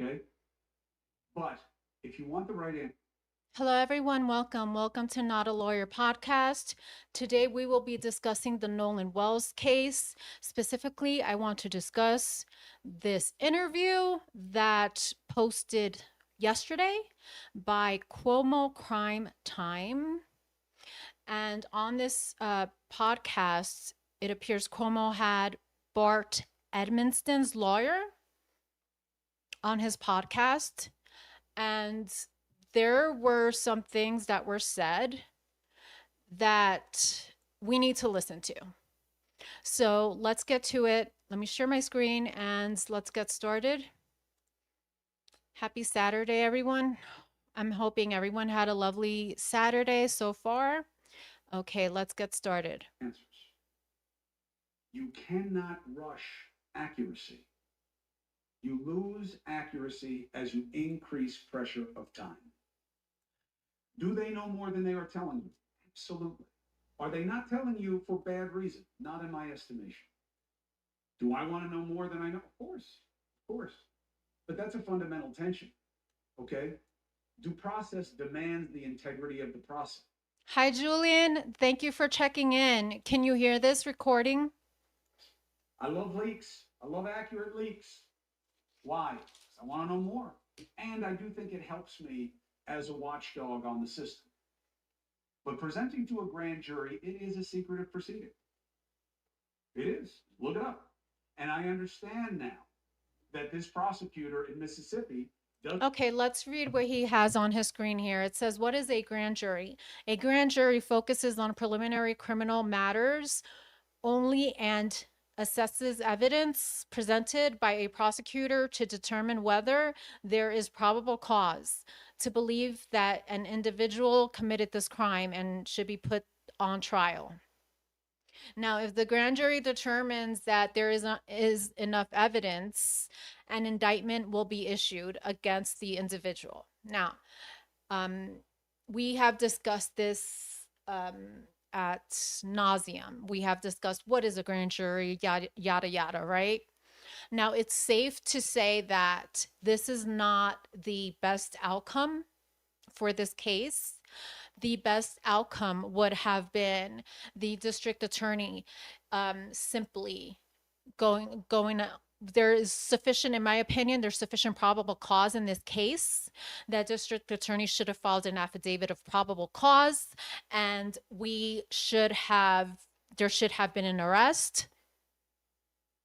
Okay? But if you want the right answer, Hello, everyone. Welcome to Not a Lawyer podcast. Today, we will be discussing the Nolan Wells case. Specifically, I want to discuss this interview that posted yesterday by Cuomo Crime Time. And on this podcast, it appears Cuomo had Bart Edmiston's lawyer on his podcast. And there were some things that were said that we need to listen to. So let's get to it. Let me share my screen and let's get started. Happy Saturday, everyone. I'm hoping everyone had a lovely Saturday so far. Okay, let's get started. answers. You cannot rush accuracy. You lose accuracy as you increase pressure of time. Do they know more than they are telling you? Absolutely. Are they not telling you for bad reason? Not in my estimation. Do I want to know more than I know? Of course. Of course. But that's a fundamental tension. Okay? Due process demands the integrity of the process. Hi, Julian. Thank you for checking in. Can you hear this recording? I love leaks. I love accurate leaks. Why? Because I want to know more. And I do think it helps me as a watchdog on the system. But presenting to a grand jury, it is a secretive proceeding. It is. Look it up. And I understand now that this prosecutor in Mississippi does. Okay, let's read what he has on his screen here. It says, what is a grand jury? A grand jury focuses on preliminary criminal matters only and assesses evidence presented by a prosecutor to determine whether there is probable cause to believe that an individual committed this crime and should be put on trial. Now, if the grand jury determines that there is enough evidence, an indictment will be issued against the individual. Now, um, we have discussed this at nauseum. We have discussed what is a grand jury, yada, yada, yada, right? Now, it's safe to say that this is not the best outcome for this case. The best outcome would have been the district attorney simply going there is sufficient, in my opinion, there's sufficient probable cause in this case. That district attorney should have filed an affidavit of probable cause, and there should have been an arrest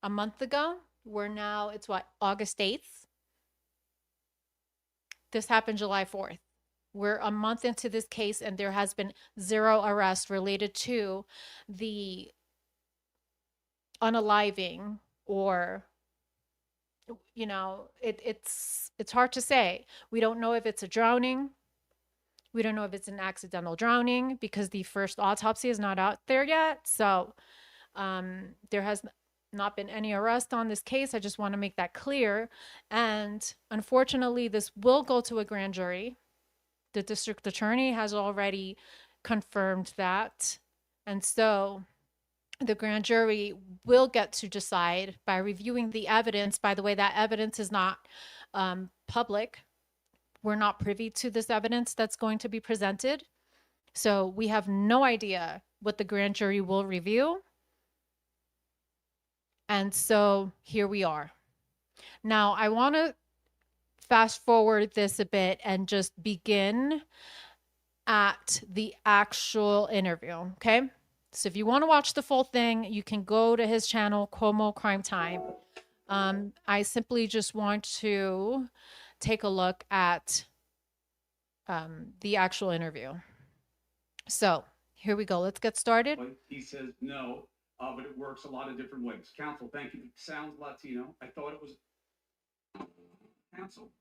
a month ago. We're now, it's what, August 8th? This happened July 4th. We're a month into this case, and there has been zero arrest related to the unaliving or it's hard to say. We don't know if it's a drowning. We don't know if it's an accidental drowning because the first autopsy is not out there yet. So there has not been any arrest on this case. I just want to make that clear. And unfortunately, this will go to a grand jury. The district attorney has already confirmed that. And so the grand jury will get to decide by reviewing the evidence. By the way, that evidence is not public. We're not privy to this evidence that's going to be presented. So we have no idea what the grand jury will review. And so here we are. Now, I want to fast forward this a bit and just begin at the actual interview, okay? So if you want to watch the full thing, you can go to his channel, Cuomo Crime Time. I simply just want to take a look at the actual interview. So here we go. Let's get started. He says no, but it works a lot of different ways. Counsel, thank you. Sounds Latino. I thought it was. Counsel,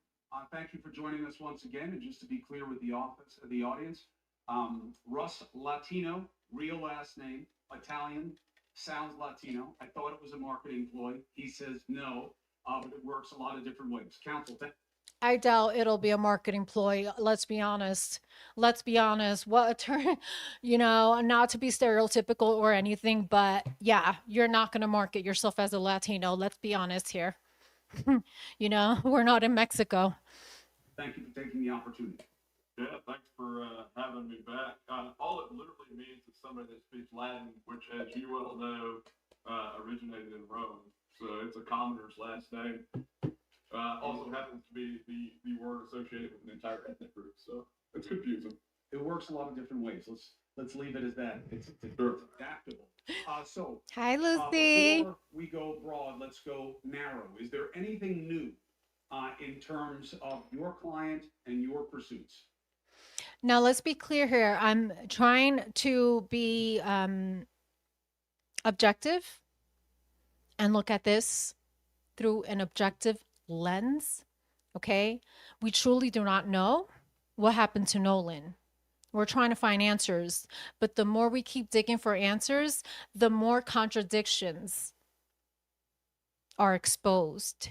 thank you for joining us once again. And just to be clear with the audience, Russ Latino, real last name, Italian, sounds Latino. I thought it was a marketing ploy. He says no, but it works a lot of different ways. Counsel, I doubt it'll be a marketing ploy. Let's be honest. Let's be honest. What attorney, not to be stereotypical or anything, but yeah, you're not going to market yourself as a Latino. Let's be honest here. You know, we're not in Mexico. Thank you for taking the opportunity. Yeah, thanks for having me back. All it literally means is somebody that speaks Latin, which, as you well know, originated in Rome. So it's a commoner's last name. Also happens to be the word associated with an entire ethnic group. So it's confusing. It works a lot of different ways. Let's leave it as that. It's adaptable. So Hi, Lucy. before we go broad, let's go narrow. Is there anything new in terms of your client and your pursuits? Now, let's be clear here. I'm trying to be objective and look at this through an objective lens. Okay. We truly do not know what happened to Nolan. We're trying to find answers, but the more we keep digging for answers, the more contradictions are exposed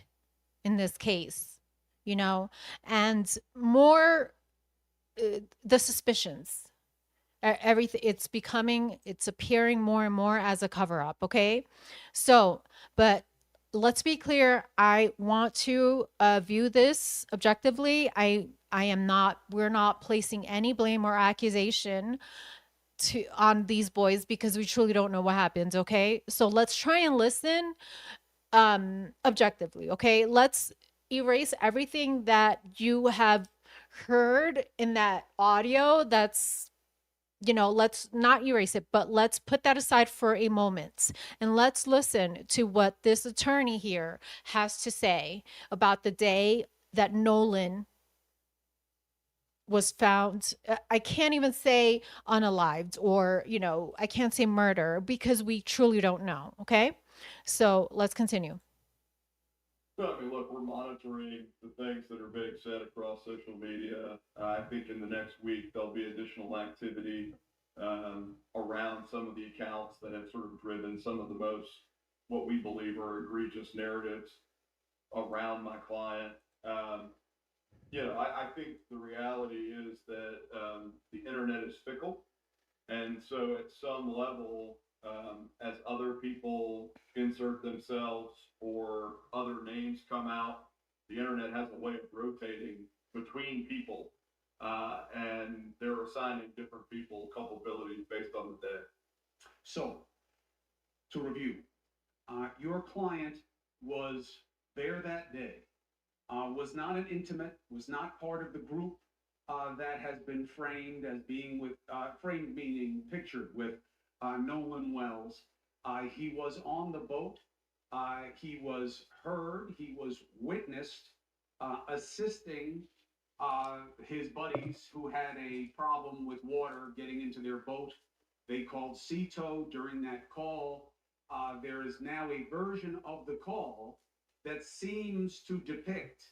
in this case, you know, and more the suspicions. Everything it's appearing more and more as a cover up. Okay. So, but let's be clear. I want to view this objectively. We're not placing any blame or accusation on these boys because we truly don't know what happened. Okay. So let's try and listen objectively. Okay. Let's erase everything that you have heard in that audio that's, let's not erase it, but let's put that aside for a moment and let's listen to what this attorney here has to say about the day that Nolan was found. I can't even say unalived or, I can't say murder because we truly don't know. Okay. So let's continue. So, I mean, look, we're monitoring the things that are being said across social media. I think in the next week there'll be additional activity around some of the accounts that have sort of driven some of the most, what we believe are egregious narratives around my client. I think the reality is that the internet is fickle. And so at some level, as other people insert themselves or other names come out, the internet has a way of rotating between people. And they're assigning different people culpability based on the day. So, to review, your client was there that day, was not an intimate, was not part of the group that has been framed as being framed meaning pictured with Nolan Wells. He was on the boat. He was heard. He was witnessed assisting his buddies who had a problem with water getting into their boat. They called CETO during that call. There is now a version of the call that seems to depict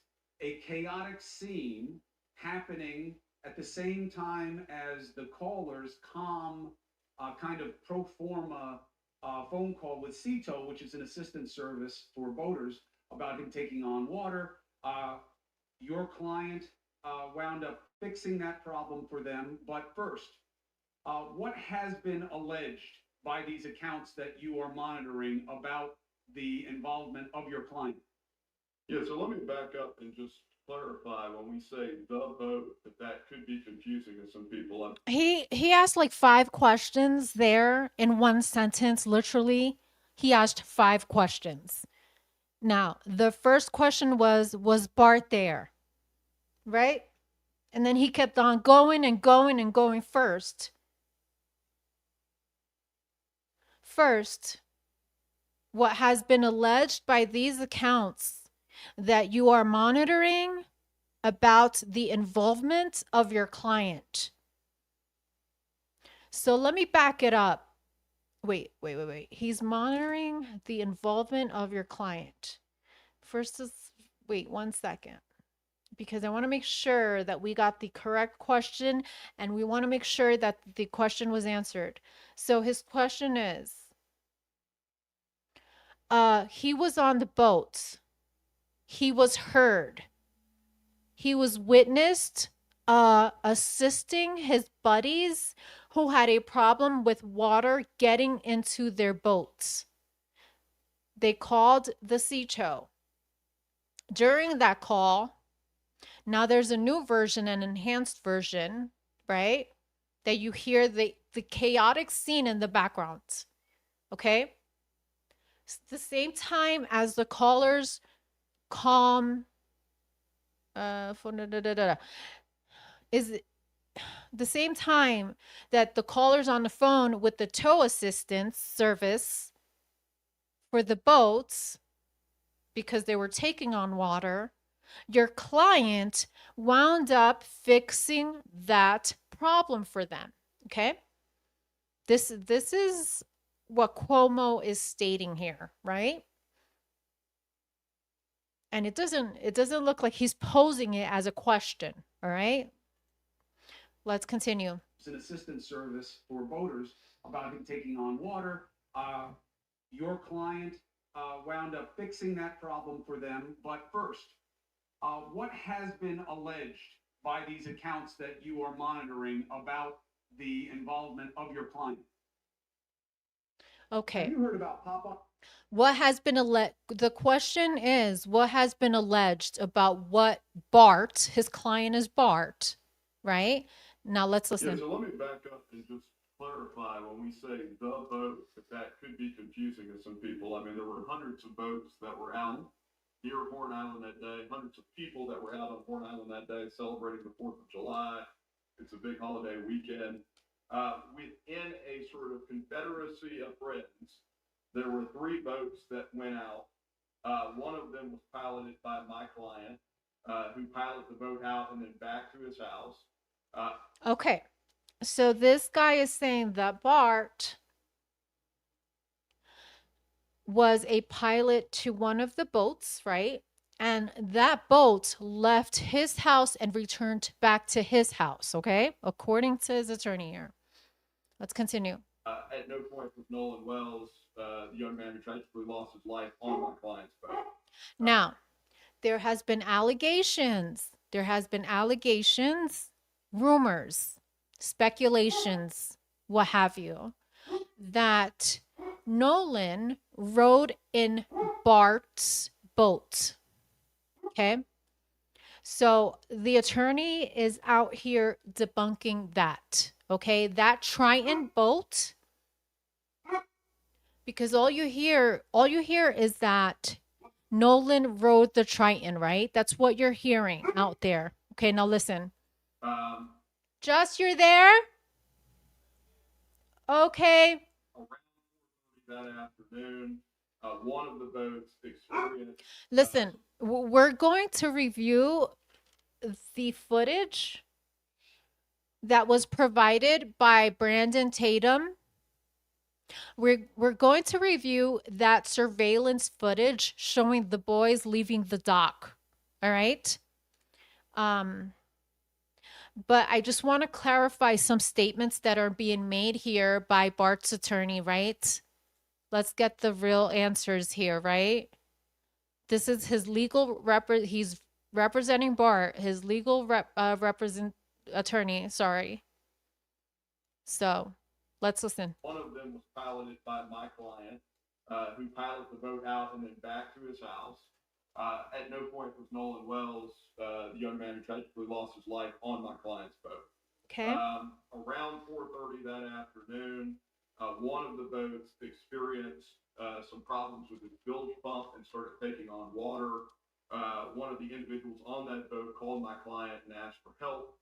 a chaotic scene happening at the same time as the caller's calm, kind of pro forma phone call with CETO, which is an assistance service for boaters, about him taking on water. Your client wound up fixing that problem for them. But first, what has been alleged by these accounts that you are monitoring about the involvement of your client? Yeah, so let me back up and just clarify when we say the boat, that could be confusing to some people. He asked like 5 questions there in one sentence, literally. He asked 5 questions. Now, the first question was Bart there? Right? And then he kept on going and going and going first. First, what has been alleged by these accounts that you are monitoring about the involvement of your client. So let me back it up. Wait. He's monitoring the involvement of your client. First is, wait 1 second, because I want to make sure that we got the correct question and we want to make sure that the question was answered. So his question is, he was on the boat. He was heard. He was witnessed assisting his buddies who had a problem with water getting into their boats. They called the CETO. during that call, now there's a new version, an enhanced version, right? That you hear the chaotic scene in the background. Okay? It's the same time as the callers calm is the same time that the callers on the phone with the tow assistance service for the boats because they were taking on water, your client wound up fixing that problem for them. Okay? This is what Cuomo is stating here, right? And it doesn't look like he's posing it as a question, all right? Let's continue. It's an assistance service for boaters about him taking on water. Your client wound up fixing that problem for them. But first, what has been alleged by these accounts that you are monitoring about the involvement of your client? Have Okay. you heard about pop-up? What has been the question is what has been alleged about what Bart, his client is Bart, right? Now let's Yeah, listen. so let me back up and just clarify when we say the boat, if that could be confusing to some people. I mean, there were hundreds of boats that were out near Horn Island that day, hundreds of people that were out on Horn Island that day celebrating the 4th of July. It's a big holiday weekend. Within a sort of confederacy of friends, there were 3 boats that went out. One of them was piloted by my client, who piloted the boat out and then back to his house. Okay. So this guy is saying that Bart was a pilot to one of the boats, right? And that boat left his house and returned back to his house, okay? According to his attorney here. Let's continue. At no point was Nolan Wells, the young man who tragically lost his life on my client's boat. Now, there has been allegations. There has been allegations, rumors, speculations, what have you, that Nolan rode in Bart's boat. Okay. So the attorney is out here debunking that. Okay. That Triton boat, because all you hear is that Nolan rode the Triton, right? That's what you're hearing out there. Okay, now listen. Just you're there? Okay. That afternoon, one of the boats experienced. Listen, we're going to review the footage that was provided by Brandon Tatum. We're going to review that surveillance footage showing the boys leaving the dock. All right? But I just want to clarify some statements that are being made here by Bart's attorney, right? Let's get the real answers here, right? This is his legal he's representing Bart, his legal attorney, sorry. So, let's listen. One of them was piloted by my client, who piloted the boat out and then back to his house. At no point was Nolan Wells, the young man who tragically lost his life on my client's boat. Okay. Around 4:30 that afternoon, one of the boats experienced some problems with its bilge pump and started taking on water. One of the individuals on that boat called my client and asked for help.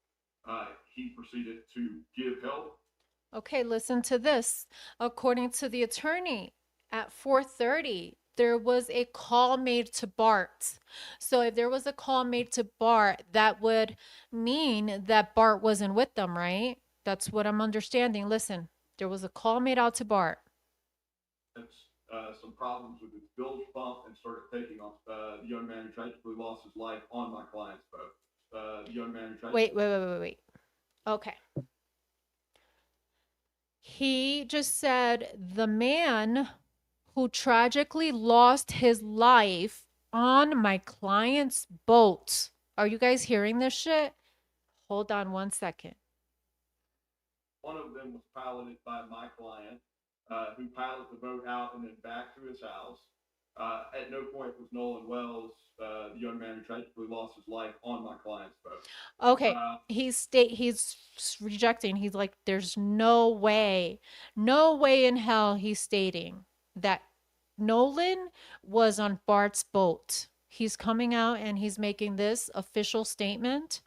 He proceeded to give help. Okay, listen to this. According to the attorney, at 4:30, there was a call made to Bart. So if there was a call made to Bart, that would mean that Bart wasn't with them, right? That's what I'm understanding. Listen, there was a call made out to Bart. Some problems with its bilge pump and started taking off. The young man who tragically lost his life on my client's boat. The young man who tragically... Wait. Okay. He just said the man who tragically lost his life on my client's boat. Are you guys hearing this shit? Hold on 1 second. One of them was piloted by my client, who piloted the boat out and then back to his house. At no point was Nolan Wells, the young man who tragically lost his life, on my client's boat. Okay, Uh, he's rejecting. He's like, there's no way in hell he's stating that Nolan was on Bart's boat. He's coming out and he's making this official statement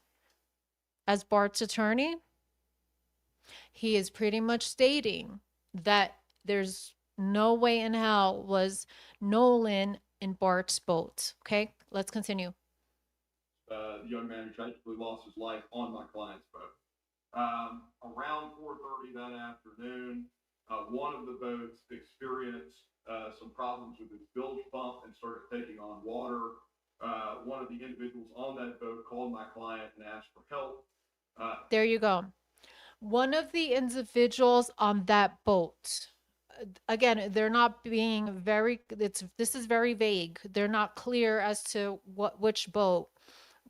as Bart's attorney. He is pretty much stating that there's no way in hell was Nolan in Bart's boat. Okay, let's continue. the young man who tragically lost his life on my client's boat. Around 4:30 that afternoon, one of the boats experienced some problems with its bilge pump and started taking on water. One of the individuals on that boat called my client and asked for help. There you go. One of the individuals on that boat, again, they're not being very, this is very vague. They're not clear as to which boat.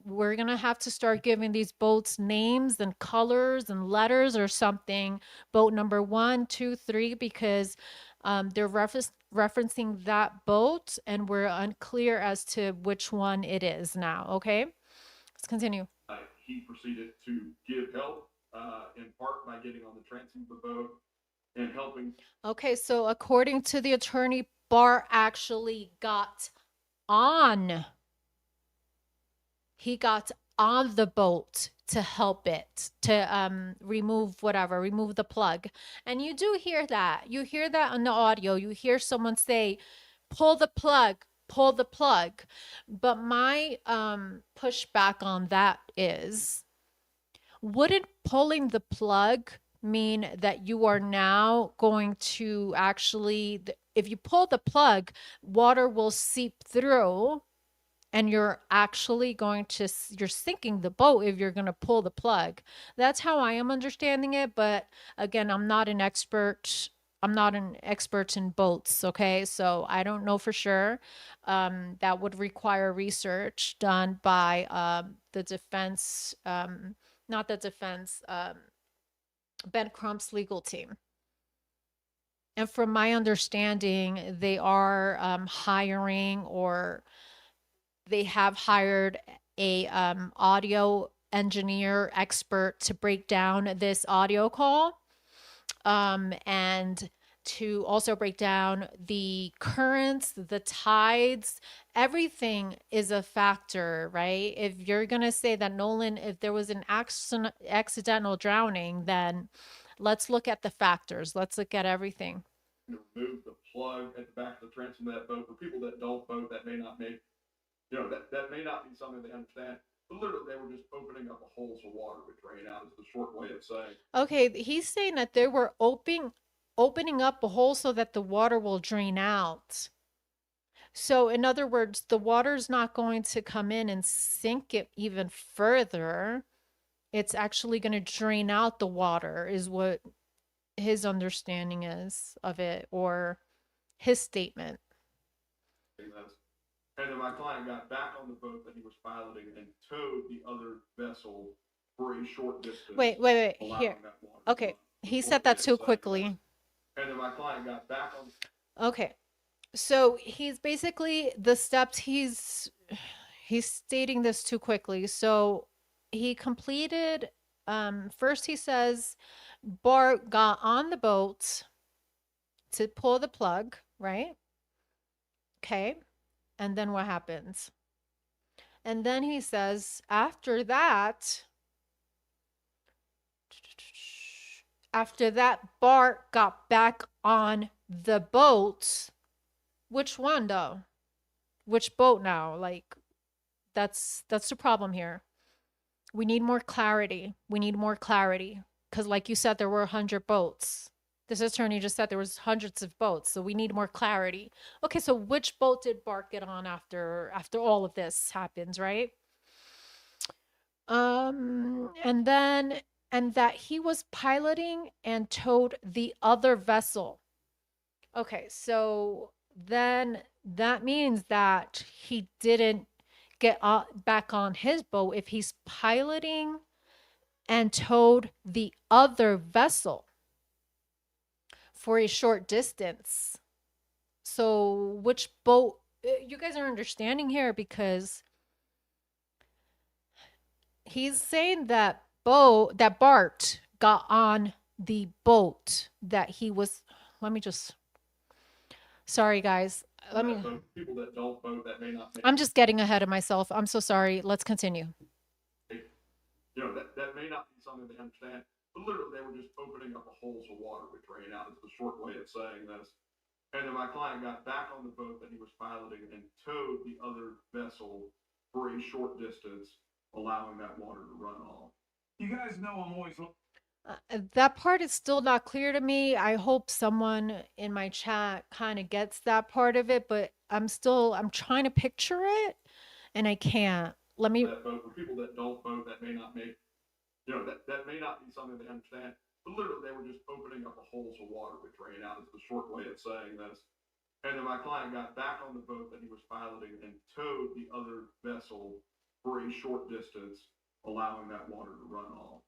We're gonna have to start giving these boats names and colors and letters or something. Boat number 1, 2, 3, because they're referencing that boat, and we're unclear as to which one it is now. Okay, let's continue. He proceeded to give help, in part by getting on the transom of the boat and helping. Okay, so according to the attorney, Bart actually got on. He got on the boat to help it, to remove the plug. And you do hear that. You hear that on the audio. You hear someone say, pull the plug, pull the plug. But my pushback on that is, wouldn't pulling the plug mean that you are now going to actually, if you pull the plug, water will seep through and you're actually going to, you're sinking the boat if you're going to pull the plug. That's how I am understanding it. But again, I'm not an expert. I'm not an expert in boats. Okay. So I don't know for sure. That would require research done by the defense, not the defense, Ben Crump's legal team. And from my understanding, they are hiring, or they have hired a audio engineer expert to break down this audio call, and to also break down the currents, the tides. Everything is a factor, right? If you're going to say that Nolan, if there was an accidental drowning, then let's look at the factors. Let's look at everything. Remove the plug at the back of the transom of that boat. For people that don't boat, that may not make, that may not be something they understand. But literally, they were just opening up a hole so water would drain out, is the short way of saying. Okay, he's saying that they were opening up a hole so that the water will drain out. So in other words, the water's not going to come in and sink it even further. It's actually going to drain out the water, is what his understanding is of it, or his statement. And then my client got back on the boat that he was piloting and towed the other vessel for a short distance. Wait, here. Okay, he said that too quickly. And then my client got back on. Okay, so he's basically, the steps, he's stating this too quickly. So he completed, first he says Bart got on the boat to pull the plug, right? Okay. And then what happens? And then he says, after that, Bart got back on the boat. Which one though? Which boat now? Like, that's the problem here. We need more clarity. Because like you said, there were 100 boats. This attorney just said there was hundreds of boats, so we need more clarity. Okay, so which boat did Bart get on after all of this happens, right? And that he was piloting and towed the other vessel. Okay, so then that means that he didn't get back on his boat if he's piloting and towed the other vessel for a short distance. So which boat you guys are understanding here because he's saying that Bart got on the boat that he was. Let me just. Sorry, guys. Let me. People that don't vote, that may not make. I'm just getting ahead of myself. I'm so sorry. Let's continue. You know, that may not be something they understand, but literally they were just opening up a holes of water which drain out is the short way of saying this. And then my client got back on the boat that he was piloting and towed the other vessel for a short distance, allowing that water to run off. You guys know I'm always That part is still not clear to me. I hope someone in my chat kind of gets that part of it, but I'm trying to picture it and I can't. Let me. That vote, for people that don't vote, that may not make, you know, that may not be something they understand, but literally they were just opening up a holes of water which drain out is the short way of saying this. And then my client got back on the boat that he was piloting and towed the other vessel for a short distance, allowing that water to run off.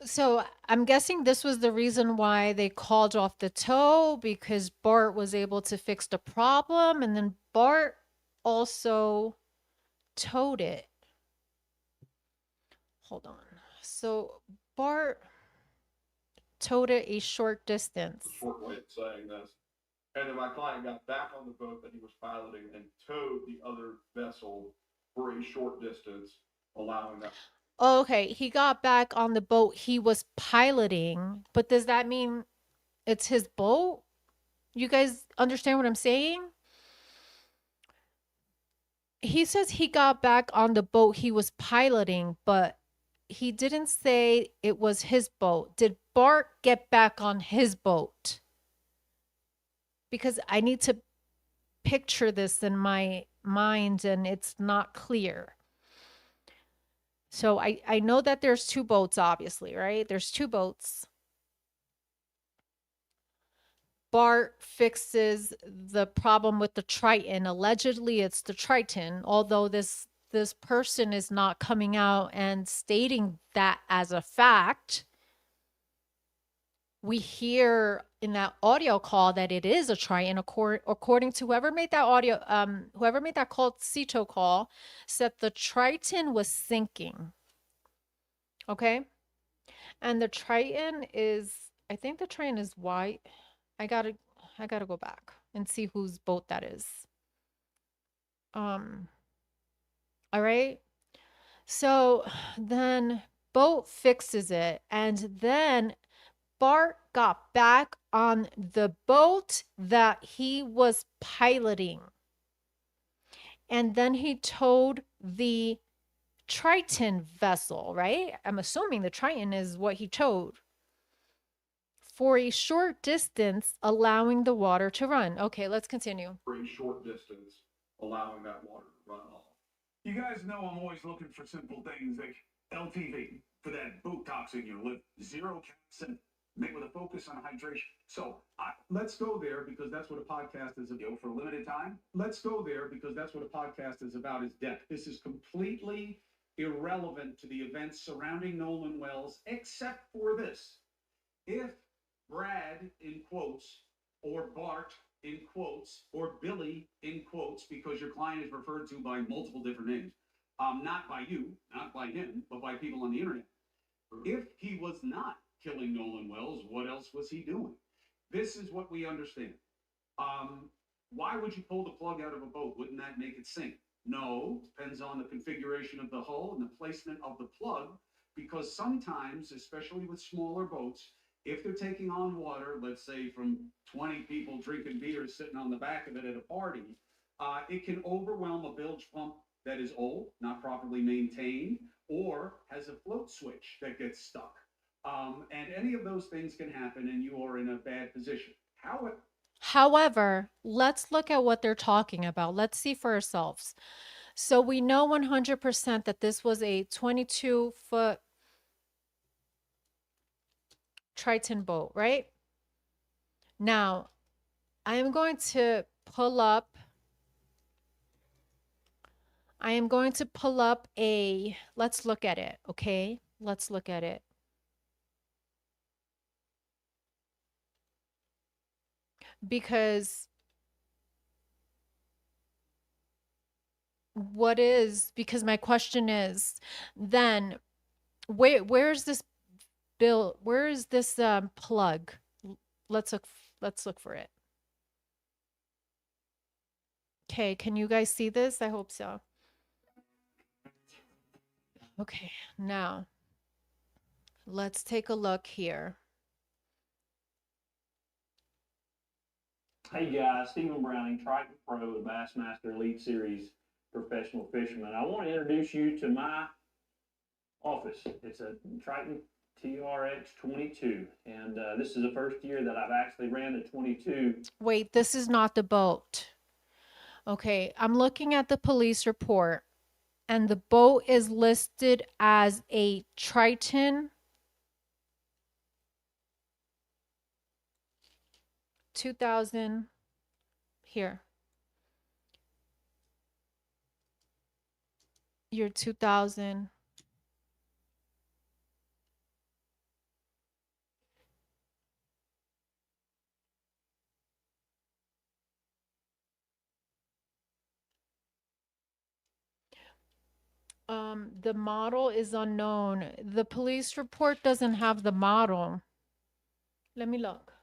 So I'm guessing this was the reason why they called off the tow because Bart was able to fix the problem, and then Bart also towed it. Hold on. So Bart towed it a short distance. A short way of saying this. And then my client got back on the boat that he was piloting and towed the other vessel for a short distance, allowing that. Okay, he got back on the boat he was piloting, but does that mean it's his boat? You guys understand what I'm saying? He says he got back on the boat he was piloting, but he didn't say it was his boat. Did Bart get back on his boat? Because I need to picture this in my mind and it's not clear. So I know that there's two boats, obviously, right? There's two boats. Bart fixes the problem with the Triton. Allegedly, it's the Triton, although this person is not coming out and stating that as a fact. We hear in that audio call that it is a Triton, according to whoever made that audio, whoever made that call, Cito call, said the Triton was sinking. Okay, and the Triton is, I think the Triton is white. I gotta go back and see whose boat that is. All right. So then boat fixes it, and then Bart got back on the boat that he was piloting. And then he towed the Triton vessel, right? I'm assuming the Triton is what he towed for a short distance, allowing the water to run. Okay, let's continue. For a short distance, allowing that water to run off. You guys know I'm always looking for simple things like LTV for that boot toxin you live, zero caps and made with a focus on hydration. So let's go there because that's what a podcast is about for a limited time. Let's go there because that's what a podcast is about is depth. This is completely irrelevant to the events surrounding Nolan Wells, except for this. If Brad, in quotes, or Bart, in quotes, or Billy, in quotes, because your client is referred to by multiple different names, not by you, not by him, but by people on the internet. If he was not killing Nolan Wells, what else was he doing? This is what we understand. Why would you pull the plug out of a boat? Wouldn't that make it sink? No, depends on the configuration of the hull and the placement of the plug, because sometimes, especially with smaller boats, if they're taking on water, let's say from 20 people drinking beer sitting on the back of it at a party, it can overwhelm a bilge pump that is old, not properly maintained, or has a float switch that gets stuck. And any of those things can happen and you are in a bad position. However, let's look at what they're talking about. Let's see for ourselves. So we know 100% that this was a 22-foot Triton boat, right? Now, I am going to pull up a, let's look at it, okay? Let's look at it. Because what is, because my question is, then where's this bill? Where is this plug? Let's look let's look for it. Okay, can you guys see this? I hope so. Okay, now let's take a look here. Hey guys, Stephen Browning, Triton Pro, the Bassmaster Elite Series professional fisherman. I want to introduce you to my office. It's a Triton TRX 22, and this is the first year that I've actually ran the 22. Wait, this is not the boat. Okay, I'm looking at the police report, and the boat is listed as a Triton 2000 here. Year 2000. The model is unknown. The police report doesn't have the model. Let me look.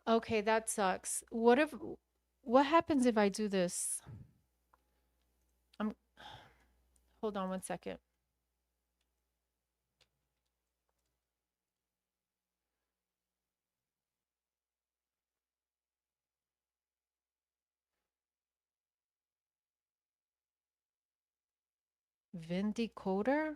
Okay, that sucks. What happens if I do this? Hold on one second. VIN decoder?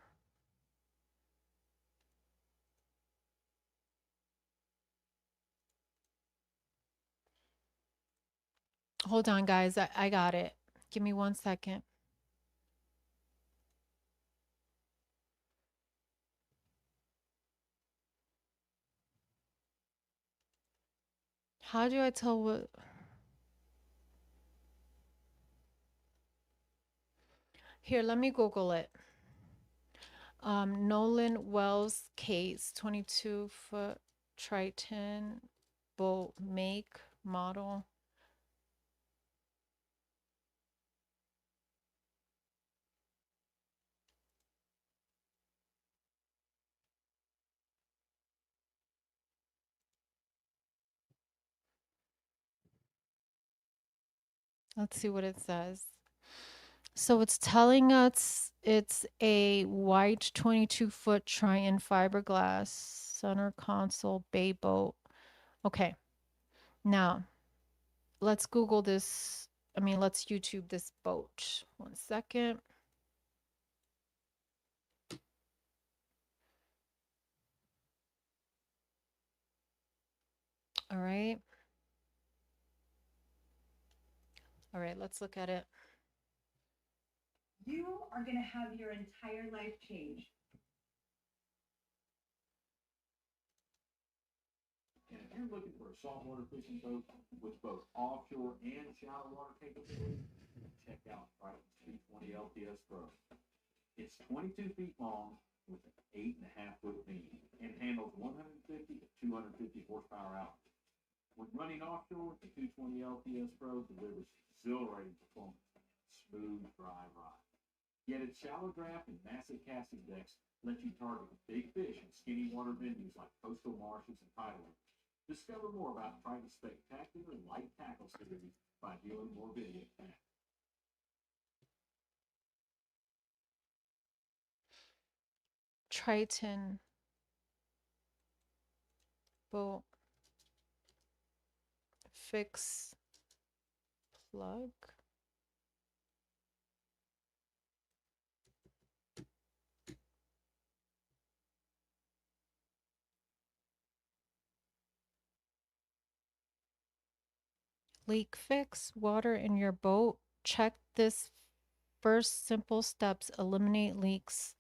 Hold on, guys. I got it. Give me 1 second. How do I tell what? Here, let me Google it. Nolan Wells case, 22-foot Triton boat, make, model. Let's see what it says. So it's telling us it's a white 22-foot Triton fiberglass center console bay boat. Okay. Now, let's Google this. I mean, let's YouTube this boat. 1 second. All right. All right, let's look at it. You are going to have your entire life changed. And if you're looking for a saltwater fishing boat with both offshore and shallow water capability, check out Bart'S 220 LTS Pro. It's 22 feet long with an 8.5-foot beam and handles 150 to 250 horsepower out. When running offshore, the 220 LTS Pro delivers exhilarating performance, smooth, dry ride. Yet its shallow draft and massive casting decks let you target big fish in skinny water venues like coastal marshes and tideways. Discover more about Triton's spectacular light tackle series by viewing more video at Triton boat fix plug. Leak fix, water in your boat. Check this first simple steps, eliminate leaks.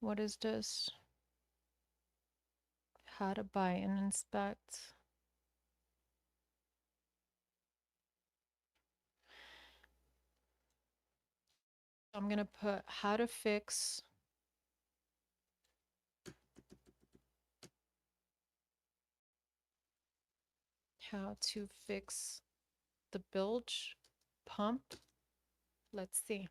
What is this? How to buy and inspect. going to put how to fix the bilge pump. Let's see.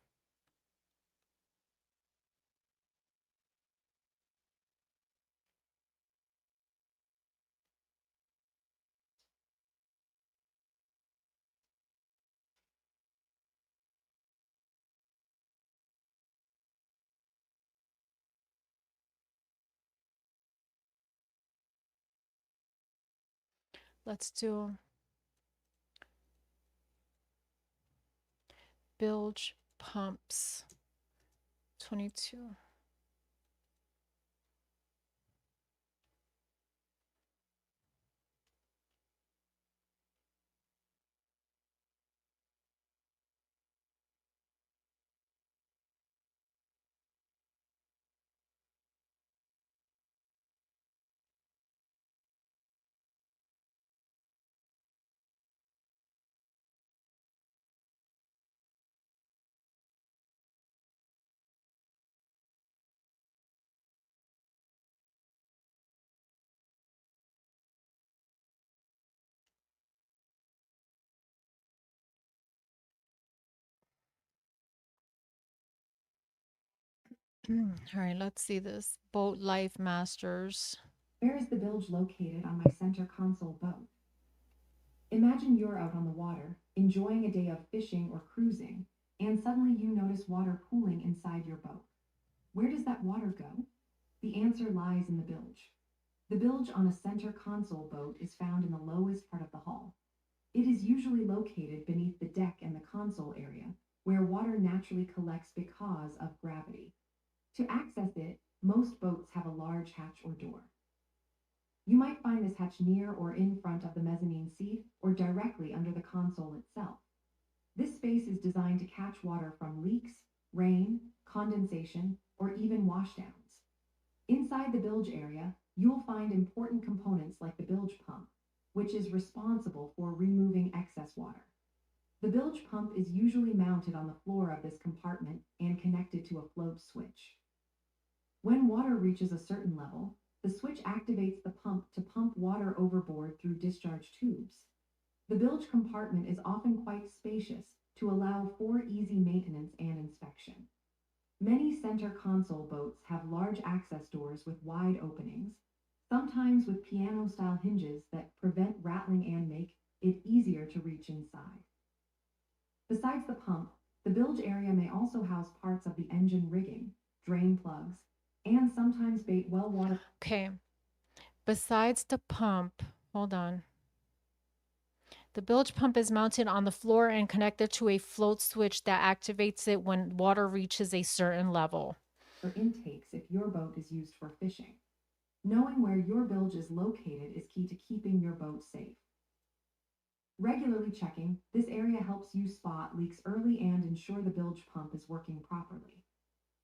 Let's do bilge pumps 22. All right, let's see this. Boat Life Masters. Where is the bilge located on my center console boat? Imagine you're out on the water, enjoying a day of fishing or cruising, and suddenly you notice water pooling inside your boat. Where does that water go? The answer lies in the bilge. The bilge on a center console boat is found in the lowest part of the hull. It is usually located beneath the deck and the console area, where water naturally collects because of gravity. To access it, most boats have a large hatch or door. You might find this hatch near or in front of the mezzanine seat or directly under the console itself. This space is designed to catch water from leaks, rain, condensation, or even washdowns. Inside the bilge area, you'll find important components like the bilge pump, which is responsible for removing excess water. The bilge pump is usually mounted on the floor of this compartment and connected to a float switch. When water reaches a certain level, the switch activates the pump to pump water overboard through discharge tubes. The bilge compartment is often quite spacious to allow for easy maintenance and inspection. Many center console boats have large access doors with wide openings, sometimes with piano-style hinges that prevent rattling and make it easier to reach inside. Besides the pump, the bilge area may also house parts of the engine rigging, drain plugs, and sometimes bait well water. Okay. Besides the pump, hold on. The bilge pump is mounted on the floor and connected to a float switch that activates it when water reaches a certain level. For intakes if your boat is used for fishing. Knowing where your bilge is located is key to keeping your boat safe. Regularly checking this area helps you spot leaks early and ensure the bilge pump is working properly.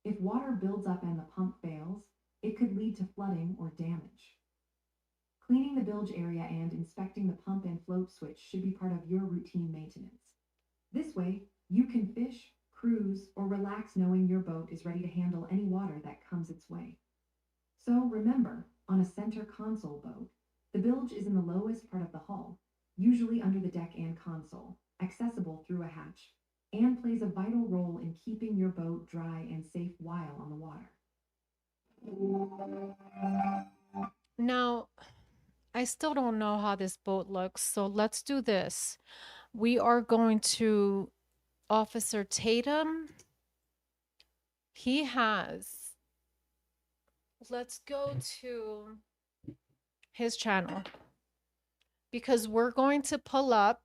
If water builds up and the pump fails, it could lead to flooding or damage. Cleaning the bilge area and inspecting the pump and float switch should be part of your routine maintenance. This way, you can fish, cruise, or relax knowing your boat is ready to handle any water that comes its way. So remember, on a center console boat, the bilge is in the lowest part of the hull, usually under the deck and console, accessible through a hatch, and plays a vital role in keeping your boat dry and safe while on the water. Now, I still don't know how this boat looks, so let's do this. We are going to Officer Tatum. Let's go to his channel because we're going to pull up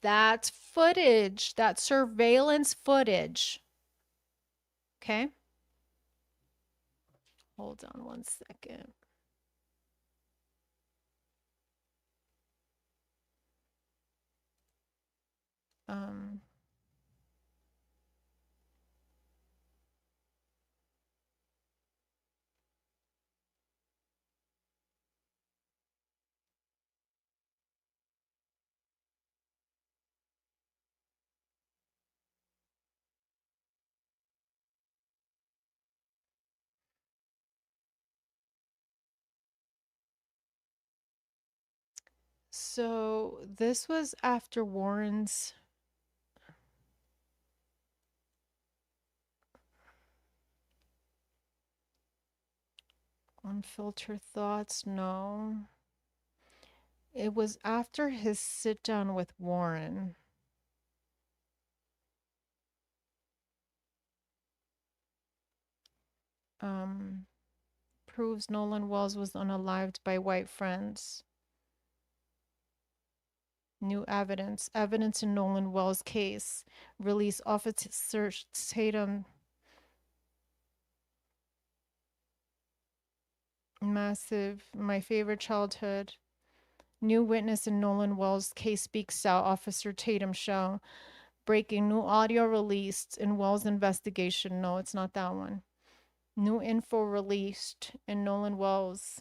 that footage, that surveillance footage. Okay. Hold on one second. So this was after Warren's unfiltered thoughts. No. It was after his sit down with Warren. Proves Nolan Wells was unalived by white friends. New evidence. Evidence in Nolan Wells case. Release Officer Tatum. Massive. My favorite childhood. New witness in Nolan Wells case speaks out. Officer Tatum show. Breaking new audio released in Wells investigation. No, it's not that one. New info released in Nolan Wells.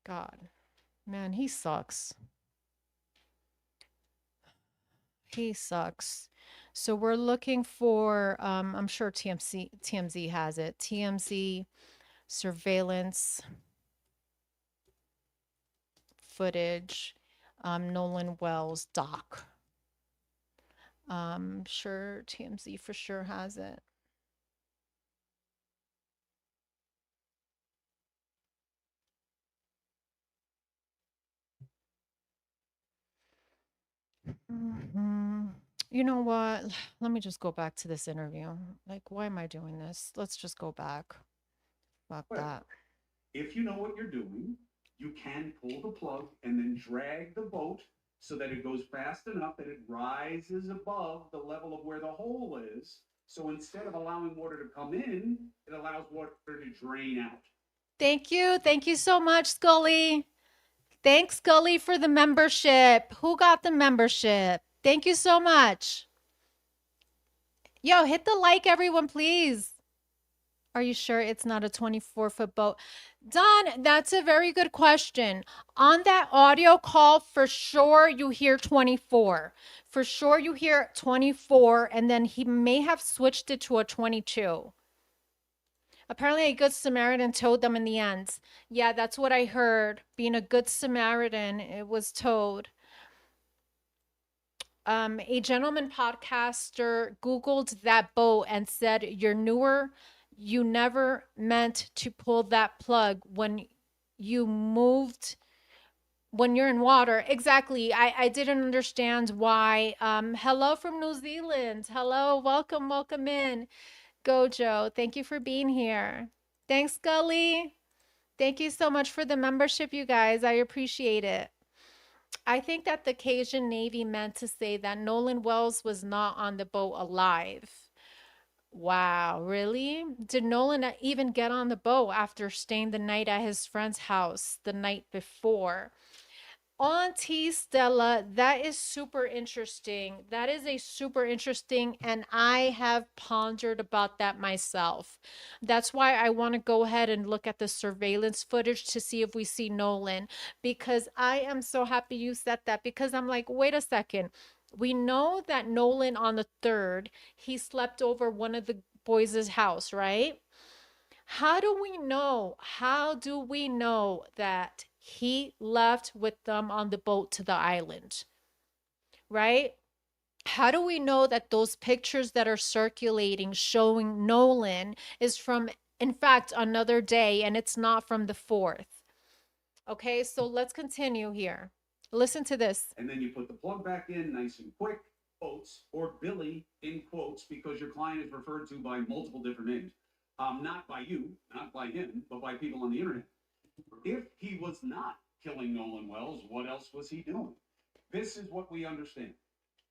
God, man, he sucks. He sucks. So we're looking for, I'm sure TMZ has it. TMZ surveillance footage, Nolan Wells doc. Sure TMZ for sure has it. You know what? Let me just go back to this interview. Like, why am I doing this? Let's just go back. Fuck Well, that. if you know what you're doing, you can pull the plug and then drag the boat so that it goes fast enough that it rises above the level of where the hole is. So instead of allowing water to come in, it allows water to drain out. Thank you. Thank you so much, Scully. Thanks, Scully, for the membership. Who got the membership? Thank you so much. Yo, hit the like, everyone, please. Are you sure it's not a 24-foot boat? Don, that's a very good question. On that audio call, for sure you hear 24. For sure you hear 24, and then he may have switched it to a 22. Apparently, a good Samaritan towed them in the end. Yeah, that's what I heard. Being a good Samaritan, it was towed. A gentleman podcaster Googled that boat and said, "You're newer. You never meant to pull that plug when you moved, when you're in water." Exactly. I didn't understand why. Hello from New Zealand. Hello. Welcome. Welcome in. Gojo. Thank you for being here. Thanks, Gully. Thank you so much for the membership, you guys. I appreciate it. I think that the Cajun Navy meant to say that Nolan Wells was not on the boat alive. Wow, really? Did Nolan even get on the boat after staying the night at his friend's house the night before? Auntie Stella, that is super interesting. That is a super interesting, and I have pondered about that myself. That's why I want to go ahead and look at the surveillance footage to see if we see Nolan, because I am so happy you said that, because I'm like, wait a second. We know that Nolan on the 3rd, he slept over one of the boys' house, right? How do we know? How do we know that he left with them on the boat to the island? Right? How do we know that those pictures that are circulating showing Nolan is from, in fact, another day and it's not from the 4th? Okay, so let's continue here. Listen to this. And then you put the plug back in nice and quick, quotes, or Billy in quotes, because your client is referred to by multiple different names. Not by you, not by him, but by people on the internet. If he was not killing Nolan Wells, what else was he doing? This is what we understand.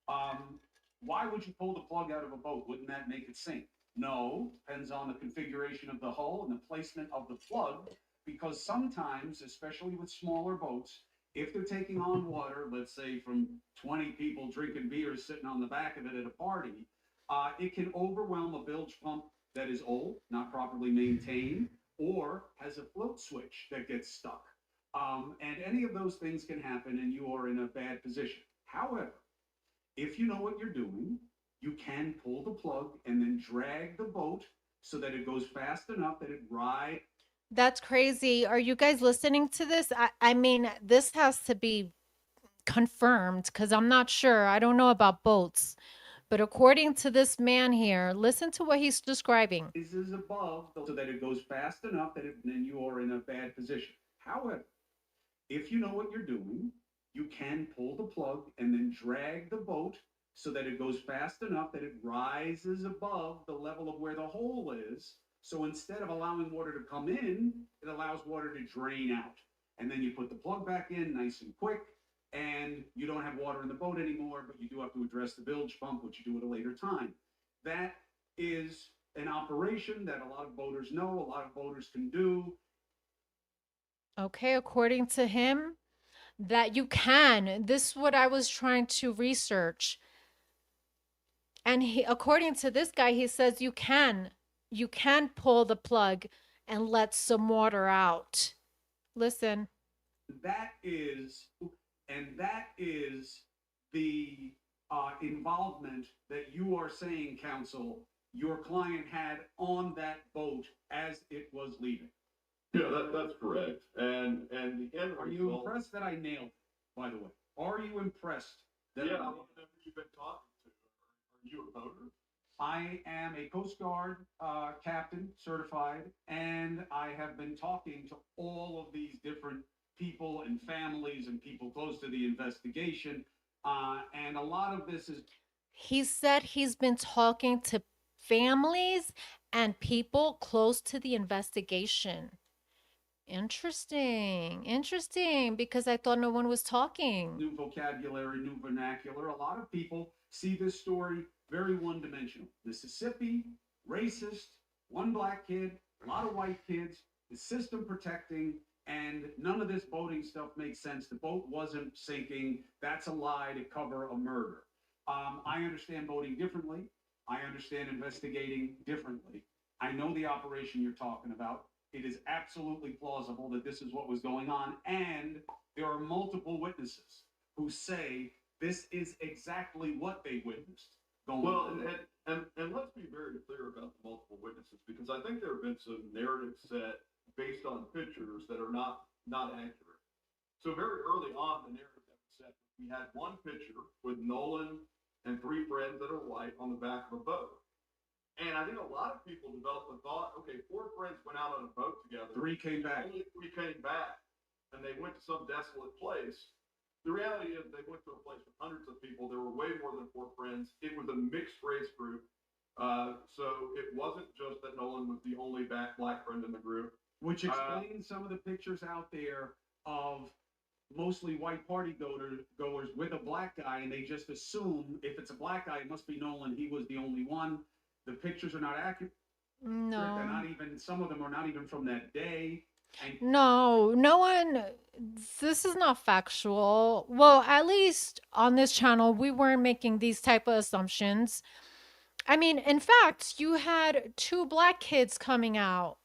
Why would you pull the plug out of a boat? Wouldn't that make it sink? No, depends on the configuration of the hull and the placement of the plug, because sometimes, especially with smaller boats, if they're taking on water, let's say from 20 people drinking beers sitting on the back of it at a party, it can overwhelm a bilge pump that is old, not properly maintained, or has a float switch that gets stuck. And any of those things can happen, and you are in a bad position. However, if you know what you're doing, you can pull the plug and then drag the boat so that it goes fast enough that it rides. That's crazy. Are you guys listening to this? I mean, this has to be confirmed because I'm not sure. I don't know about boats. But according to this man here, listen to what he's describing. Is above so that it goes fast enough that then you are in a bad position. However, if you know what you're doing, you can pull the plug and then drag the boat so that it goes fast enough that it rises above the level of where the hole is. So instead of allowing water to come in, it allows water to drain out. And then you put the plug back in nice and quick, and you don't have water in the boat anymore, but you do have to address the bilge pump, which you do at a later time. That is an operation that a lot of boaters know, a lot of boaters can do. Okay, according to him, that you can. This is what I was trying to research. And he, according to this guy, he says you can. You can pull the plug and let some water out. Listen. That is, and that is the involvement that you are saying, counsel, your client had on that boat as it was leaving. Yeah, that's correct. And the end Are you result. impressed that I nailed it, by the way? Are you impressed that Yeah, I how nailed long it? have you been talking to? Are you a voter? I am a Coast Guard captain, certified, and I have been talking to all of these different people and families and people close to the investigation. And a lot of this is He said he's been talking to families and people close to the investigation. Interesting. Interesting. Because I thought no one was talking. new vocabulary, new vernacular. A lot of people see this story very one dimensional. Mississippi, racist, one black kid, a lot of white kids, the system protecting, and none of this boating stuff makes sense. The boat wasn't sinking. That's a lie to cover a murder. I understand boating differently. I understand investigating differently. I know the operation you're talking about. It is absolutely plausible that this is what was going on, and there are multiple witnesses who say this is exactly what they witnessed going Well, on. and let's be very clear about the multiple witnesses, because I think there have been some narratives set based on pictures that are not accurate. So very early on, the narrative that was set, we had one picture with Nolan and three friends that are white on the back of a boat. And I think a lot of people developed the thought, okay, four friends went out on a boat together. Three came back. Only three came back, and they went to some desolate place. The reality is they went to a place with hundreds of people. There were way more than four friends. It was a mixed race group. So it wasn't just that Nolan was the only black friend in the group. Which explains some of the pictures out there of mostly white party goers with a black guy, and they just assume if it's a black guy, it must be Nolan. He was the only one. The pictures are not accurate. They're No. not even, some of them are not even from that day. And No, no one. This is not factual. Well, at least on this channel, we weren't making these type of assumptions. I mean, in fact, you had two black kids coming out.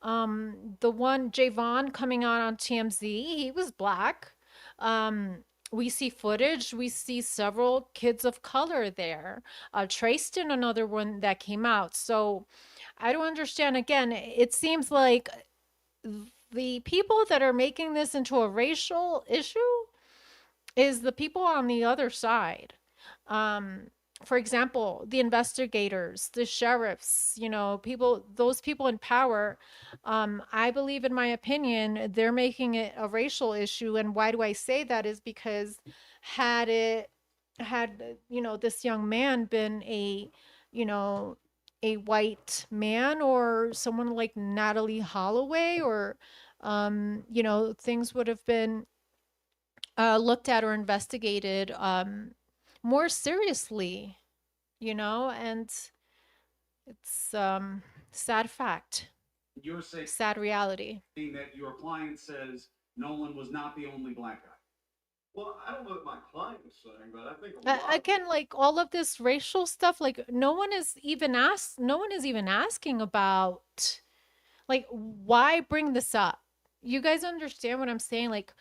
The one Javon coming out on TMZ, he was black. We see footage. We see several kids of color there. Trayston, another one that came out. So I don't understand. Again, it seems like the people that are making this into a racial issue is the people on the other side. Um, for example, the investigators, the sheriffs, you know, people, those people in power, I believe, in my opinion, they're making it a racial issue. And why do I say that is because had it, had, you know, this young man been a, you know, a white man or someone like Natalie Holloway or, you know, things would have been looked at or investigated more seriously, you know, and it's sad fact, you're saying sad reality. that your client says Nolan was not the only black guy. Well, I don't know what my client is saying, but I think a lot. Again, like all of this racial stuff, like no one is even asking about, like, why bring this up? You guys understand what I'm saying? Like,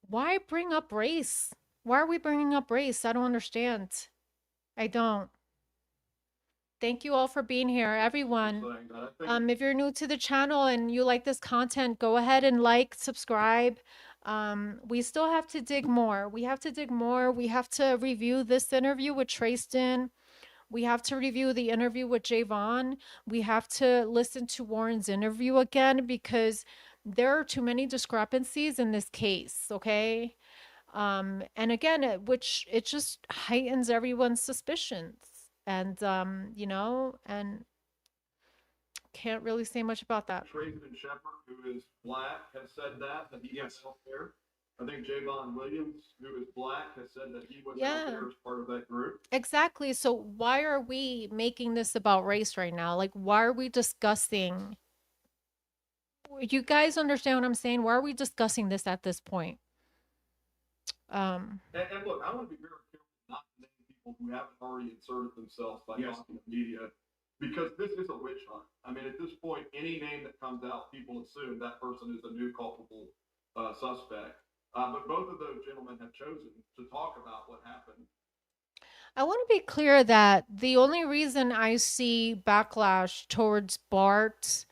why bring up race? Why are we bringing up race? I don't understand. I don't. Thank you all for being here, everyone. saying that. I think If you're new to the channel and you like this content, go ahead and like, subscribe. We still have to dig more. We have to dig more. We have to review this interview with Tristan. We have to review the interview with Javon. We have to listen to Warren's interview again because there are too many discrepancies in this case, okay? And again, which it just heightens everyone's suspicions. And you know, and can't really say much about that. Traven Shepard, who is black, has said that he Yes. was out there. I think Javon Williams, who is black, has said that he was out Yeah. there as part of that group. Exactly. So why are we making this about race right now? Like, why are we discussing? You guys understand what I'm saying? Why are we discussing this at this point? And look, I want to be very careful not to name people who haven't already inserted themselves by Yes. talking to media, because this is a witch hunt. I mean, at this point, any name that comes out, people assume that person is a new culpable suspect. But both of those gentlemen have chosen to talk about what happened. I want to be clear that the only reason I see backlash towards Bart,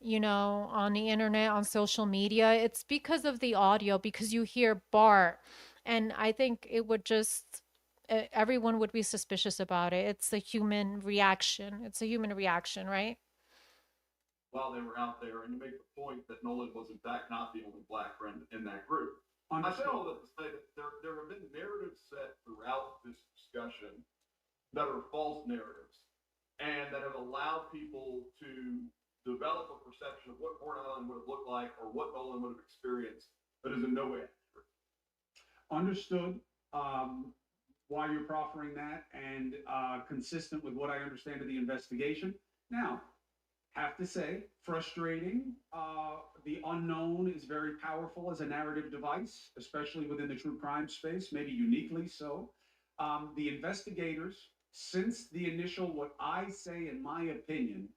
you know, on the internet, on social media, it's because of the audio, because you hear Bart. And I think it would just, everyone would be suspicious about it. It's a human reaction. It's a human reaction, right? While they were out there, and you make the point that Nolan was in fact not the only black friend in that group. I say all that to say that there have been narratives set throughout this discussion that are false narratives, and that have allowed people to develop a perception of what Port Island would have looked like or what Nolan would have experienced that is in no way accurate. Understood. Why you're proffering that, and consistent with what I understand of the investigation. Now, have to say, frustrating. The unknown is very powerful as a narrative device, especially within the true crime space, maybe uniquely so. The investigators, since the initial, what I say, in my opinion,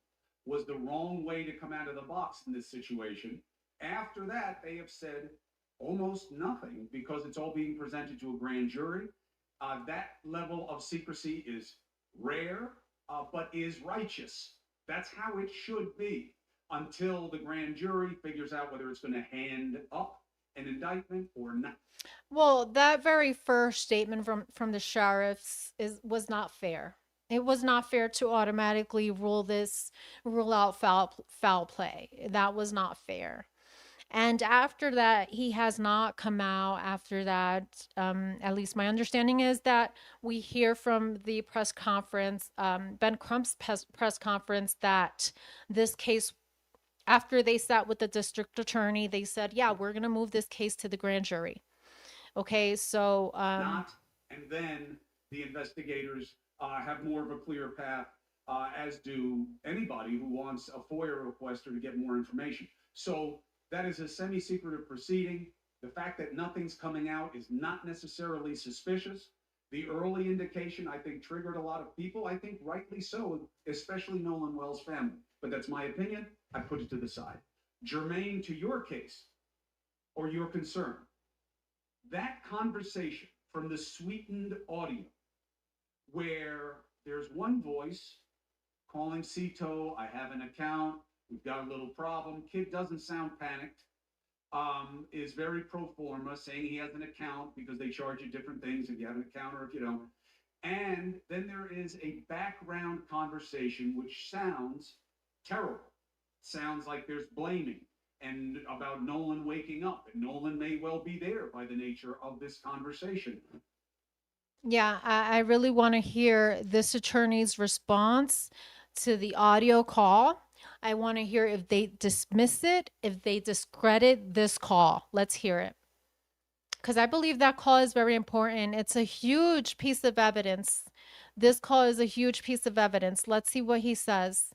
was the wrong way to come out of the box in this situation, after that, they have said almost nothing because it's all being presented to a grand jury. That level of secrecy is rare, but is righteous. That's how it should be until the grand jury figures out whether it's going to hand up an indictment or not. Well, that very first statement from the sheriffs was not fair. It was not fair to automatically rule out foul play. That was not fair. And after that, he has not come out after that. At least my understanding is that we hear from the press conference, Ben Crump's press conference, that this case, after they sat with the district attorney, they said, yeah, we're going to move this case to the grand jury. Okay, so Not, and then the investigators have more of a clear path, as do anybody who wants a FOIA requester to get more information. So that is a semi-secretive proceeding. The fact that nothing's coming out is not necessarily suspicious. The early indication, I think, triggered a lot of people. I think rightly so, especially Nolan Wells' family. But that's my opinion. I put it to the side. Germane to your case or your concern, that conversation from the sweetened audio where there's one voice calling Cito, I have an account, we've got a little problem. Kid doesn't sound panicked, is very pro forma, saying he has an account because they charge you different things if you have an account or if you don't. And then there is a background conversation which sounds terrible. Sounds like there's blaming and about Nolan waking up. And Nolan may well be there by the nature of this conversation. yeah, I really want to hear this attorney's response to the audio call. I want to hear if they dismiss it, if they discredit this call. Let's hear it. Because I believe that call is very important. It's a huge piece of evidence. This call is a huge piece of evidence. Let's see what he says.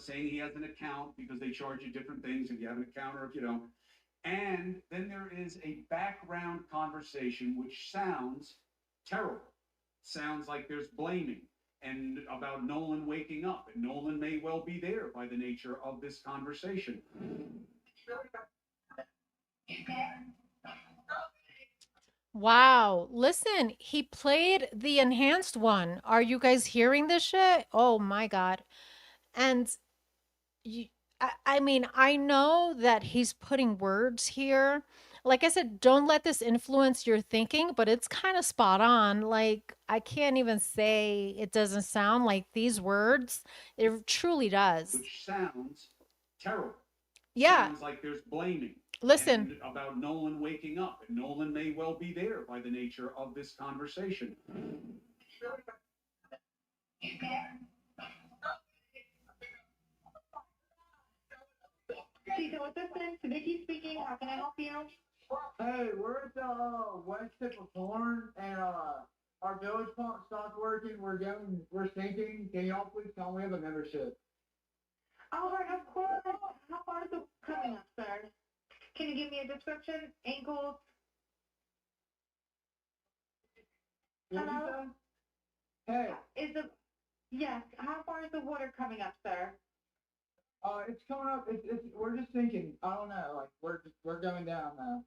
Saying he has an account because they charge you different things if you have an account or if you don't. And then there is a background conversation which sounds terrible. sounds like there's blaming and about Nolan waking up, and Nolan may well be there by the nature of this conversation. Wow. Listen, he played the enhanced one. Are you guys hearing this shit? Oh my God. And you, I mean, I know that he's putting words here. Like I said, don't let this influence your thinking, but it's kind of spot on. Like, I can't even say it doesn't sound like these words. It truly does. Which sounds terrible. Yeah. Sounds like there's blaming. Listen. And about Nolan waking up, and Nolan may well be there by the nature of this conversation. Tito Assistant, Vicky speaking. How can I help you? Hey, we're at the west tip of Horn, and our village pump stopped working. We're sinking. Can y'all please tell me we have a membership? All right, of course. How far is it coming up, sir? Can you give me a description? Ankles? What did you Hello? say? Hey, Yes, how far is the water coming up, sir? it's coming up. We're just sinking. I don't know. Like we're going down now.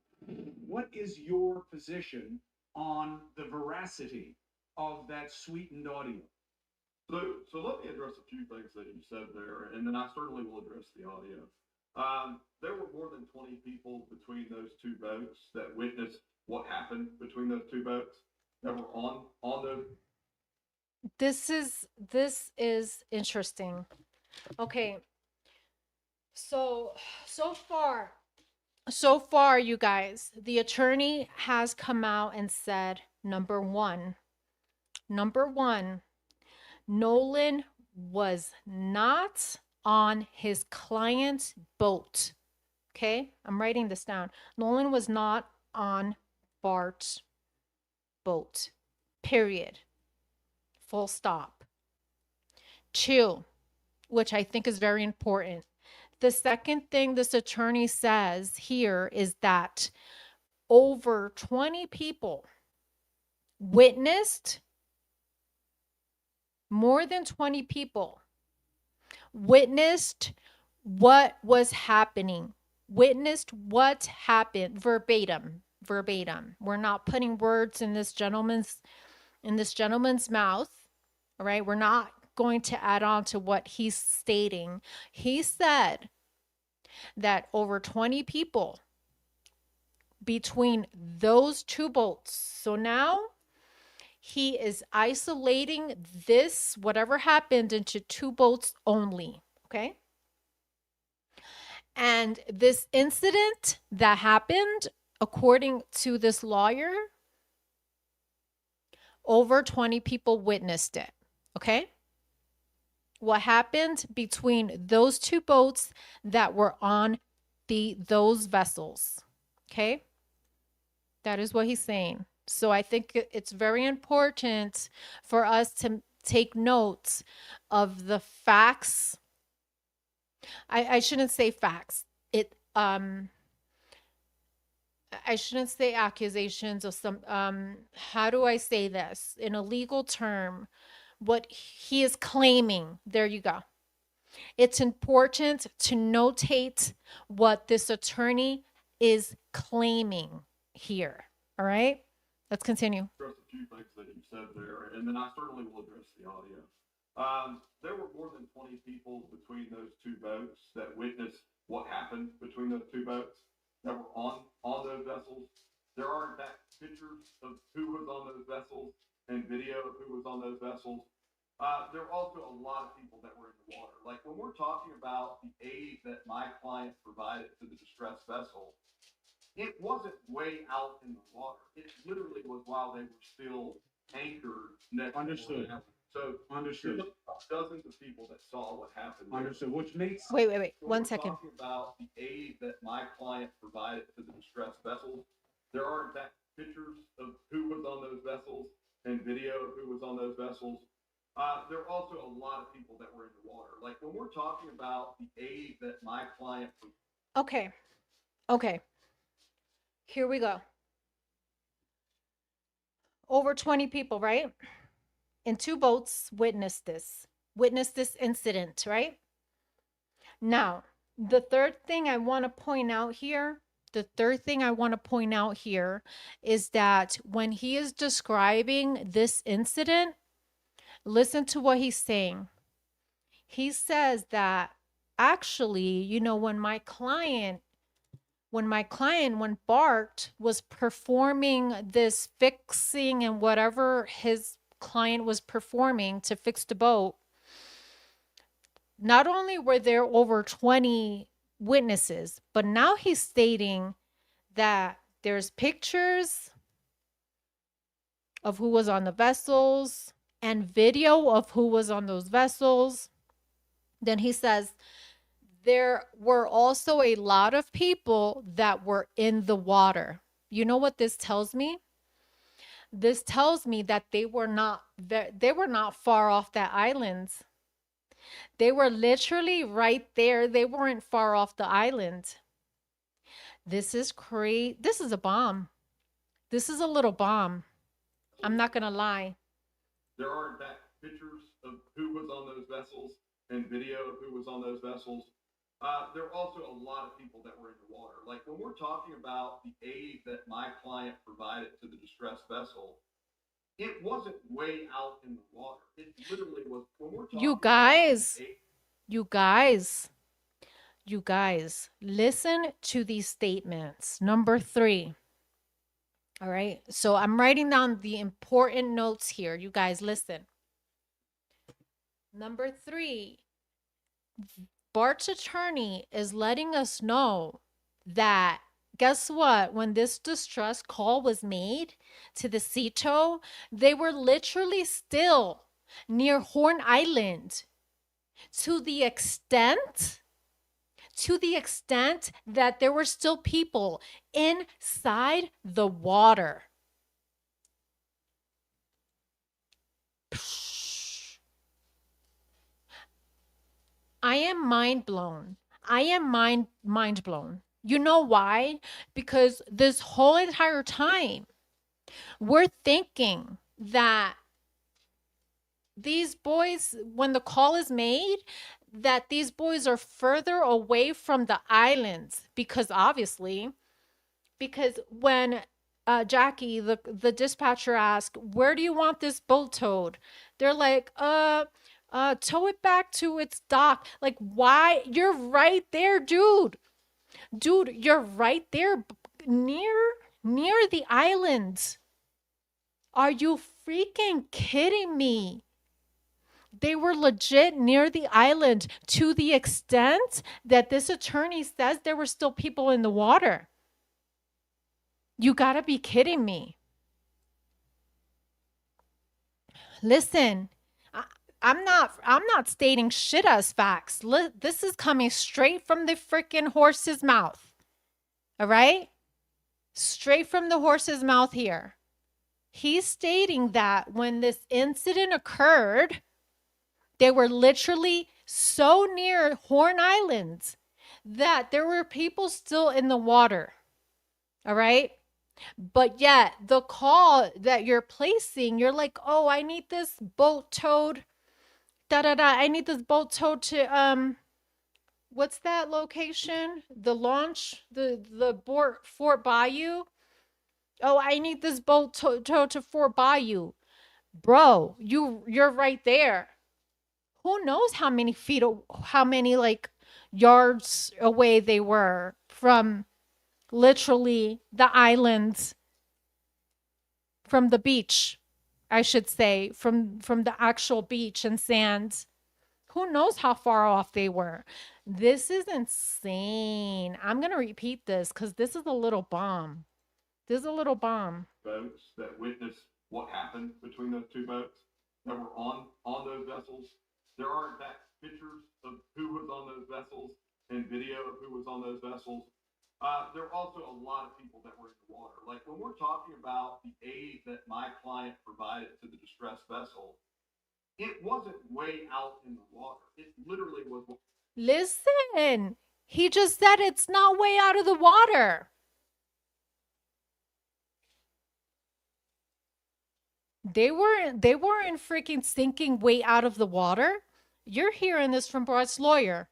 What is your position on the veracity of that sweetened audio? So let me address a few things that you said there, and then I certainly will address the audio. There were more than 20 people between those two boats that witnessed what happened between those two boats that were on those. This is interesting. Okay. So far, you guys, the attorney has come out and said, number one, Nolan was not on his client's boat. Okay, I'm writing this down. Nolan was not on Bart's boat. Period. Full stop. 2, which I think is very important. The second thing this attorney says here is that over 20 people witnessed, more than 20 people witnessed what was happening, witnessed what happened verbatim. We're not putting words in this gentleman's mouth. All right. We're not going to add on to what he's stating. He said that over 20 people between those two boats. So now he is isolating this, whatever happened, into 2 boats only. Okay. And this incident that happened, according to this lawyer, over 20 people witnessed it. Okay. What happened between those 2 boats that were on those vessels. Okay. That is what he's saying. So I think it's very important for us to take notes of the facts. I shouldn't say facts. I shouldn't say accusations of some, how do I say this in a legal term? What he is claiming. There you go. It's important to notate what this attorney is claiming here. All right, let's continue. Address a few things that you said there, and then I certainly will address the audio. There were more than 20 people between those 2 boats that witnessed what happened between those 2 boats that were on those vessels. There are in fact pictures of who was on those vessels and video of who was on those vessels. There were also a lot of people that were in the water. Like when we're talking about the aid that my client provided to the distressed vessel, it wasn't way out in the water. It literally was while they were still anchored next Understood. to the So Understood. dozens of people that saw what happened. Understood. Which makes Wait. When 1 we're second. talking about the aid that my client provided to the distressed vessels, there are in fact pictures of who was on those vessels and video of who was on those vessels. There are also a lot of people that were in the water. Like when we're talking about the aid that my client. Okay. Here we go. Over 20 people, right? in two boats witnessed this incident, right? Now, the third thing I want to point out here, is that when he is describing this incident, listen to what he's saying. He says that actually, when Bart was performing this fixing and whatever his client was performing to fix the boat, not only were there over 20 witnesses, but now he's stating that there's pictures of who was on the vessels and video of who was on those vessels. Then he says there were also a lot of people that were in the water. You know what this tells me? This tells me that they were not far off that island. They were literally right there. They weren't far off the island. This is crazy. This is a bomb. This is a little bomb. I'm not gonna lie. There are in fact pictures of who was on those vessels and video of who was on those vessels. There are also a lot of people that were in the water. Like when we're talking about the aid that my client provided to the distressed vessel, it wasn't way out in the water. It literally was. When we're talking You about guys, aid, you guys, listen to these statements. Number 3. All right. So I'm writing down the important notes here. You guys, listen. Number 3, Bart's attorney is letting us know that, guess what? When this distress call was made to the CETO, they were literally still near Horn Island to the extent that there were still people inside the water. I am mind blown. Mind blown. You know why? Because this whole entire time, we're thinking that these boys, when the call is made, that these boys are further away from the islands, because when Jackie, the dispatcher, asked, "Where do you want this boat towed?" They're like, tow it back to its dock. Like, why? You're right there, dude. You're right there near the islands. Are you freaking kidding me? They were legit near the island to the extent that this attorney says there were still people in the water. You gotta be kidding me. Listen, I'm not stating shit as facts. This is coming straight from the freaking horse's mouth. All right? Straight from the horse's mouth here. He's stating that when this incident occurred, they were literally so near Horn Island that there were people still in the water. All right? But yet, the call that you're placing, you're like, "Oh, I need this boat towed. I need this boat towed to what's that location? The launch, the Fort Bayou. Oh, I need this boat towed to Fort Bayou." Bro, you're right there. Who knows how many feet, how many like yards away they were from literally the islands, from the beach, I should say, from the actual beach and sand. Who knows how far off they were? This is insane. I'm going to repeat this because this is a little bomb. This is a little bomb. boats that witnessed what happened between those two boats that were on those vessels. There are in fact pictures of who was on those vessels and video of who was on those vessels. There are also a lot of people that were in the water. Like when we're talking about the aid that my client provided to the distressed vessel, it wasn't way out in the water. It literally was. Listen, he just said it's not way out of the water. They weren't freaking sinking way out of the water. You're hearing this from Bart's lawyer.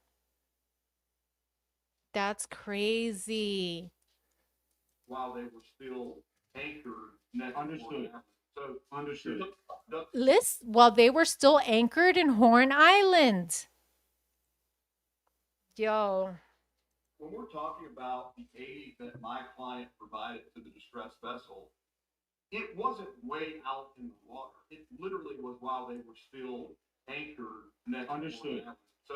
That's crazy. while they were still anchored next Understood. to one another. So Understood. Listen, while they were still anchored in Horn Island. Yo, when we're talking about the aid that my client provided to the distressed vessel, it wasn't way out in the water. It literally was while they were still anchored next Understood. to one another. So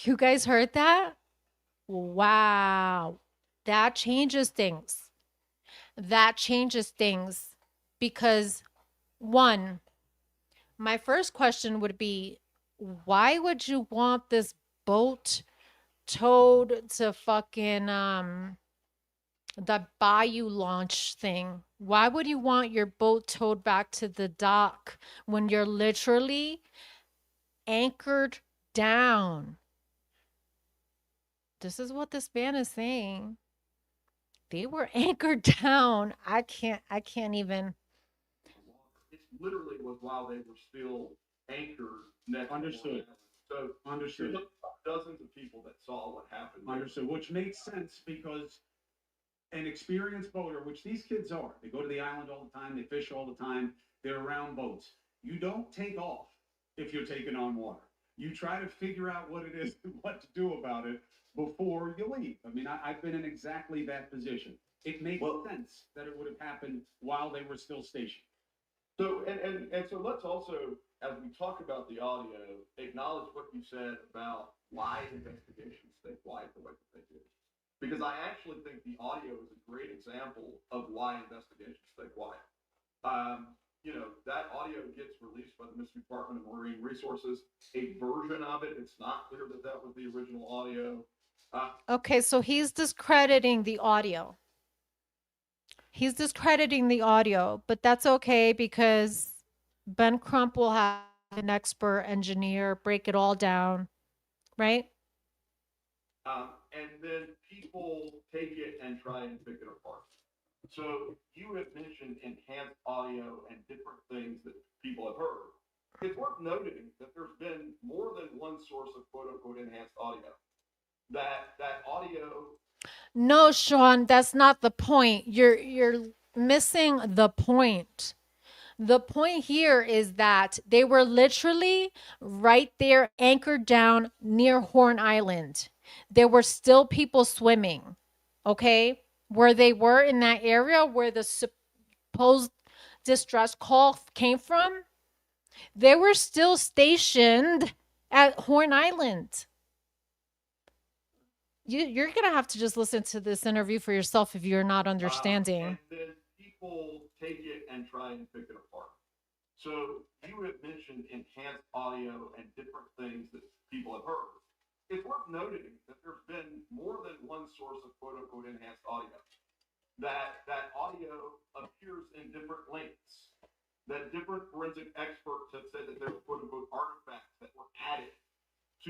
you guys heard that? Wow. That changes things. That changes things because one, my first question would be, why would you want this boat towed to fucking the bayou launch thing? Why would you want your boat towed back to the dock when you're literally anchored down? This is what this man is saying. They were anchored down. I can't even. it literally was while they were still anchored next Understood. to one another. So Understood. there's dozens of people that saw what happened. there. Understood, which makes sense because an experienced boater, which these kids are, they go to the island all the time, they fish all the time, they're around boats. You don't take off if you're taking on water. You try to figure out what it is and what to do about it before you leave. I mean, I've been in exactly that position. It makes sense that it would have happened while they were still stationed. So, and so let's also, as we talk about the audio, acknowledge what you said about why investigations stay quiet the way that they do. Because I actually think the audio is a great example of why investigations stay quiet. You know, that audio gets released by the Michigan Department of Marine Resources. A version of it, it's not clear that that was the original audio. Okay, so he's discrediting the audio. He's discrediting the audio, but that's okay because Ben Crump will have an expert engineer break it all down, right? And then people take it and try and pick it apart. So you have mentioned enhanced audio and different things that people have heard. It's worth noting that there's been more than one source of quote unquote enhanced audio. That audio. No, Sean, that's not the point. You're missing the point. The point here is that they were literally right there anchored down near Horn Island. There were still people swimming, okay? Where they were in that area where the supposed distress call came from, they were still stationed at Horn Island. You're gonna have to just listen to this interview for yourself if you're not understanding. And then people take it and try and pick it apart. So you have mentioned enhanced audio and different things that people have heard. It's worth noting that there's been more than one source of quote unquote enhanced audio. That audio appears in different lengths. That different forensic experts have said that there were quote unquote artifacts that were added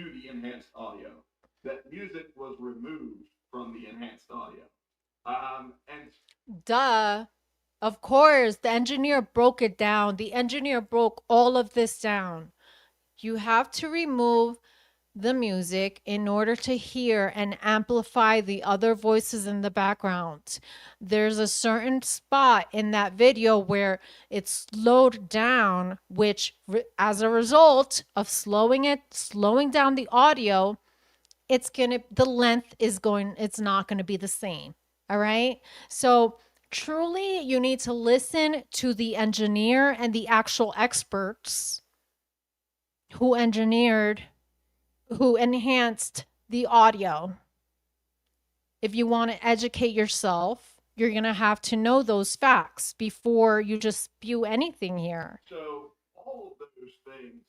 to the enhanced audio. That music was removed from the enhanced audio. And Duh. Of course, the engineer broke it down. The engineer broke all of this down. You have to remove the music in order to hear and amplify the other voices in the background. There's a certain spot in that video where it's slowed down, which as a result of slowing down the audio, the length is it's not going to be the same. All right. So truly, you need to listen to the engineer and the actual experts who enhanced the audio. If you want to educate yourself, you're going to have to know those facts before you just spew anything here. so all of those things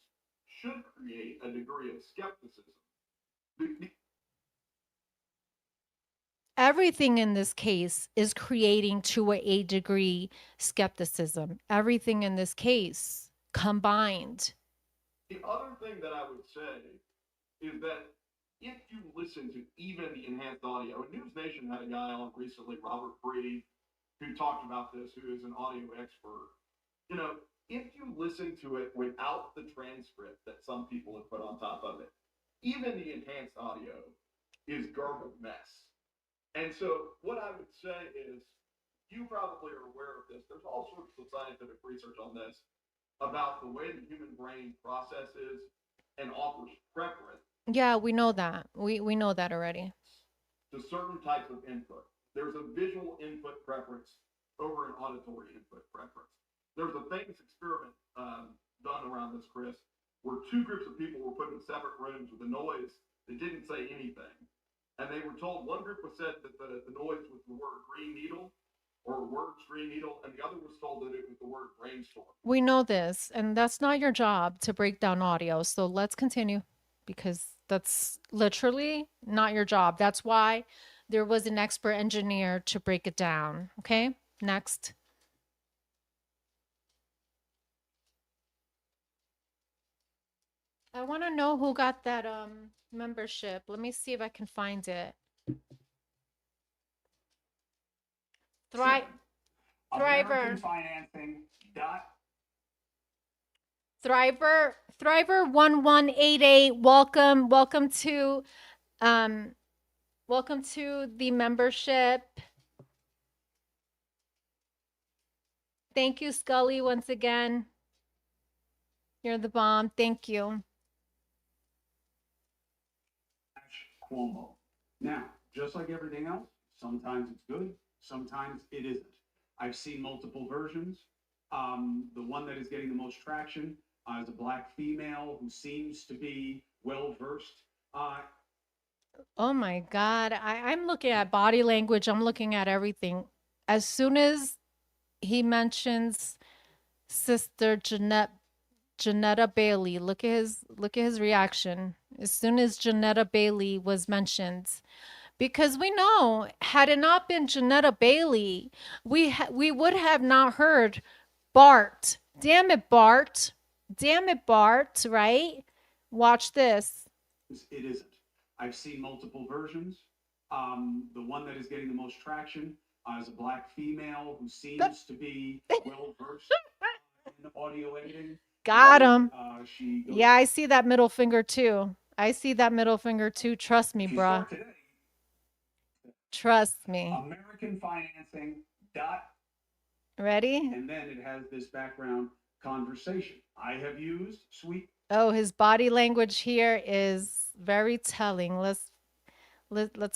should create a degree of skepticism. Everything in this case is creating to a degree skepticism. Everything in this case combined. The other thing that I would say is that if you listen to even the enhanced audio, and News Nation had a guy on recently, Robert Brady, who talked about this, who is an audio expert. you know, if you listen to it without the transcript that some people have put on top of it, even the enhanced audio is garbled mess. And so what I would say is, you probably are aware of this. There's all sorts of scientific research on this about the way the human brain processes and offers preference Yeah, we know that. We know that already. to certain types of input. There's a visual input preference over an auditory input preference. There's a famous experiment done around this, Chris, where two groups of people were put in separate rooms with a noise that didn't say anything. And they were told, one group was said that the noise was the word green needle or words green needle, and the other was told that it was the word brainstorm. We know this, and that's not your job to break down audio. So let's continue because that's literally not your job. That's why there was an expert engineer to break it down. Okay, next. I want to know who got that membership. Let me see if I can find it. Thriver. American financing dot Thriver 1188. Welcome to the membership. Thank you, Scully, once again. You're the bomb. Thank you. Cuomo. Now, just like everything else, sometimes it's good, sometimes it isn't. I've seen multiple versions. The one that is getting the most traction is a black female who seems to be well versed. Oh my God. I'm looking at body language. I'm looking at everything. As soon as he mentions Sister Janetta Bailey, look at his reaction. As soon as Janetta Bailey was mentioned, because we know, had it not been Janetta Bailey, we would have not heard Bart. Damn it, Bart. Damn it, Bart, right? Watch this. It isn't. I've seen multiple versions. The one that is getting the most traction is a black female who seems to be well versed in audio editing. Got him. She goes, Yeah, I see that middle finger too. I see that middle finger too. Trust me, bruh. Trust me. American financing dot. Ready? and then it has this background conversation. I have used sweet. Oh, his body language here is very telling. Let's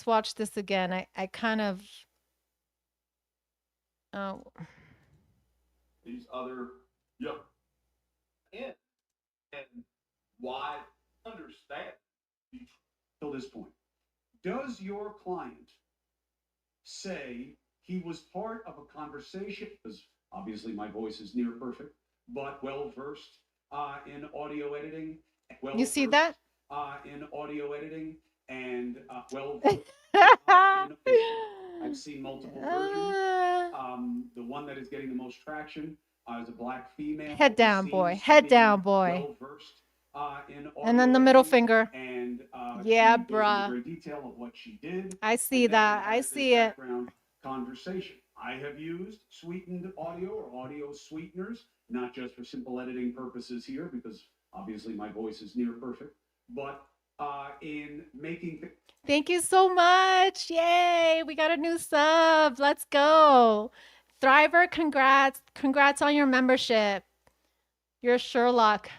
watch this again. I kind of These other, yep. And why understand Till this point. Does your client say he was part of a conversation? Because obviously my voice is near perfect, but well versed in audio editing. You see that? In audio editing and I've seen multiple versions. The one that is getting the most traction is a black female. Head down, boy. Head down, boy. Well versed in And then the middle editing, finger. and Yeah, she goes into bruh. great detail of what she did. I see And then that. it I has this see it. background conversation. I have used sweetened audio or audio sweeteners, not just for simple editing purposes here, because obviously my voice is near perfect, but in making. Thank you so much. Yay. We got a new sub. Let's go. Thriver, congrats. Congrats on your membership. You're Sherlock.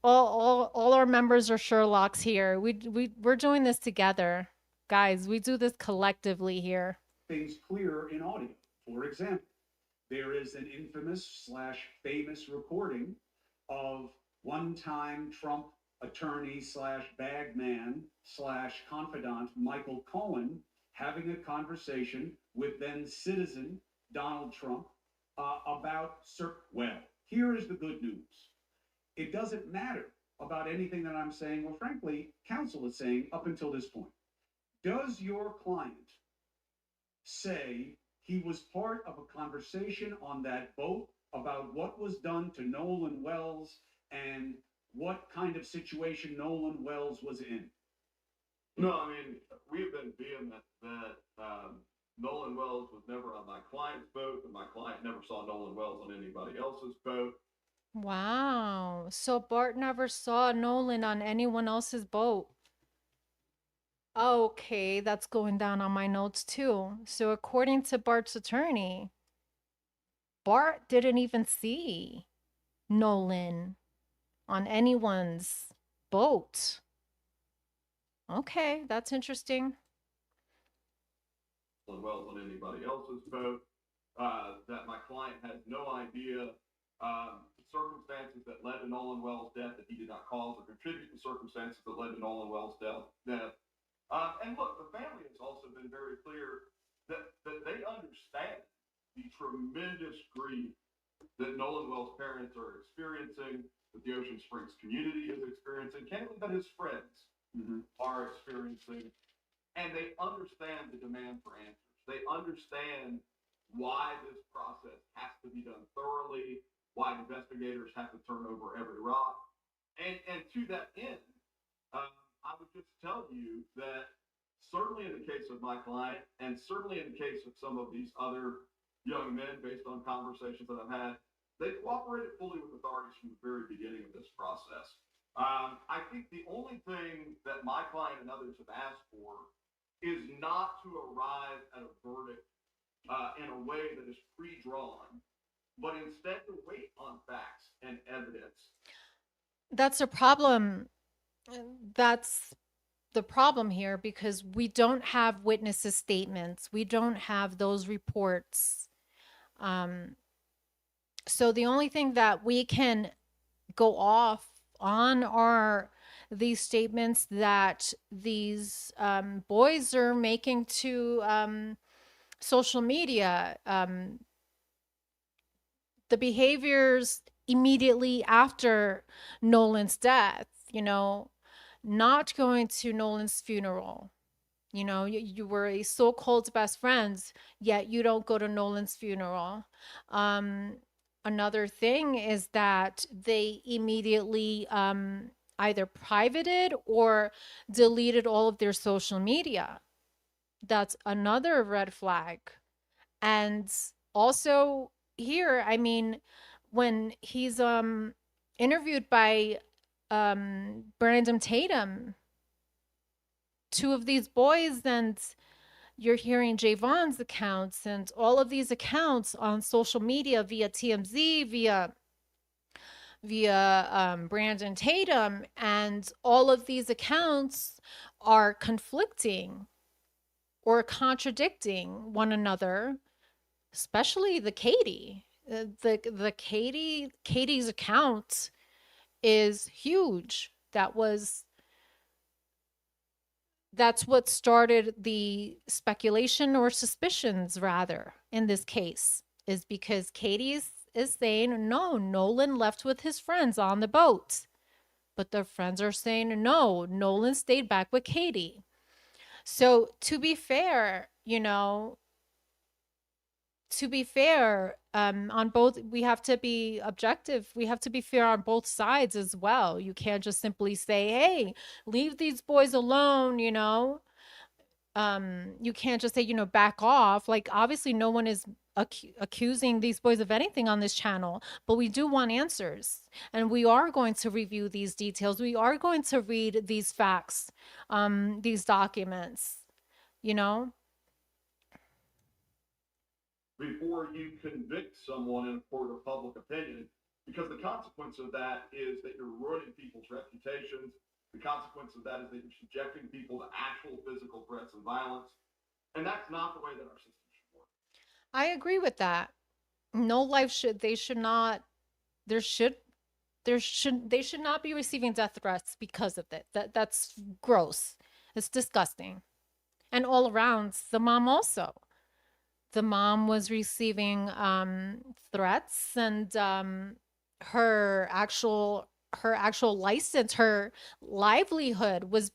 All our members are Sherlocks here. We're doing this together. Guys, we do this collectively here. Things clearer in audio. For example, there is an infamous / famous recording of one-time Trump attorney / bagman / confidant Michael Cohen having a conversation with then citizen Donald Trump about well, here is the good news. It doesn't matter about anything that I'm saying, or frankly, counsel is saying up until this point. Does your client say he was part of a conversation on that boat about what was done to Nolan Wells and what kind of situation Nolan Wells was in? No, I mean, we have been vehement that Nolan Wells was never on my my client's boat, and my client never saw Nolan Wells on anybody else's boat. Wow. So Bart never saw Nolan on anyone else's boat. Okay, that's going down on my notes too. So according to Bart's attorney, Bart didn't even see Nolan on anyone's boat. Okay, that's interesting. Nolan Wells on anybody else's boat. That my client has no idea the circumstances that led to Nolan Wells' death, that he did not cause or contribute to circumstances that led to Nolan Wells' death. And look, the family has also been very clear that they understand the tremendous grief that Nolan Wells' parents are experiencing, that the Ocean Springs community is experiencing, candidly, that his friends are experiencing. And they understand the demand for answers. They understand why this process has to be done thoroughly, why investigators have to turn over every rock. And to that end, I would just tell you that certainly in the case of my client, and certainly in the case of some of these other young men, based on conversations that I've had, they cooperated fully with authorities from the very beginning of this process. I think the only thing that my client and others have asked for is not to arrive at a verdict in a way that is pre-drawn, but instead to wait on facts and evidence. That's a problem. That's the problem here because we don't have witnesses' statements. We don't have those reports. So the only thing that we can go off on are these statements that these boys are making to social media. The behaviors immediately after Nolan's death, not going to Nolan's funeral. You were a so-called best friends, yet you don't go to Nolan's funeral. Another thing is that they immediately either privated or deleted all of their social media. That's another red flag. And also here, I mean, when he's interviewed by Brandon Tatum, two of these boys, and you're hearing Javon's accounts and all of these accounts on social media via TMZ, via Brandon Tatum, and all of these accounts are conflicting or contradicting one another, especially the Katie. The Katie's account is huge. That's what started the speculation or suspicions, rather, in this case, is because Katie is saying, no, Nolan left with his friends on the boat. But their friends are saying, no, Nolan stayed back with Katie. So to be fair, on both, we have to be objective. We have to be fair on both sides as well. You can't just simply say, hey, leave these boys alone, you can't just say, back off. Like, obviously no one is accusing these boys of anything on this channel, but we do want answers, and we are going to review these details. We are going to read these facts, these documents, before you convict someone in a court of public opinion, because the consequence of that is that you're ruining people's reputations. The consequence of that is that you're subjecting people to actual physical threats and violence. And that's not the way that our system should work. I agree with that. They should not be receiving death threats because of it. That's gross. It's disgusting. And all around, the mom also. The mom was receiving threats, and her actual license, her livelihood was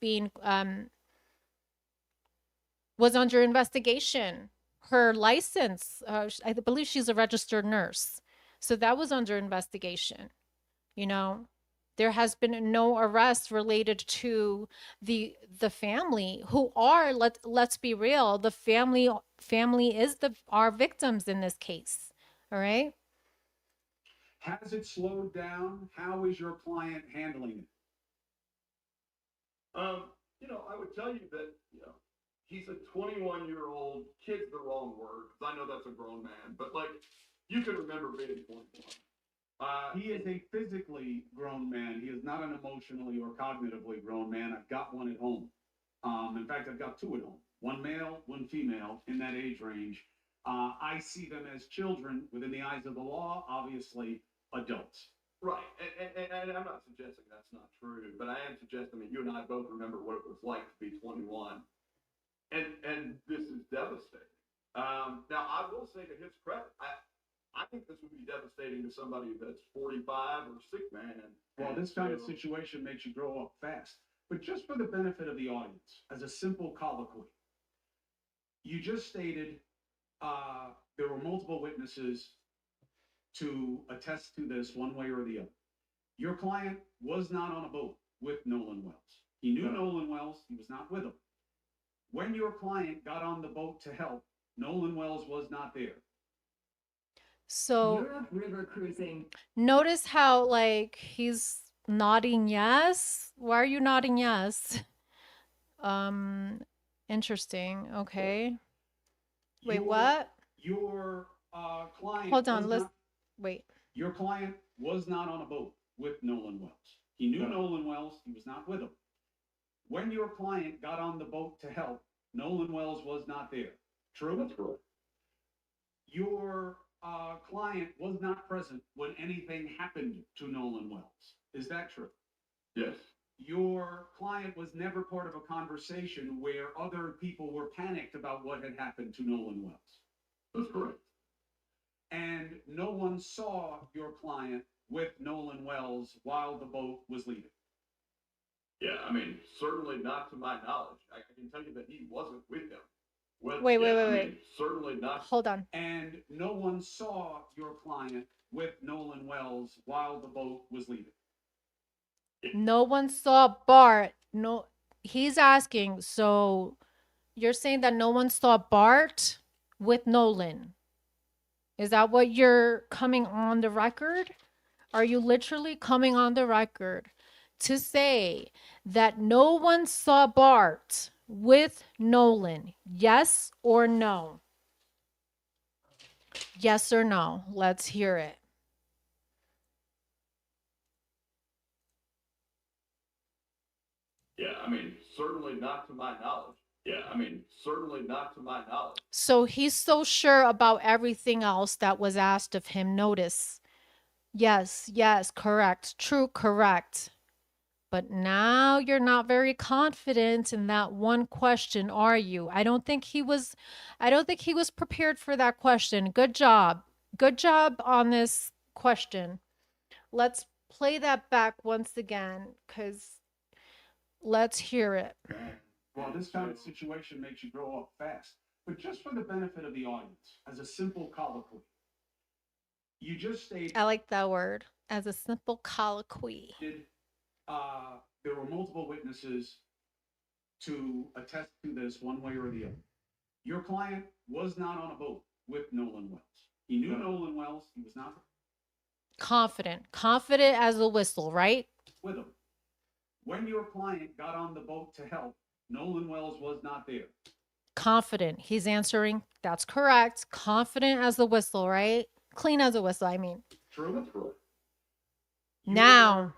under investigation. Her license, I believe she's a registered nurse, so that was under investigation. There has been no arrest related to the family who are, let's be real, the family is our victims in this case. All right? Has it slowed down? How is your client handling it? I would tell you that, he's a 21-year-old, kid's the wrong word, because I know that's a grown man, but like, you can remember being 21. He is a physically grown man. He is not an emotionally or cognitively grown man. I've got one at home. In fact, I've got two at home. One male, one female in that age range. I see them as children within the eyes of the law, obviously adults. Right, and I'm not suggesting that's not true, but I am suggesting that you and I both remember what it was like to be 21, and this is devastating. Now, I will say to his credit, I think this would be devastating to somebody that's 45 or sick, man. Well, this kind of situation makes you grow up fast. But just for the benefit of the audience, as a simple colloquy, you just stated there were multiple witnesses to attest to this one way or the other. Your client was not on a boat with Nolan Wells. He knew Nolan Wells. He was not with him. When your client got on the boat to help, Nolan Wells was not there. So Europe river cruising. notice how like he's nodding yes. Why are you nodding yes? Interesting. Okay. Wait, what? Your client. Hold on. Wait. Your client was not on a boat with Nolan Wells. He knew Nolan Wells. He was not with him. When your client got on the boat to help, Nolan Wells was not there. True? That's correct. Your client was not present when anything happened to Nolan Wells. Is that true? Yes. Your client was never part of a conversation where other people were panicked about what had happened to Nolan Wells. That's correct. And no one saw your client with Nolan Wells while the boat was leaving. Yeah, I mean, certainly not to my knowledge. I can tell you that he wasn't with him. Wait. Certainly not. Hold on. And no one saw your client with Nolan Wells while the boat was leaving. No one saw Bart. No, he's asking. So you're saying that no one saw Bart with Nolan? Is that what you're coming on the record? Are you literally coming on the record to say that no one saw Bart with Nolan? Yes or no? Yes or no? Let's hear it. Yeah, I mean, certainly not to my knowledge. So he's so sure about everything else that was asked of him. Notice. Yes, correct. True, correct. But now you're not very confident in that one question, are you? I don't think he was prepared for that question. Good job. Good job on this question. Let's play that back once again, because let's hear it. Well, this kind of situation makes you grow up fast. But just for the benefit of the audience, as a simple colloquy, you just stated. I like that word, as a simple colloquy. There were multiple witnesses to attest to this one way or the other. Your client was not on a boat with Nolan Wells. He knew Nolan Wells. He was not confident as a whistle, right? With him. When your client got on the boat to help, Nolan Wells was not there. Confident. He's answering. That's correct. Confident as a whistle, right? Clean as a whistle, I mean. True. That's correct. Now,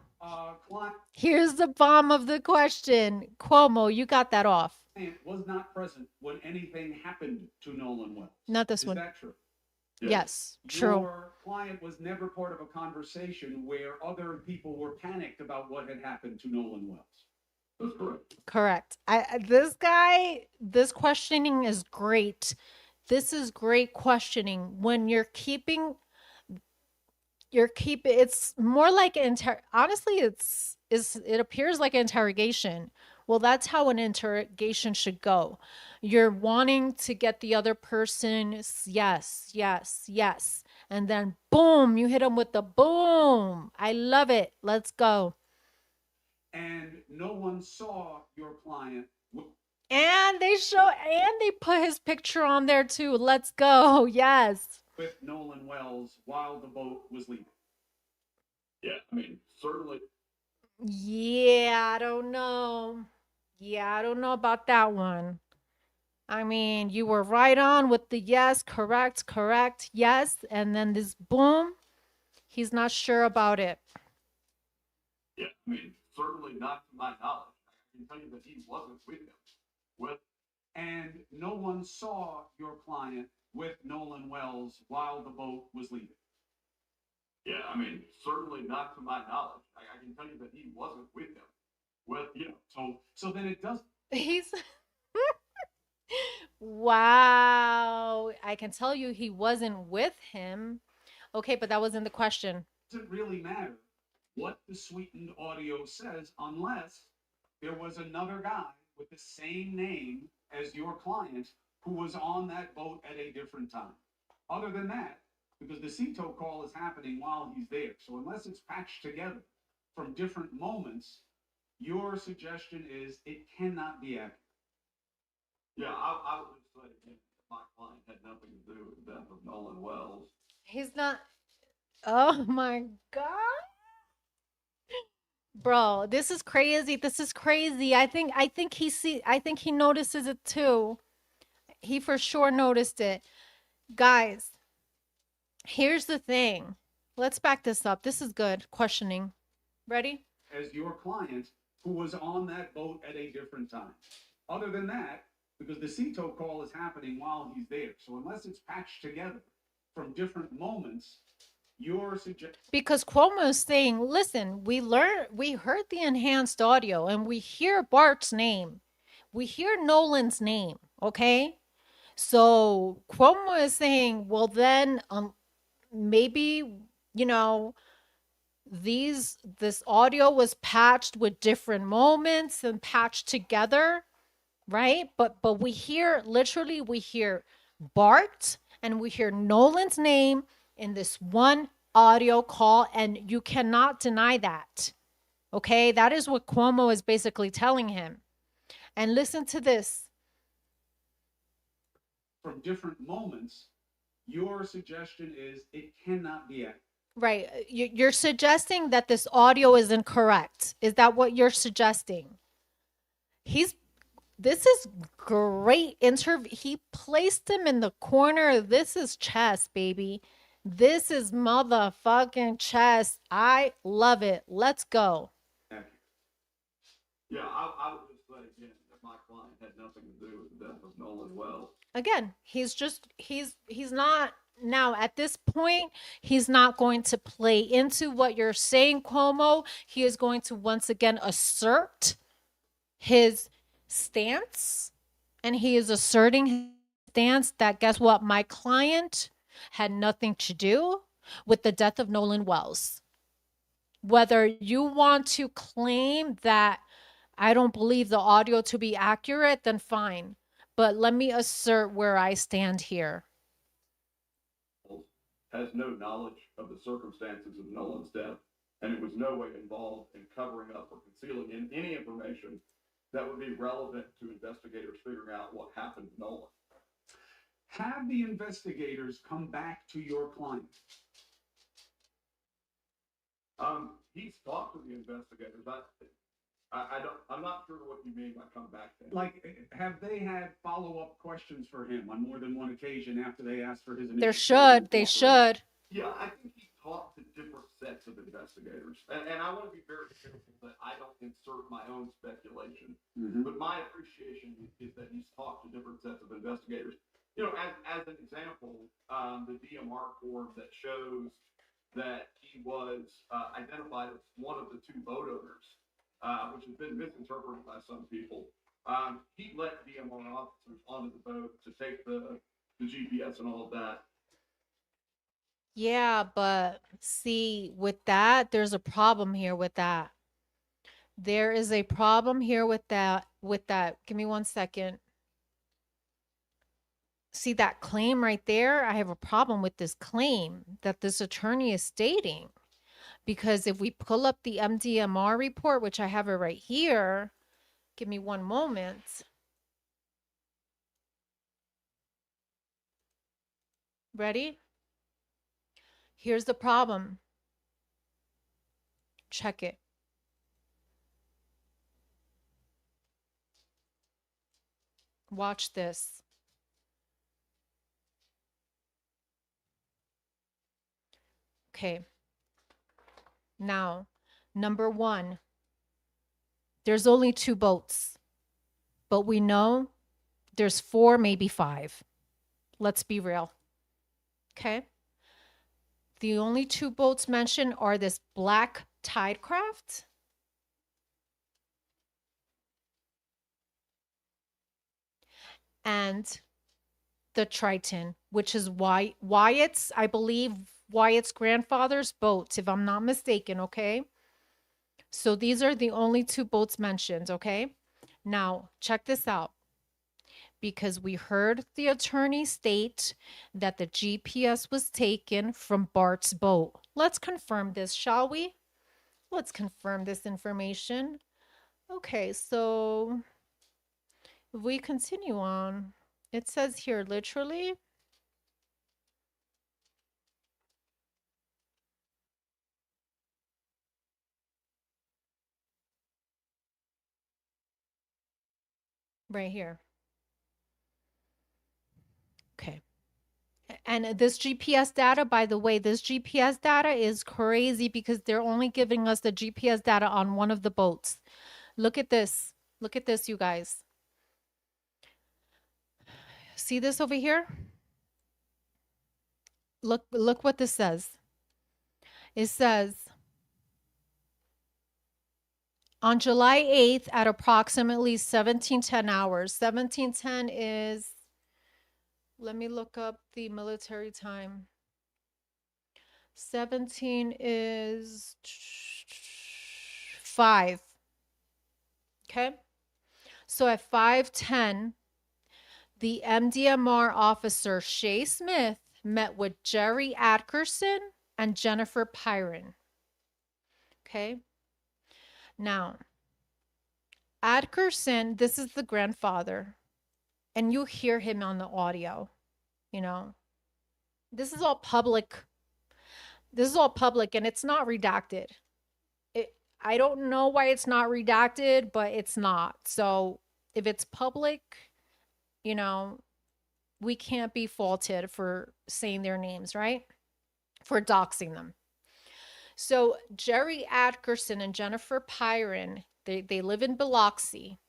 here's the bomb of the question. Cuomo, you got that off. Was not present when anything happened to Nolan Wells. Not this one. Is that true? Yes, true. Your client was never part of a conversation where other people were panicked about what had happened to Nolan Wells. That's correct. Correct. This questioning is great. This is great questioning. When it's more like honestly, it appears like interrogation. Well, that's how an interrogation should go. You're wanting to get the other person, yes. And then boom, you hit them with the boom. I love it. Let's go. And no one saw your client And they put his picture on there too. Let's go. Yes. with Nolan Wells while the boat was leaving. Yeah, I mean, certainly. Yeah, I don't know. Yeah, I don't know about that one. I mean, you were right on with the yes, correct, yes. And then this boom, he's not sure about it. Yeah, I mean, certainly not to my knowledge. I can tell you that he wasn't with him. With And no one saw your client with Nolan Wells while the boat was leaving. yeah, I mean, certainly not to my knowledge. I can tell you that he wasn't with him. With So then it does He's wow. I can tell you he wasn't with him. Okay, but that wasn't the question. doesn't really matter what the sweetened audio says unless there was another guy with the same name as your client who was on that boat at a different time. Other than that, because the CETO call is happening while he's there. So unless it's patched together from different moments, your suggestion is it cannot be accurate. yeah, I would just say again, that my client had nothing to do with the death of Nolan Wells. He's not. Oh my God. Bro, this is crazy. This is crazy. I think he notices it too. He for sure noticed it. Guys, here's the thing. Let's back this up. This is good. Questioning. Ready? As your client who was on that boat at a different time. Other than that, because the CETO call is happening while he's there. So unless it's patched together from different moments, your suggestion. Because Cuomo is saying, listen, we heard the enhanced audio and we hear Bart's name. We hear Nolan's name. Okay. So Cuomo is saying, well, then maybe, you know, this audio was patched with different moments and patched together, right? But we hear Bart and we hear Nolan's name in this one audio call, and you cannot deny that. Okay, that is what Cuomo is basically telling him. And listen to this. From different moments, your suggestion is it cannot be accurate. Right. You're suggesting that this audio is incorrect. Is that what you're suggesting? This is great interview. He placed him in the corner. This is chess, baby. This is motherfucking chess. I love it. Let's go. Yeah, I would just say again that my client had nothing to do with the death of Nolan Wells. Again, he's not now at this point, he's not going to play into what you're saying, Cuomo. He is going to once again assert his stance, and he is asserting his stance that guess what? My client had nothing to do with the death of Nolan Wells. Whether you want to claim that I don't believe the audio to be accurate, then fine. But let me assert where I stand here. Has no knowledge of the circumstances of Nolan's death, and it was no way involved in covering up or concealing any information that would be relevant to investigators figuring out what happened to Nolan. Have the investigators come back to your client? He's talked to the investigators. I'm not sure what you mean by come back to him. Like, have they had follow-up questions for him on more than one occasion after they asked for his initial They statement? should. Yeah, I think he talked to different sets of investigators. And I want to be very careful that I don't insert my own speculation. Mhm. But my appreciation is that he's talked to different sets of investigators. You know, as an example, the DMR form that shows that he was identified as one of the two boat owners, which has been misinterpreted by some people. He let DMR officers onto the boat to take the GPS and all of that. Yeah, but see, with that, there's a problem here with that. There is a problem here with that. Give me 1 second. See that claim right there? I have a problem with this claim that this attorney is stating Because if we pull up the MDMR report, which I have it right here, give me one moment. Ready? Here's the problem. Check it. Watch this. Okay. Now, number one, there's only 2 boats, but we know there's 4, maybe 5. Let's be real. Okay. The only 2 boats mentioned are this black tidecraft and the Triton, which is Wyatt's, I believe, Wyatt's grandfather's boat, if I'm not mistaken, okay? So these are the only 2 boats mentioned, okay? Now, check this out. Because we heard the attorney state that the GPS was taken from Bart's boat. Let's confirm this, shall we? Let's confirm this information. Okay, so if we continue on, it says here literally, right here. Okay. And this GPS data, by the way, this GPS data is crazy because they're only giving us the GPS data on one of the boats. Look at this. Look at this, you guys. See this over here? Look what this says. It says, on July 8th at approximately 1710 hours. 1710 is, let me look up the military time. 17 is 5. Okay. So at 5:10, the MDMR officer Shay Smith met with Jerry Atkerson and Jennifer Pyron. Okay. Now, Atkerson, this is the grandfather, and you hear him on the audio, you know. This is all public. This is all public, and it's not redacted. I don't know why it's not redacted, but it's not. So if it's public, you know, we can't be faulted for saying their names, right? For doxing them. So Jerry Atkerson and Jennifer Pyron, they live in Biloxi.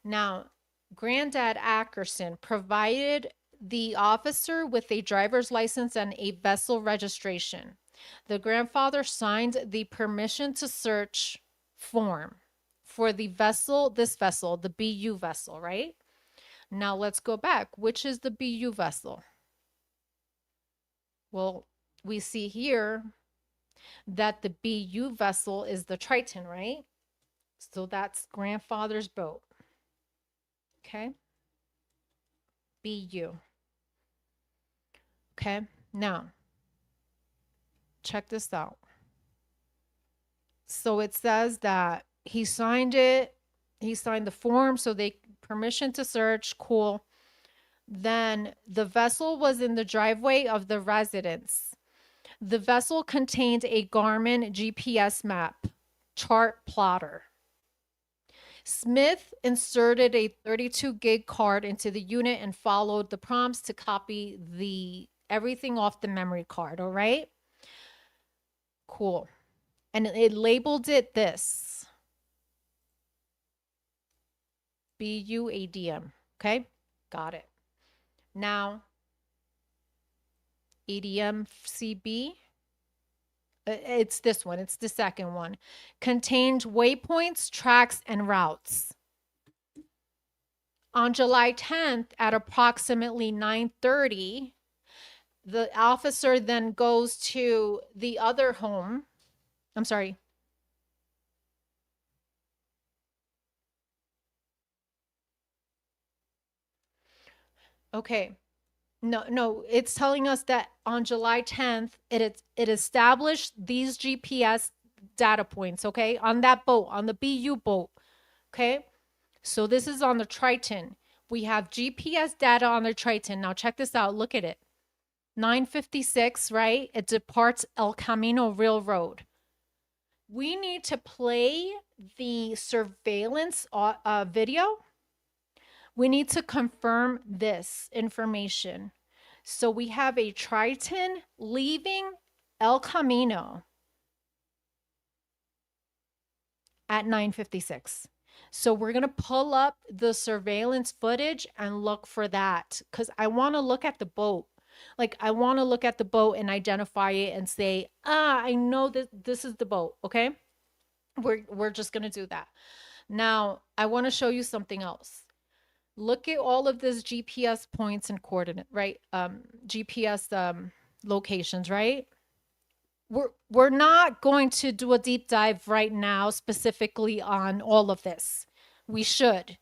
Now, Granddad Atkerson provided the officer with a driver's license and a vessel registration. The grandfather signed the permission to search form for the vessel, this vessel, the BU vessel, right? Now let's go back. Which is the BU vessel? Well, we see here that the BU vessel is the Triton, right? So that's grandfather's boat. Okay. BU. Okay. Now, check this out. So it says that he signed it. He signed the form. So they permission to search. Cool. Then the vessel was in the driveway of the residence. The vessel contained a Garmin GPS map, chart plotter. Smith inserted a 32 gig card into the unit and followed the prompts to copy everything off the memory card, all right? Cool. And it labeled it this. BUADM, okay? Got it. Now, ADM CB, it's this one, it's the second one, contained waypoints, tracks, and routes. On July 10th at approximately 9:30, the officer then goes to the other home. I'm sorry. Okay. No, it's telling us that on July 10th, it established these GPS data points, okay, on that boat, on the BU boat, okay? So this is on the Triton. We have GPS data on the Triton. Now check this out. Look at it. 9:56, right? It departs El Camino Railroad. We need to play the surveillance video. We need to confirm this information. So we have a Triton leaving El Camino at 9:56. So we're going to pull up the surveillance footage and look for that because I want to look at the boat. Like I want to look at the boat and identify it and say, I know that this is the boat. Okay. We're just going to do that. Now I want to show you something else. Look at all of this GPS points and coordinate, right? GPS locations, right? We're not going to do a deep dive right now specifically on all of this. We should.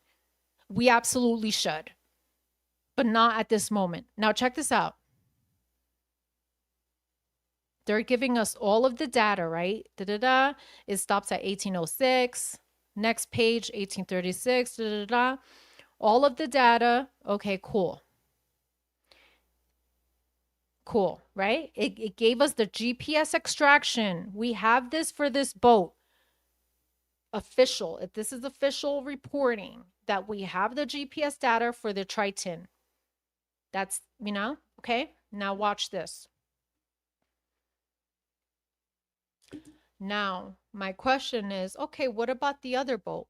We absolutely should. But not at this moment. Now check this out. They're giving us all of the data, right? It stops at 1806. Next page, 1836. All of the data. Okay, cool. Cool, right? It gave us the GPS extraction. We have this for this boat. Official. If this is official reporting that we have the GPS data for the Triton. That's, okay? Now watch this. Now, my question is, okay, what about the other boat?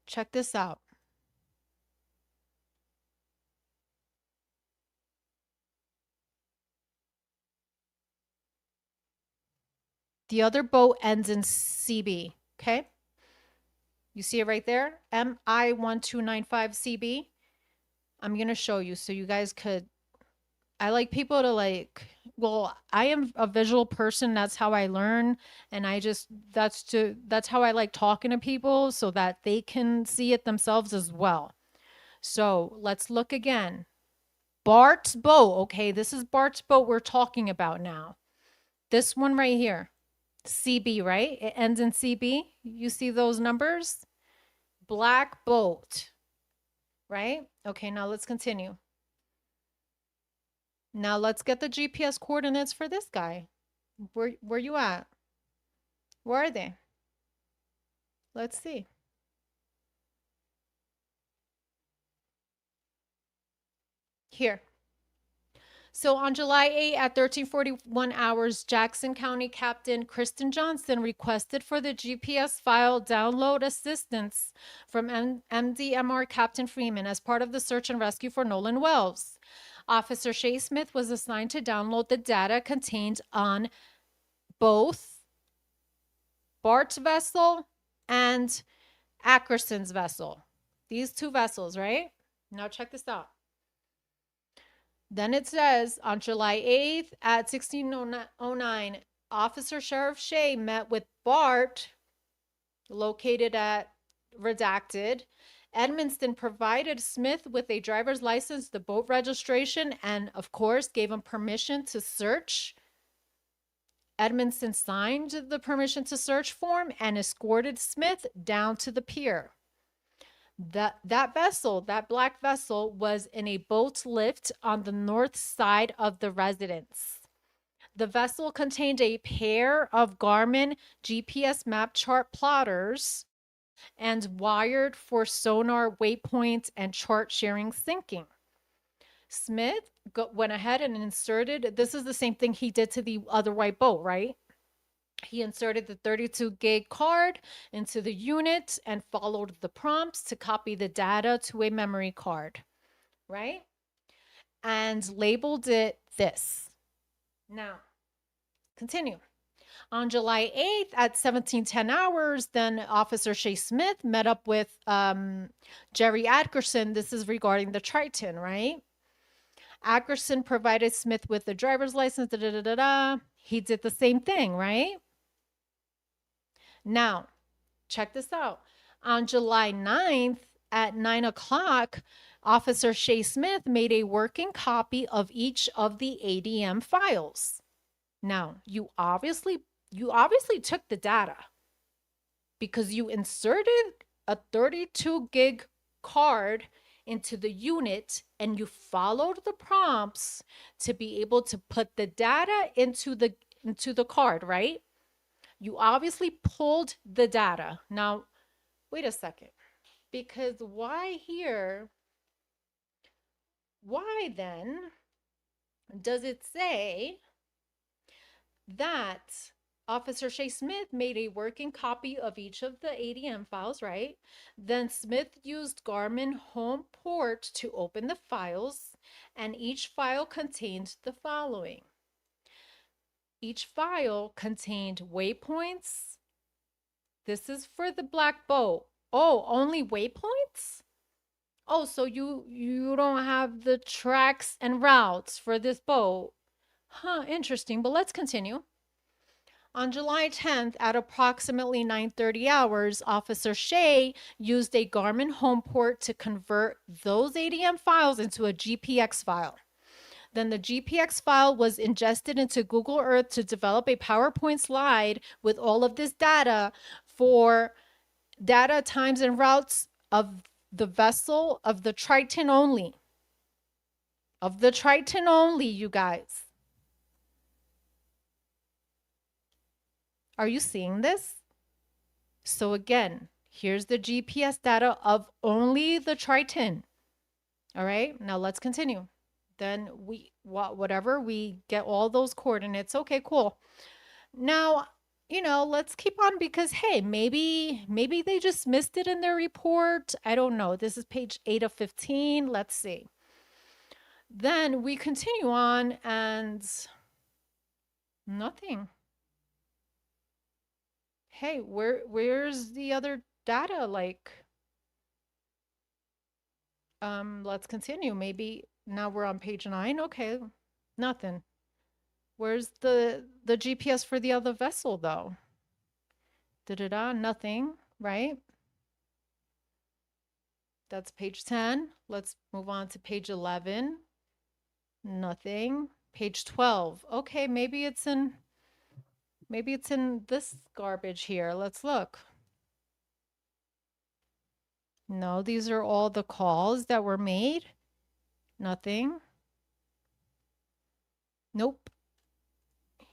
Check this out. The other boat ends in CB, okay? You see it right there? MI1295CB. I'm going to show you so you guys could, I like people to I am a visual person. That's how I learn. And that's how I like talking to people so that they can see it themselves as well. So let's look again. Bart's boat. Okay, this is Bart's boat we're talking about now. This one right here. CB, right? It ends in CB. You see those numbers? Black boat, right? Okay, now let's continue. Now let's get the GPS coordinates for this guy. Where you at? Where are they? Let's see. Here. So on July 8 at 13:41 hours, Jackson County Captain Kristen Johnson requested for the GPS file download assistance from MDMR Captain Freeman as part of the search and rescue for Nolan Wells. Officer Shay Smith was assigned to download the data contained on both Bart's vessel and Ackerson's vessel. These two vessels, right? Now check this out. Then it says on July 8th at 16:09, Officer Sheriff Shea met with Bart, located at redacted. Edmiston provided Smith with a driver's license, the boat registration, and of course gave him permission to search. Edmiston signed the permission to search form and escorted Smith down to the pier. That vessel, that black vessel, was in a boat lift on the north side of the residence. The vessel contained a pair of Garmin GPS map chart plotters and wired for sonar waypoint and chart sharing syncing. Smith went ahead and inserted, this is the same thing he did to the other white boat, right? He inserted the 32 gig card into the unit and followed the prompts to copy the data to a memory card, right? And labeled it this. Now, continue. On July 8th at 17:10 hours, then Officer Shay Smith met up with Jerry Atkerson. This is regarding the Triton, right? Atkerson provided Smith with the driver's license. He did the same thing, right? Now, check this out. On July 9th at 9 o'clock, Officer Shea Smith made a working copy of each of the ADM files. Now, you obviously took the data because you inserted a 32 gig card into the unit and you followed the prompts to be able to put the data into the card, right? You obviously pulled the data. Now, wait a second. Because why then does it say that Officer Shea Smith made a working copy of each of the ADM files, right? Then Smith used Garmin Home Port to open the files, and each file contained the following. Each file contained waypoints. This is for the black boat. Oh, only waypoints? Oh, so you don't have the tracks and routes for this boat. Huh, interesting, but let's continue. On July 10th at approximately 9:30 hours, Officer Shea used a Garmin home port to convert those ADM files into a GPX file. Then the GPX file was ingested into Google Earth to develop a PowerPoint slide with all of this data for data, times, and routes of the vessel, of the Triton only. Of the Triton only, you guys. Are you seeing this? So again, here's the GPS data of only the Triton. All right, now let's continue. Then whatever, we get all those coordinates. Okay, cool. Now, let's keep on because, hey, maybe they just missed it in their report. I don't know. This is page 8 of 15. Let's see. Then we continue on and nothing. Hey, where's the other data? Like, let's continue. Maybe now we're on page 9. Okay, nothing. Where's the GPS for the other vessel though? Nothing, right? That's page 10. Let's move on to page 11. Nothing. Page 12. Okay, maybe it's in this garbage here. Let's look. No, these are all the calls that were made. Nothing. Nope.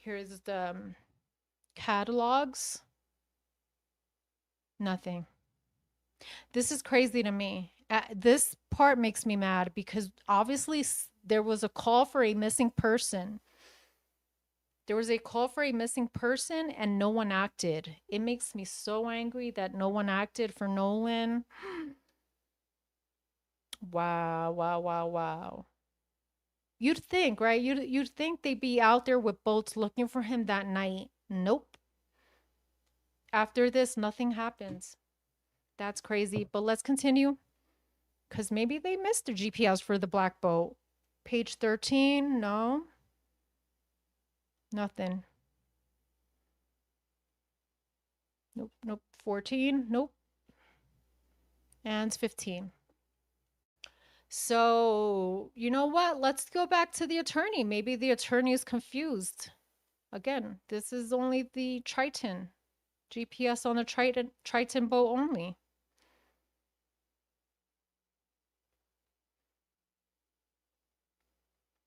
Here's the catalogs. Nothing. This is crazy to me. This part makes me mad because obviously there was a call for a missing person. There was a call for a missing person and no one acted. It makes me so angry that no one acted for Nolan. Wow, wow, wow, wow. You'd think, right? You'd think they'd be out there with boats looking for him that night. Nope. After this, nothing happens. That's crazy. But let's continue. Because maybe they missed the GPS for the black boat. Page 13, no. Nothing. Nope, nope. 14, nope. And 15. So, you know what? Let's go back to the attorney. Maybe the attorney is confused. Again, this is only the Triton. GPS on the Triton boat only.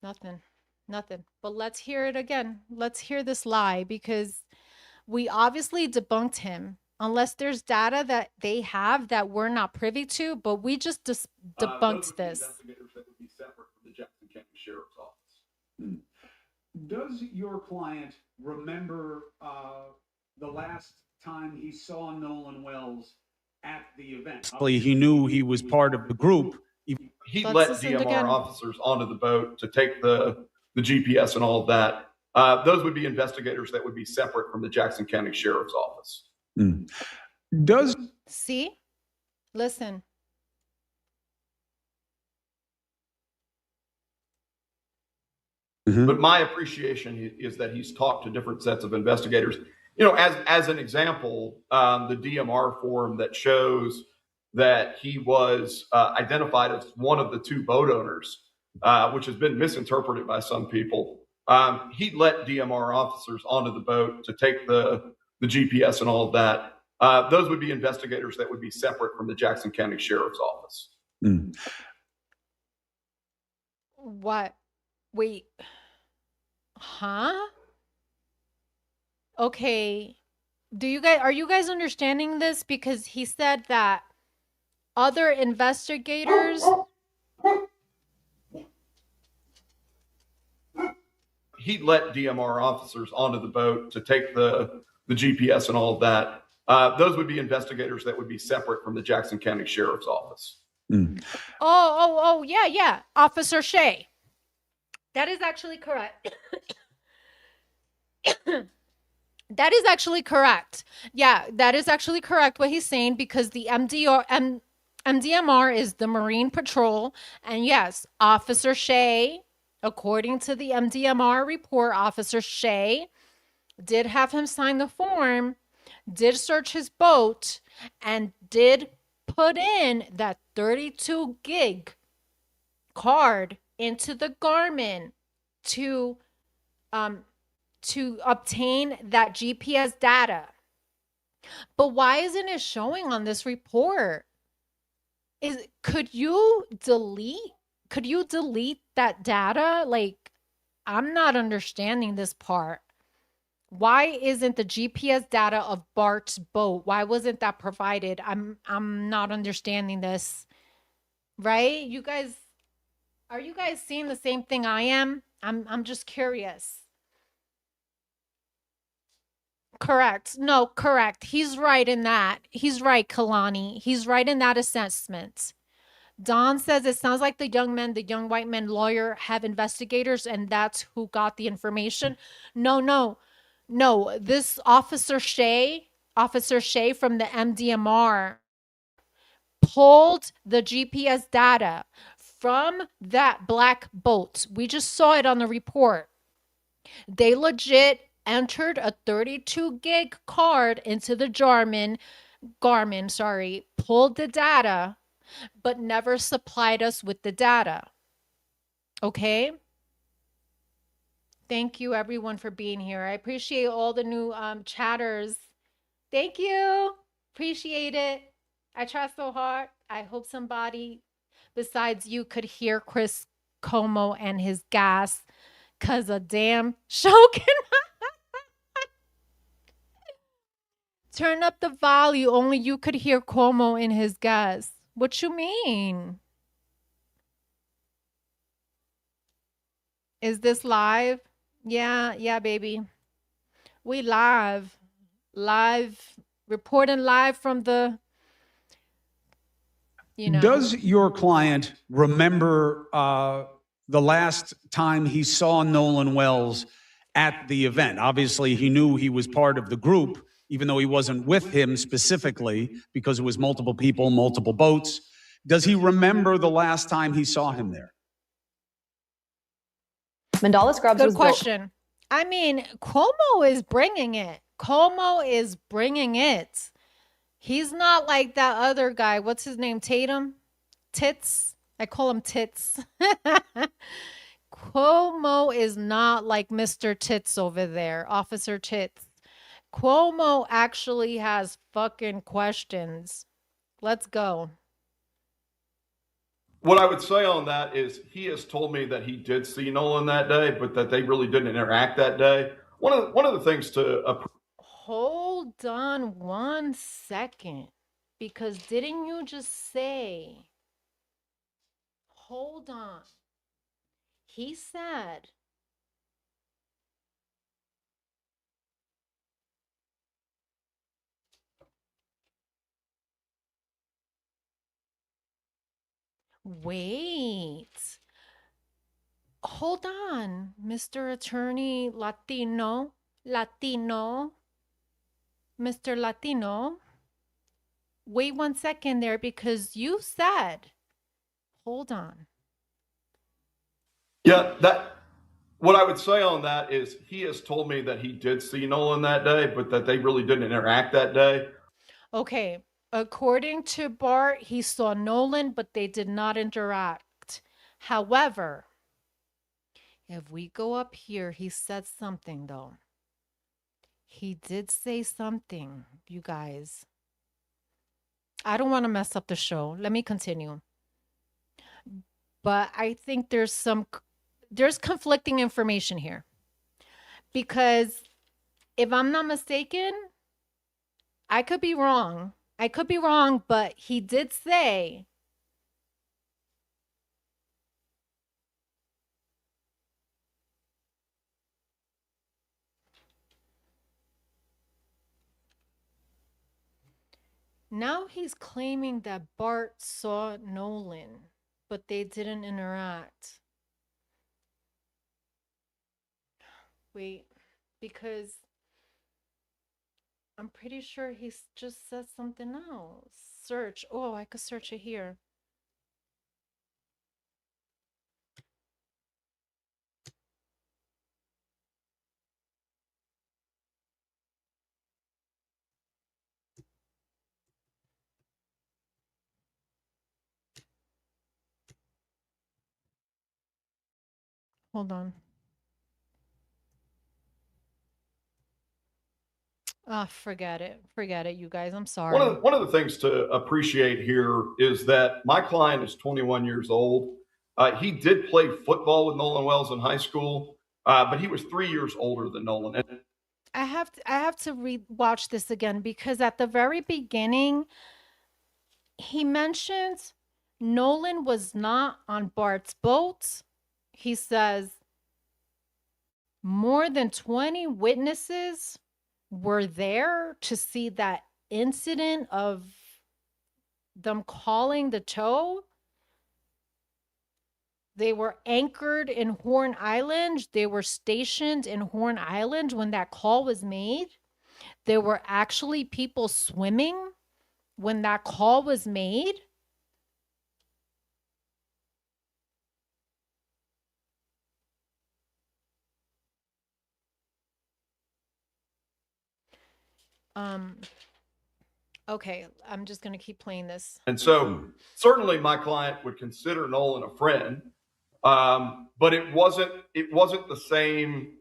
Nothing. Nothing. But let's hear it again. Let's hear this lie because we obviously debunked him. Unless there's data that they have that we're not privy to, but we just debunked this. Investigators that would be separate from the Jackson County Sheriff's Office. Does your client remember the last time he saw Nolan Wells at the event? He knew he was part of the group. He Let's let listen DMR again. officers onto the boat to take the GPS and all of that. Those would be investigators that would be separate from the Jackson County Sheriff's Office. Does See? Listen. But my appreciation is that he's talked to different sets of investigators. You know, as an example, the DMR form that shows that he was identified as one of the two boat owners, which has been misinterpreted by some people. He let DMR officers onto the boat to take the GPS and all of that. Those would be investigators that would be separate from the Jackson County Sheriff's Office. Mm. What? Wait. Huh? Okay. Are you guys understanding this? Because he said that other investigators. He let DMR officers onto the boat to take the GPS and all of that. Those would be investigators that would be separate from the Jackson County Sheriff's Office. Mm. Oh, yeah. Officer Shea. That is actually correct. That is actually correct. Yeah, that is actually correct what he's saying, because the MDMR is the Marine Patrol. And yes, Officer Shea, according to the MDMR report, Officer Shea did have him sign the form, did search his boat, and did put in that 32 gig card into the Garmin to obtain that GPS data. But why isn't it showing on this report? Could you delete that data? Like, I'm not understanding this part. Why isn't the GPS data of Bart's boat? Why wasn't that provided? I'm not understanding this. Right? Are you guys seeing the same thing I am? I'm just curious. Correct. No, correct. He's right in that. He's right, Kalani. He's right in that assessment. Don says it sounds like the young white men lawyer have investigators, and that's who got the information. No. This Officer Shea from the MDMR pulled the GPS data from that black boat. We just saw it on the report. They legit entered a 32 gig card into the Garmin, pulled the data, but never supplied us with the data. Okay? Thank you everyone for being here. I appreciate all the new chatters. Thank you. Appreciate it. I try so hard. I hope somebody besides you could hear Chris Cuomo and his gas, cause a damn show can turn up the volume. Only you could hear Cuomo in his gas. What you mean? Is this live? Yeah, baby. We live, reporting live from the, Does your client remember the last time he saw Nolan Wells at the event? Obviously, he knew he was part of the group, even though he wasn't with him specifically, because it was multiple people, multiple boats. Does he remember the last time he saw him there? Mandala Scrubs Good was question. I mean, Cuomo is bringing it. He's not like that other guy. What's his name? Tatum? Tits? I call him Tits. Cuomo is not like Mr. Tits over there, Officer Tits. Cuomo actually has fucking questions. Let's go. What I would say on that is he has told me that he did see Nolan that day, but that they really didn't interact that day. One of the things to Hold on 1 second, because didn't you just say? Hold on. He said wait. Hold on, Mr. Attorney Latino, Mr. Latino. Wait 1 second there, because you said, hold on. Yeah, what I would say on that is he has told me that he did see Nolan that day, but that they really didn't interact that day. Okay. According to Bart, he saw Nolan, but they did not interact. However, if we go up here, he said something though. He did say something, you guys. I don't want to mess up the show. Let me continue. But I think there's conflicting information here. Because if I'm not mistaken, I could be wrong. But he did say now he's claiming that Bart saw Nolan, but they didn't interact. Wait, because I'm pretty sure he just said something else. Search. Oh, I could search it here. Hold on. Ah, forget it. Forget it, you guys. I'm sorry. One of the things to appreciate here is that my client is 21 years old. He did play football with Nolan Wells in high school, but he was 3 years older than Nolan. And I have to watch this again because at the very beginning, he mentions Nolan was not on Bart's boat. He says more than 20 witnesses were there to see that incident of them calling the tow. They were anchored in Horn Island. They were stationed in Horn Island when that call was made. There were actually people swimming when that call was made. Okay, I'm just going to keep playing this. And so certainly my client would consider Nolan a friend, but it wasn't the same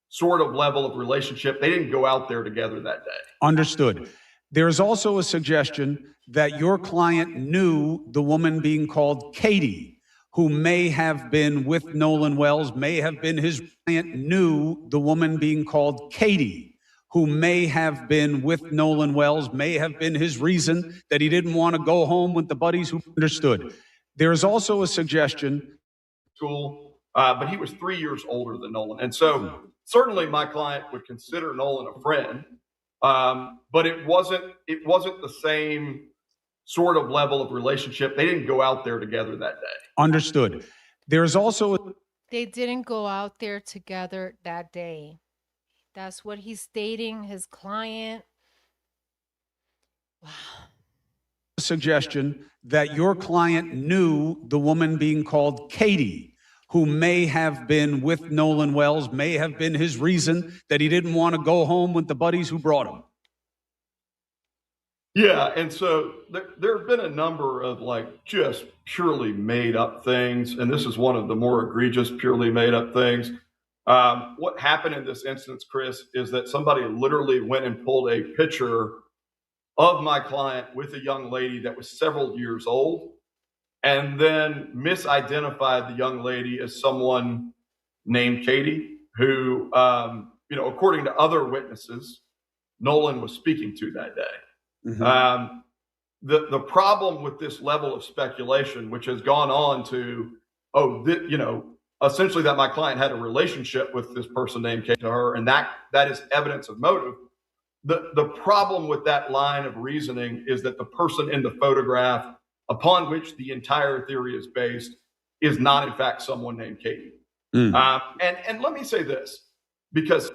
sort of level of relationship. They didn't go out there together that day. Understood. There's also a suggestion that your client knew the woman being called Katie, who may have been with Nolan Wells, may have been his client, knew the woman being called Katie, who may have been with Nolan Wells, may have been his reason that he didn't want to go home with the buddies who understood. There is also a suggestion. But he was 3 years older than Nolan. And so certainly my client would consider Nolan a friend, but it wasn't the same sort of level of relationship. They didn't go out there together that day. Understood. There's also They didn't go out there together that day. That's what he's stating, his client. Wow. suggestion that your client knew the woman being called Katie, who may have been with Nolan Wells, may have been his reason that he didn't want to go home with the buddies who brought him. Yeah, and so there have been a number of like just purely made up things, and this is one of the more egregious purely made up things. What happened in this instance, Chris, is that somebody literally went and pulled a picture of my client with a young lady that was several years old, and then misidentified the young lady as someone named Katie, who, according to other witnesses, Nolan was speaking to that day. Mm-hmm. The problem with this level of speculation, which has gone on to, essentially that my client had a relationship with this person named Katie to her, and that is evidence of motive. The problem with that line of reasoning is that the person in the photograph upon which the entire theory is based is not in fact someone named Katie. Mm. And let me say this, because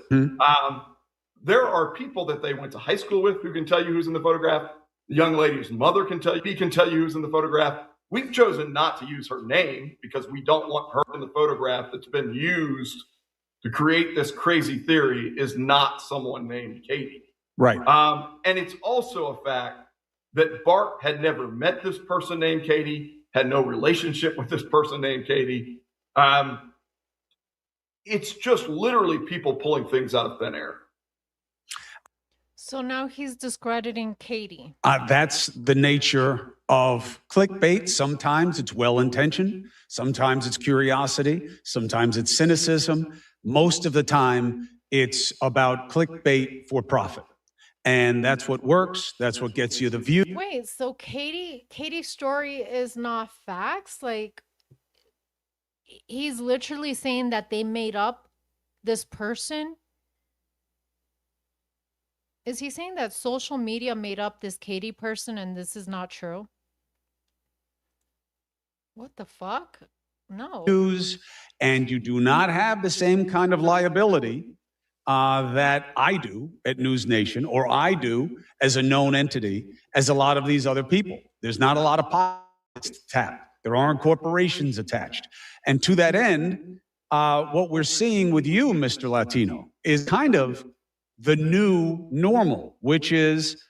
there are people that they went to high school with who can tell you who's in the photograph. The young lady's mother can tell you who's in the photograph. We've chosen not to use her name because we don't want her in the photograph that's been used to create this crazy theory is not someone named Katie. Right. And it's also a fact that Bart had never met this person named Katie, had no relationship with this person named Katie. It's just literally people pulling things out of thin air. So now he's discrediting Katie. That's the nature of clickbait. Sometimes it's well-intentioned. Sometimes it's curiosity. Sometimes it's cynicism. Most of the time, it's about clickbait for profit. And that's what works. That's what gets you the view. Wait, so Katie's story is not facts? Like, he's literally saying that they made up this person? Is he saying that social media made up this Katie person and this is not true? What the fuck? No. News, and you do not have the same kind of liability that I do at News Nation, or I do as a known entity, as a lot of these other people. There's not a lot of pockets tapped. There aren't corporations attached. And to that end, what we're seeing with you, Mr. Latino, is kind of the new normal, which is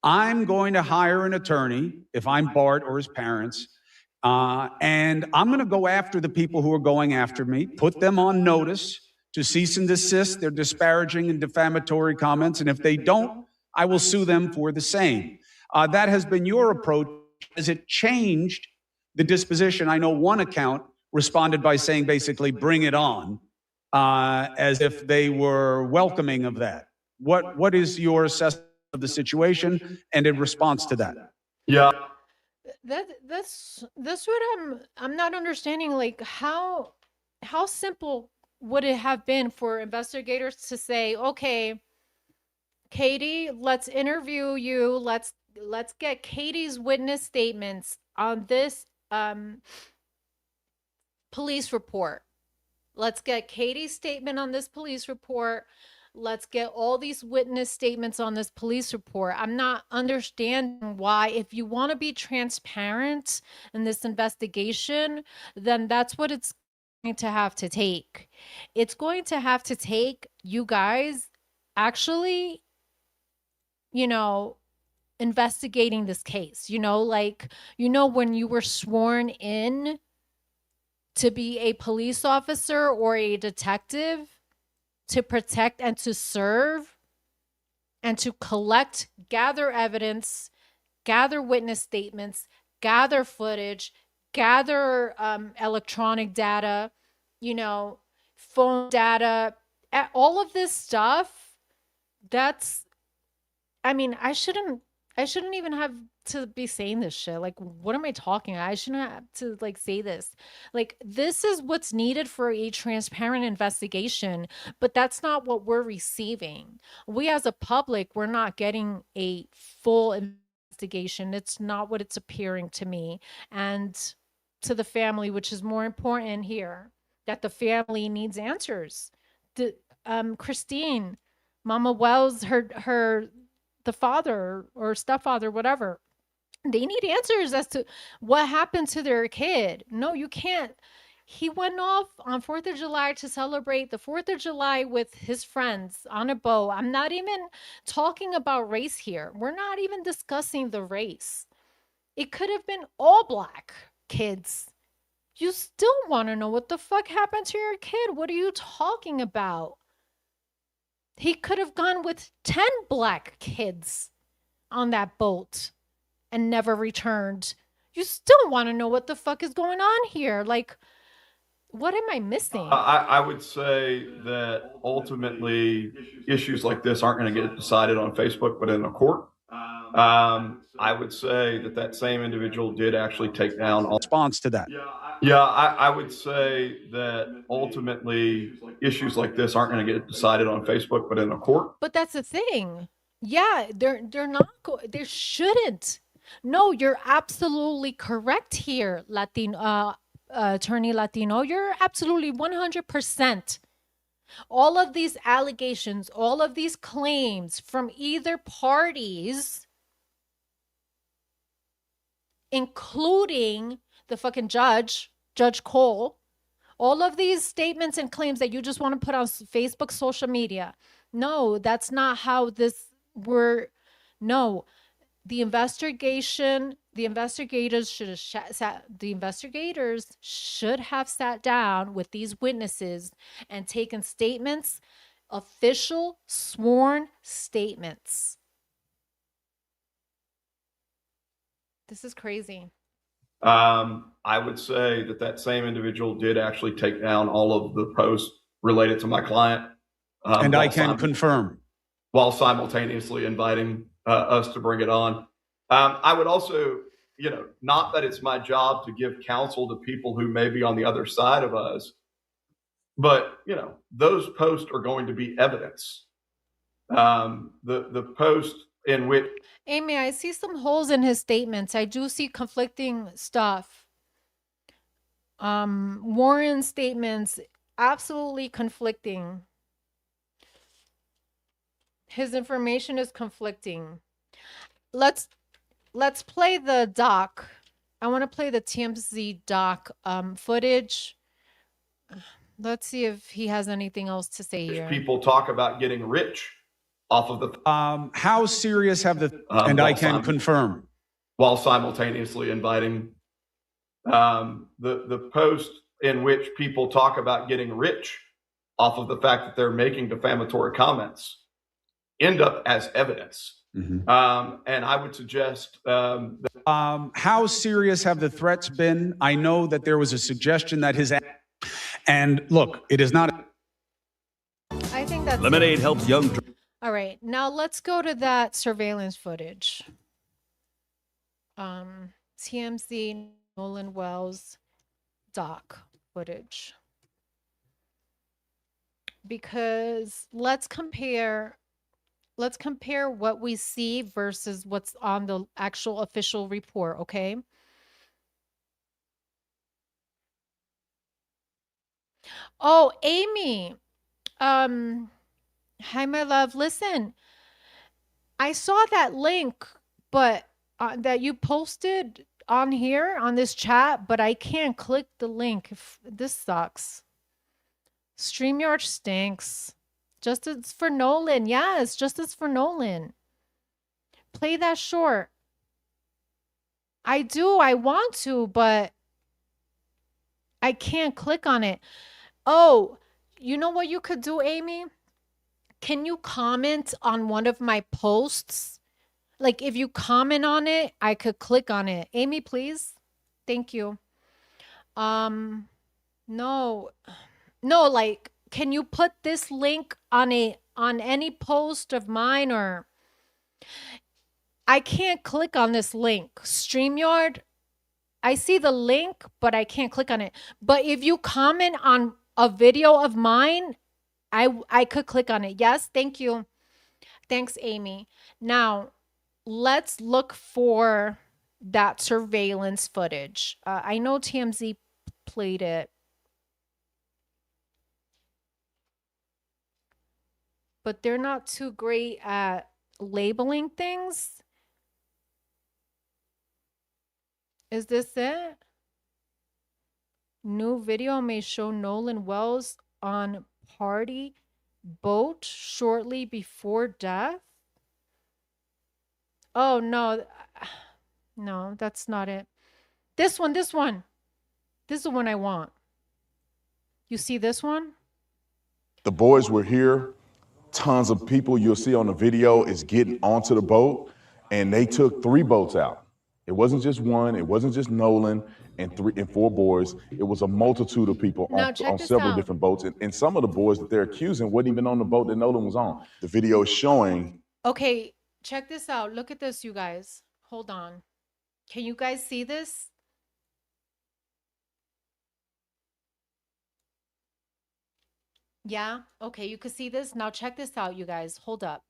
I'm going to hire an attorney if I'm Bart or his parents, and I'm going to go after the people who are going after me, put them on notice to cease and desist their disparaging and defamatory comments, and if they don't, I will sue them for the same. That has been your approach. Has it changed the disposition? I know one account responded by saying basically, bring it on, as if they were welcoming of that. What is your assessment of the situation and in response to that? Yeah. That's what I'm not understanding. Like, how simple would it have been for investigators to say, okay, Katie, let's interview you. Let's get Katie's witness statements on this police report. Let's get Katie's statement on this police report. Let's get all these witness statements on this police report. I'm not understanding why, if you want to be transparent in this investigation, then that's what it's going to have to take. It's going to have to take you guys actually, investigating this case, when you were sworn in to be a police officer or a detective, to protect and to serve and to collect, gather evidence, gather witness statements, gather footage, gather electronic data, phone data, all of this stuff. I shouldn't even have to be saying this shit. Like, what am I talking about? I shouldn't have to say this. Like, this is what's needed for a transparent investigation, but that's not what we're receiving. We as a public, we're not getting a full investigation. It's not what it's appearing to me and to the family, which is more important here, that the family needs answers. Christine, Mama Wells, the father or stepfather, whatever, they need answers as to what happened to their kid. No, you can't. He went off on 4th of July to celebrate the 4th of July with his friends on a boat. I'm not even talking about race here. We're not even discussing the race. It could have been all black kids. You still want to know what the fuck happened to your kid? What are you talking about? He could have gone with 10 black kids on that boat and never returned. You still want to know what the fuck is going on here? Like, what am I missing? I would say that ultimately issues like this aren't going to get decided on Facebook, but in a court. I would say that same individual did actually take down all Response to that. Yeah, I would say that ultimately issues like this aren't going to get decided on Facebook, but in a court. But that's the thing. Yeah, they're not they shouldn't. No, you're absolutely correct here, Latino attorney Latino. You're absolutely 100%. All of these allegations, all of these claims from either parties, including the fucking Judge Cole, all of these statements and claims that you just want to put on Facebook, social media. No, that's not how no. the investigators should have sat down with these witnesses and taken statements, official sworn statements. This is crazy. I would say that same individual did actually take down all of the posts related to my client. And I can confirm. While simultaneously inviting us to bring it on. I would also, not that it's my job to give counsel to people who may be on the other side of us, but, those posts are going to be evidence. The post in which Amy, I see some holes in his statements. I do see conflicting stuff. Warren's statements, absolutely conflicting. His information is conflicting. Let's play the doc. I want to play the TMZ doc footage. Let's see if he has anything else to say here. people talk about getting rich off of the How serious have the and I can confirm while simultaneously inviting the post in which people talk about getting rich off of the fact that they're making defamatory comments end up as evidence. And I would suggest how serious have the threats been? I know that there was a suggestion that and look, it is not. I think that's Lemonade helps young. All right, now let's go to that surveillance footage. TMZ Nolan Wells doc footage. Because let's compare what we see versus what's on the actual official report, okay? Oh, Amy. Hi, my love. Listen, I saw that link, but that you posted on here on this chat, but I can't click the link. This sucks. StreamYard stinks. Justice for Nolan. Yes, justice for Nolan. Play that short. I do. I want to, but I can't click on it. Oh, you know what you could do, Amy? Can you comment on one of my posts? Like if you comment on it, I could click on it. Amy, please. Thank you. No, like, can you put this link on any post of mine, or I can't click on this link. StreamYard, I see the link, but I can't click on it. But if you comment on a video of mine, I could click on it. Yes, thank you. Thanks, Amy. Now, let's look for that surveillance footage. I know TMZ played it. But they're not too great at labeling things. Is this it? New video may show Nolan Wells on party boat shortly before death. Oh, no. No, that's not it. This one. This is the one I want. You see this one? The boys were here. Tons of people you'll see on the video is getting onto the boat, and they took 3 boats out. It wasn't just one. It wasn't just Nolan and 4 boys. It was a multitude of people on several different boats. And some of the boys that they're accusing wasn't even on the boat that Nolan was on. The video is showing. Okay, check this out. Look at this, you guys. Hold on. Can you guys see this? Yeah? Okay, you can see this. Now check this out, you guys. Hold up.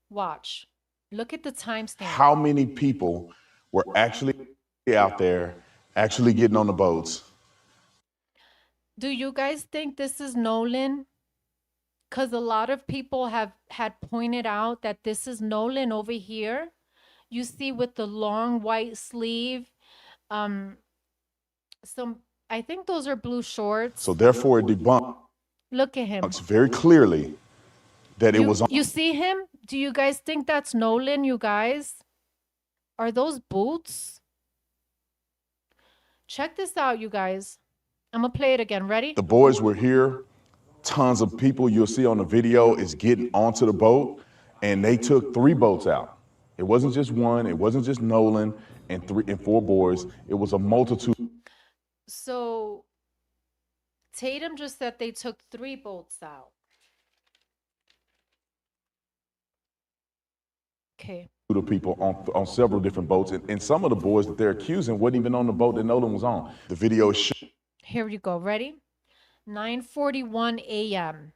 Watch. Look at the timestamp. How many people were actually out there, actually getting on the boats? Do you guys think this is Nolan? Because a lot of people had pointed out that this is Nolan over here. You see with the long white sleeve. I think those are blue shorts. So therefore it debunks. Look at him. Very clearly that it was on. You see him? Do you guys think that's Nolan, you guys? Are those boots? Check this out, you guys. I'm gonna play it again. Ready? The boys were here. Tons of people you'll see on the video is getting onto the boat, and they took 3 boats out. It wasn't just one. It wasn't just Nolan and 4 boys. It was a multitude. So Tatum just said they took 3 boats out. Okay. Of people on several different boats, and some of the boys that they're accusing wasn't even on the boat that Nolan was on. The video is Here you go. Ready? 9:41 a.m.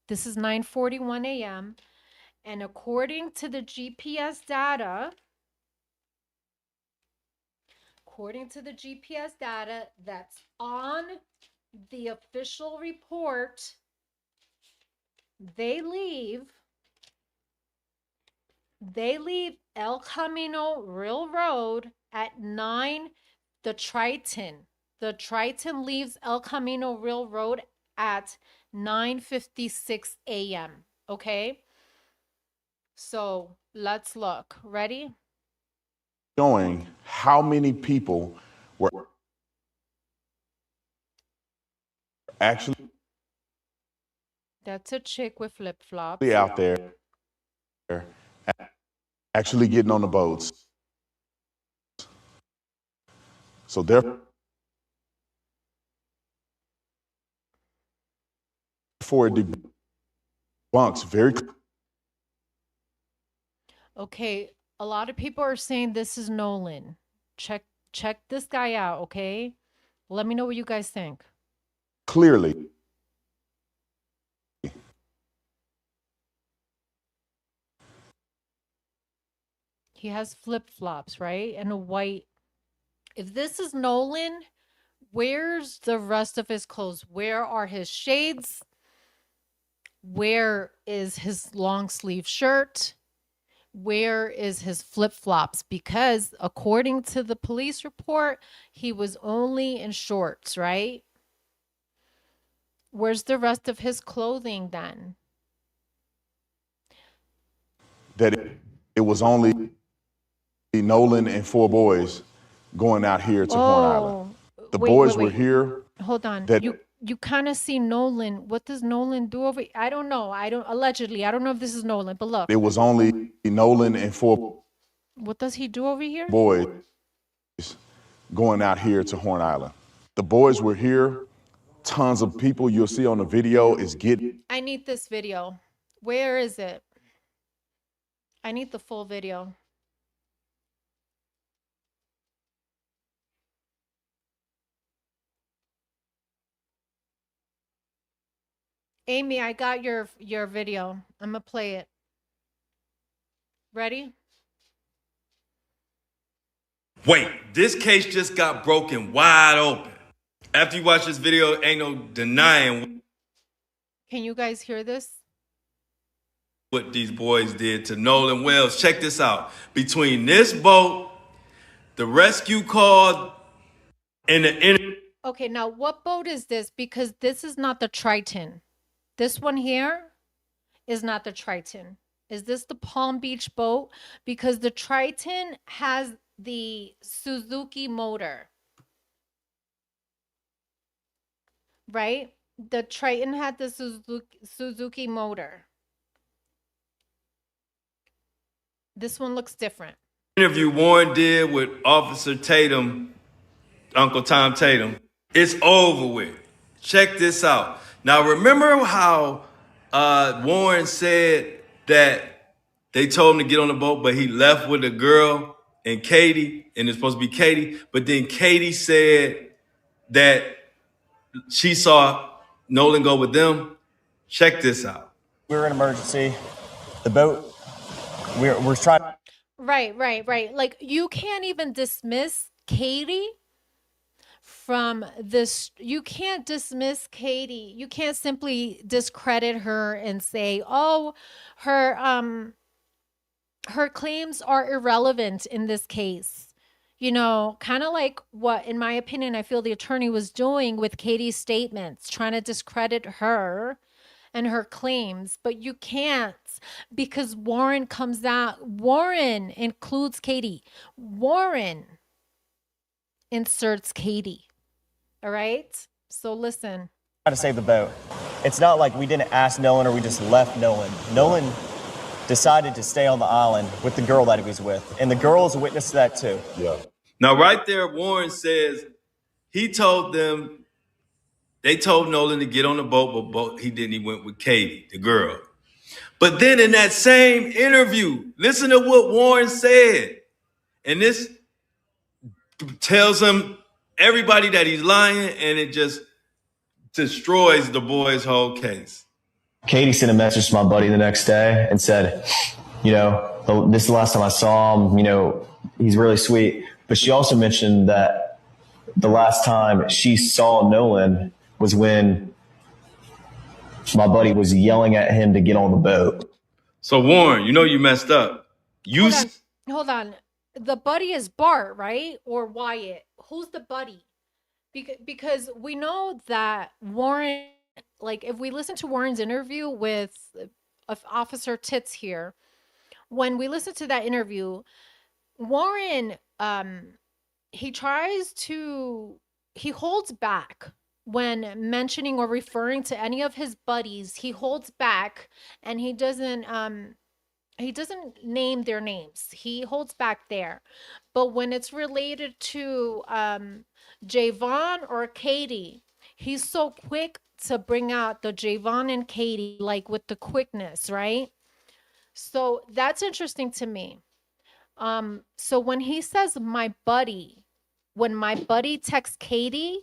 This is 9:41 a.m. And according to the GPS data, that's on the official report, they leave El Camino Railroad at 9. The Triton leaves El Camino Railroad at 9:56 a.m. Okay? So let's look. Ready? showing how many people were actually That's a chick with flip-flops. out there, actually getting on the boats. So therefore it debunks very. Okay, a lot of people are saying this is Nolan. Check this guy out, okay? Let me know what you guys think. Clearly, He has flip-flops, right? And a white. If this is Nolan, where's the rest of his clothes? Where are his shades? Where is his long sleeve shirt? Where is his flip-flops? Because according to the police report, he was only in shorts, right? Where's the rest of his clothing then? that it was only Nolan and 4 boys going out here to Horn Island. The boys were here. Hold on. You kind of see Nolan. What does Nolan do over? I don't know. Allegedly. I don't know if this is Nolan, but look. It was only Nolan and 4 What does he do over here? boys going out here to Horn Island. The boys were here. Tons of people you'll see on the video is getting. I need this video. Where is it? I need the full video. Amy, I got your video. I'm gonna play it. Ready? Wait, this case just got broken wide open. After you watch this video, ain't no denying Can you guys hear this? what these boys did to Nolan Wells. Check this out. Between this boat, the rescue call, and the Okay, now what boat is this? Because this is not the Triton. This one here is not the Triton. Is this the Palm Beach boat? Because the Triton has the Suzuki motor. Right? The Triton had the Suzuki motor. This one looks different. interview Warren did with Officer Tatum, Uncle Tom Tatum, it's over with. Check this out. Now, remember how Warren said that they told him to get on the boat, but he left with a girl and Katie, and it's supposed to be Katie, but then Katie said that she saw Nolan go with them? Check this out. We're in emergency. The boat, we're trying. Right. Like, you can't even dismiss Katie from this. You can't dismiss Katie. You can't simply discredit her and say, oh, her claims are irrelevant in this case. You know, kind of like what, in my opinion, I feel the attorney was doing with Katie's statements, trying to discredit her and her claims, but you can't because Warren comes out. Warren includes Katie. Warren inserts Katie. All right? So listen. How to save the boat. It's not like we didn't ask Nolan or we just left Nolan. Nolan decided to stay on the island with the girl that he was with, and the girl is a witness to that too. Yeah. Now, right there, Warren says he told them, they told Nolan to get on the boat, he didn't. He went with Katie, the girl. But then in that same interview, listen to what Warren said. And this tells him, everybody, that he's lying, and it just destroys the boy's whole case. Katie sent a message to my buddy the next day and said, you know, this is the last time I saw him, you know, he's really sweet. But she also mentioned that the last time she saw Nolan was when my buddy was yelling at him to get on the boat. So Warren, you know you messed up. Hold on. The buddy is Bart, right? Or Wyatt? Who's the buddy? Because we know that Warren, like if we listen to Warren's interview with Officer Tits here, when we listen to that interview, Warren, he holds back when mentioning or referring to any of his buddies. He holds back and he doesn't name their names. He holds back there. But when it's related to Javon or Katie, he's so quick to bring out the Javon and Katie, like with the quickness, right? So that's interesting to me. So when he says my buddy, when my buddy texts Katie,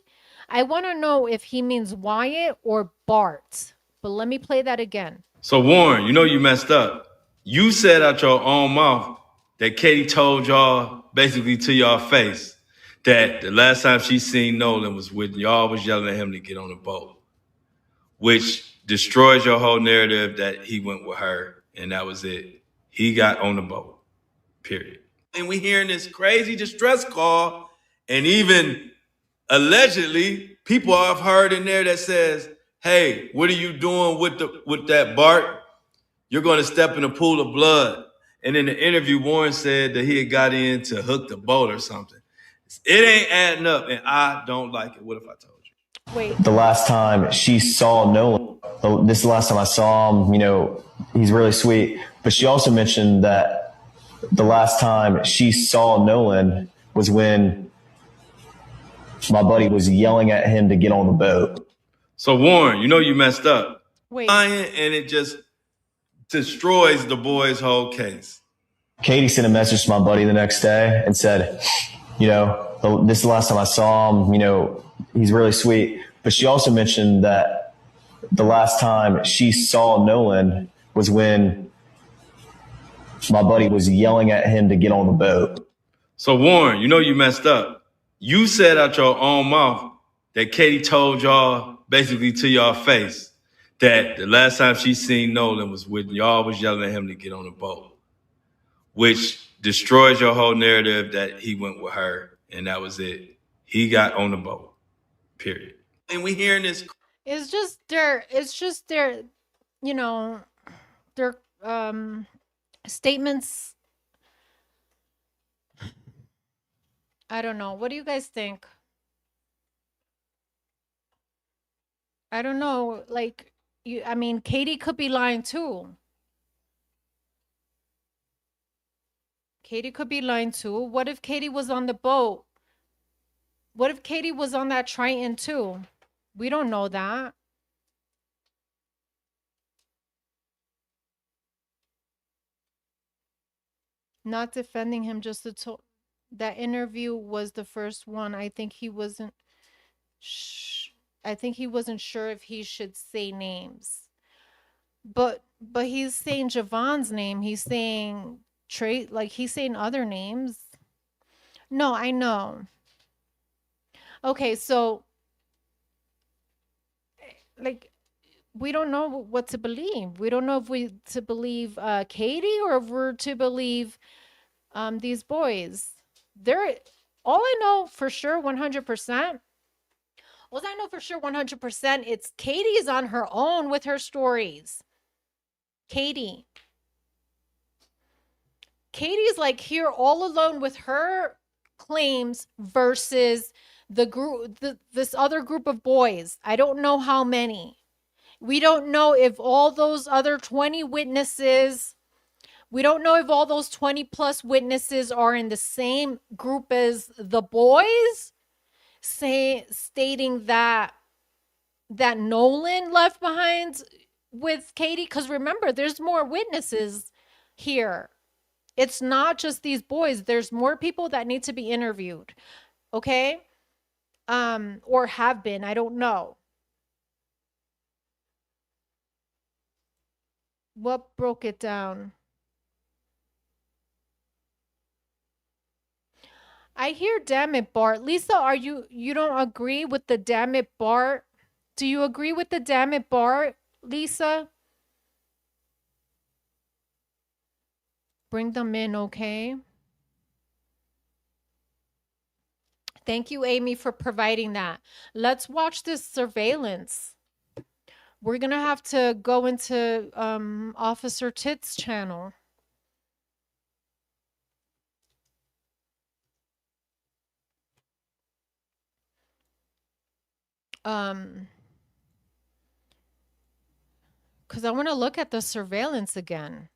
I want to know if he means Wyatt or Bart. But let me play that again. So Warren, you know you messed up. You said out your own mouth that Katie told y'all basically to y'all face that the last time she seen Nolan was when y'all was yelling at him to get on the boat, which destroys your whole narrative that he went with her and that was it. He got on the boat, period. And we hearing this crazy distress call, and even allegedly people I've heard in there that says, hey, what are you doing with that Bart? You're going to step in a pool of blood. And in the interview, Warren said that he had got in to hook the boat or something. It ain't adding up, and I don't like it. What if I told you? Wait. The last time she saw Nolan, this is the last time I saw him, you know, he's really sweet. But she also mentioned that the last time she saw Nolan was when my buddy was yelling at him to get on the boat. So Warren, you know you messed up. Wait. And it just destroys the boy's whole case. Katie sent a message to my buddy the next day and said, you know, this is the last time I saw him, you know, he's really sweet. But she also mentioned that the last time she saw Nolan was when my buddy was yelling at him to get on the boat. So Warren, you know you messed up. You said out your own mouth that Katie told y'all basically to y'all face that the last time she seen Nolan was when y'all was yelling at him to get on the boat, which destroys your whole narrative that he went with her and that was it. He got on the boat, period. And we hearing this. It's just their, you know, their statements. I don't know. What do you guys think? I don't know. Like, I mean, Katie could be lying too. Katie could be lying too. What if Katie was on the boat? What if Katie was on that Triton too? We don't know that. Not defending him, just that interview was the first one. I think he wasn't sure if he should say names. But he's saying Javon's name. He's saying he's saying other names. No, I know. Okay, so like we don't know what to believe. We don't know if we to believe Katie or if we're to believe these boys. They're all I know for sure 100%. Well, I know for sure 100% it's Katie is on her own with her stories. Katie is like here all alone with her claims versus the group, this other group of boys. I don't know how many. We don't know if all those other 20 witnesses, we don't know if all those 20 plus witnesses are in the same group as the boys, stating that Nolan left behind with Katie. Because remember, there's more witnesses here. It's not just these boys. There's more people that need to be interviewed. Okay? Or have been. I don't know. What broke it down? I hear damn it, Bart. Lisa, you don't agree with the damn it, Bart? Do you agree with the damn it, Bart, Lisa? Bring them in, okay? Thank you, Amy, for providing that. Let's watch this surveillance. We're going to have to go into Officer Tit's channel. Because I want to look at the surveillance again.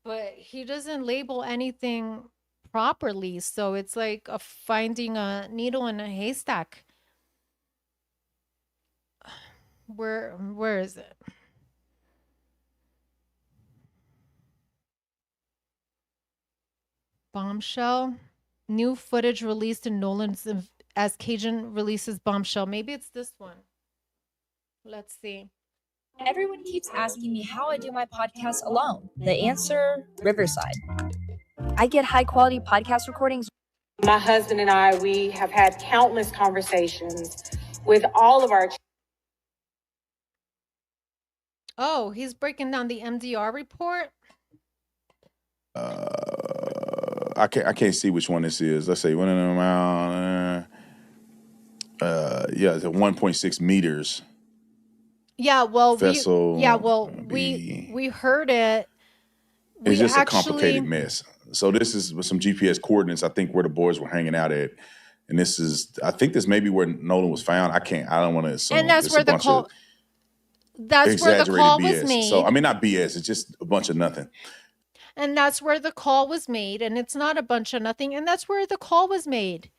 But he doesn't label anything properly, so it's like finding a needle in a haystack. Where is it? Bombshell. New footage released in Nolan's as Cajun releases Bombshell. Maybe it's this one. Let's see. Everyone keeps asking me how I do my podcast alone. The answer, Riverside. I get high quality podcast recordings. My husband and I, we have had countless conversations with all of our. Oh, he's breaking down the MDR report. I can't see which one this is. Let's say one of them out. Yeah, it's at 1.6 meters. Yeah, well, Vessel, we heard it. It's just a complicated mess. So this is with some GPS coordinates, I think, where the boys were hanging out at. And I think this may be where Nolan was found. I don't want to assume. And that's where the call was made. So, I mean, not BS. It's just a bunch of nothing. And that's where the call was made. And it's not a bunch of nothing. And that's where the call was made.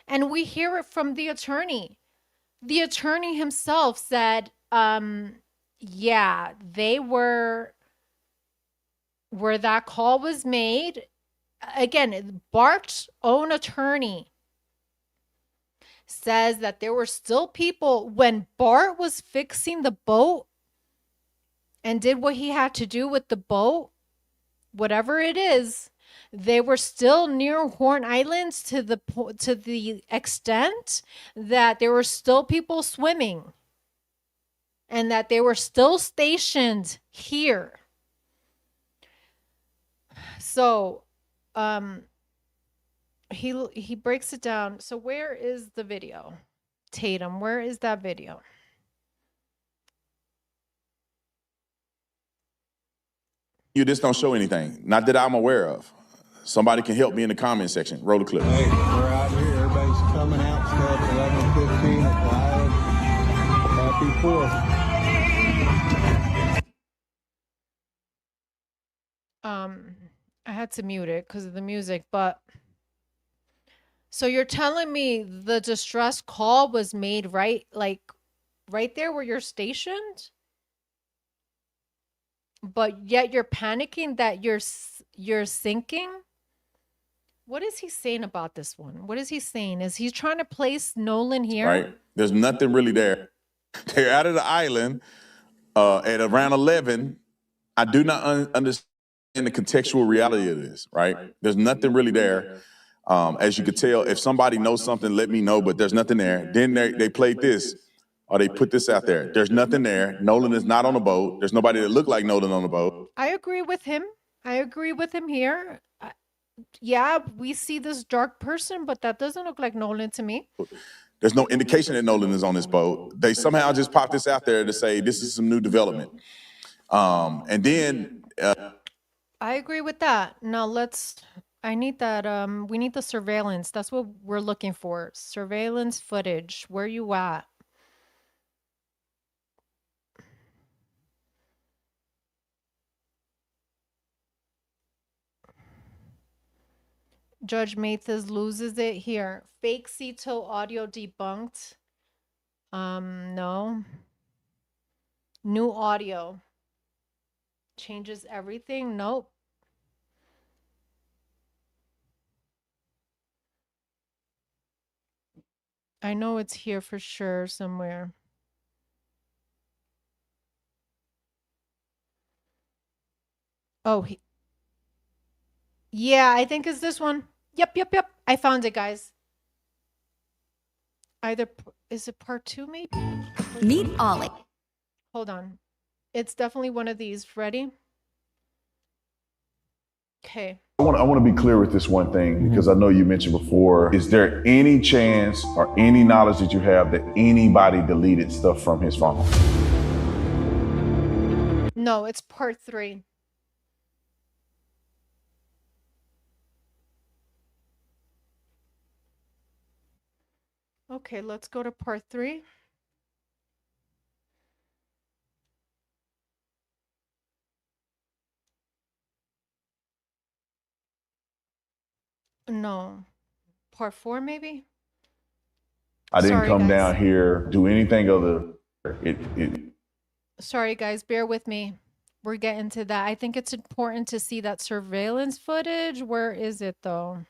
And we hear it from the attorney. The attorney himself said, yeah, they were where that call was made. Again, Bart's own attorney says that there were still people when Bart was fixing the boat and did what he had to do with the boat, whatever it is. They were still near Horn Islands to the extent that there were still people swimming and that they were still stationed here. So, he breaks it down. So where is the video? Tatum, where is that video? This don't show anything. Not that I'm aware of. Somebody can help me in the comment section. Roll the clip. Hey, we're out here. Everybody's coming out stuff. 11:15 Happy 4th. I had to mute it because of the music, but so you're telling me the distress call was made right there where you're stationed? But yet you're panicking that you're sinking? What is he saying about this one? What is he saying? Is he trying to place Nolan here? Right. There's nothing really there. They're out of the island at around 11. I do not understand the contextual reality of this, right? There's nothing really there. As you could tell, if somebody knows something, let me know, but there's nothing there. Then they played this, or they put this out there. There's nothing there. Nolan is not on the boat. There's nobody that looked like Nolan on the boat. I agree with him. Here. Yeah, we see this dark person, but that doesn't look like Nolan to me. There's no indication that Nolan is on this boat. They somehow just popped this out there to say this is some new development. And then I agree with that. Now I need that, we need the surveillance. That's what we're looking for. Surveillance footage. Where you at? Judge Mathis loses it here. Fake Cito audio debunked. No. New audio. Changes everything. Nope. I know it's here for sure somewhere. Oh, yeah, I think it's this one. Yep. I found it, guys. Is it part 2 maybe? Meet Ollie. Hold on. It's definitely one of these. Ready? Okay. I want to be clear with this one thing, because I know you mentioned before, is there any chance or any knowledge that you have that anybody deleted stuff from his phone? No, it's part 3. Okay, let's go to part 3. No. Part 4 maybe? I didn't Sorry, come guys. down here, do anything other. Sorry, guys, bear with me. We're getting to that. I think it's important to see that surveillance footage. Where is it, though?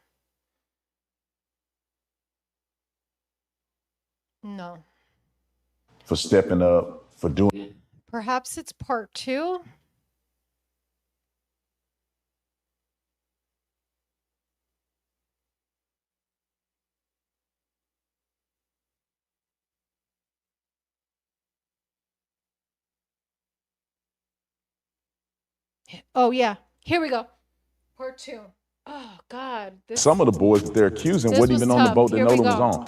No. For stepping up, for doing. Perhaps it's part 2? Oh, yeah. Here we go. Part 2. Oh, God. Some of the boys that they're accusing This wasn't was even on the tough. boat that Here we Nolan was go. on.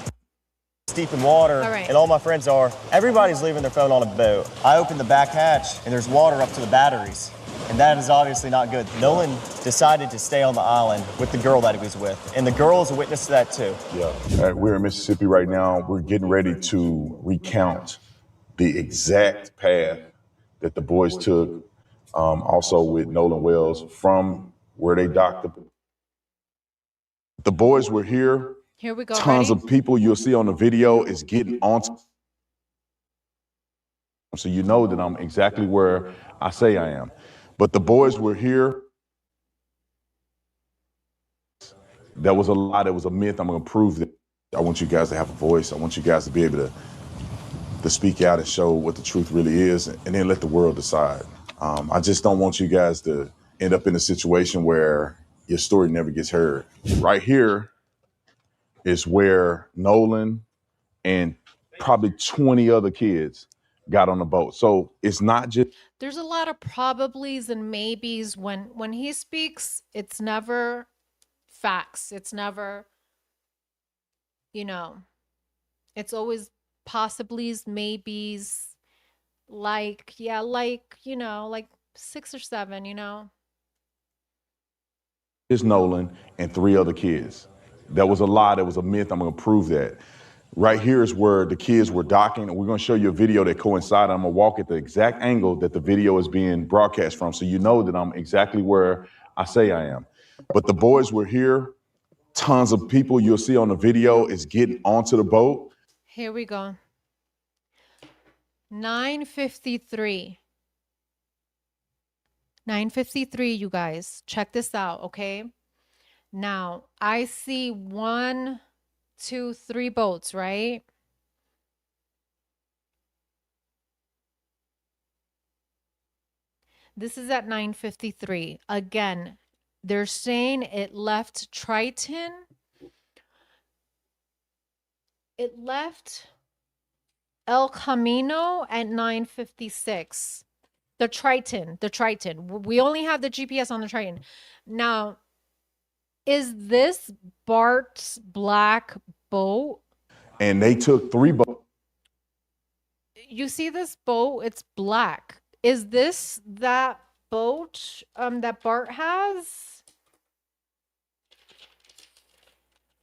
Deep in water, All right. and all my friends are. Everybody's leaving their phone on a boat. I opened the back hatch, and there's water up to the batteries. And that is obviously not good. Nolan decided to stay on the island with the girl that he was with. And the girl is a witness to that too. Yeah. All right, we're in Mississippi right now. We're getting ready to recount the exact path that the boys took, also with Nolan Wells, from where they docked. The boys were here. Here we go. Tons Ready? of people you'll see on the video is getting on. So you know that I'm exactly where I say I am. But the boys were here. That was a lie. That was a myth. I'm going to prove that. I want you guys to have a voice. I want you guys to be able to speak out and show what the truth really is, and then let the world decide. I just don't want you guys to end up in a situation where your story never gets heard. Right here is where Nolan and probably 20 other kids got on the boat. So it's not just. There's a lot of probablys and maybes when he speaks. It's never facts. It's never, it's always possiblies, maybes, like 6 or 7, It's Nolan and 3 other kids. That was a lie. That was a myth. I'm going to prove that. Right here is where the kids were docking, and we're going to show you a video that coincided. I'm going to walk at the exact angle that the video is being broadcast from, so you know that I'm exactly where I say I am. But the boys were here. Tons of people you'll see on the video is getting onto the boat. Here we go. 9:53. 9:53, you guys. Check this out, okay? Now, I see 1, 2, 3 boats, right? This is at 9:53. Again, they're saying it left Triton. It left El Camino at 9:56. The Triton. We only have the GPS on the Triton. Now, is this Bart's black boat? and they took 3 boats. You see this boat? It's black. Is this that boat that Bart has?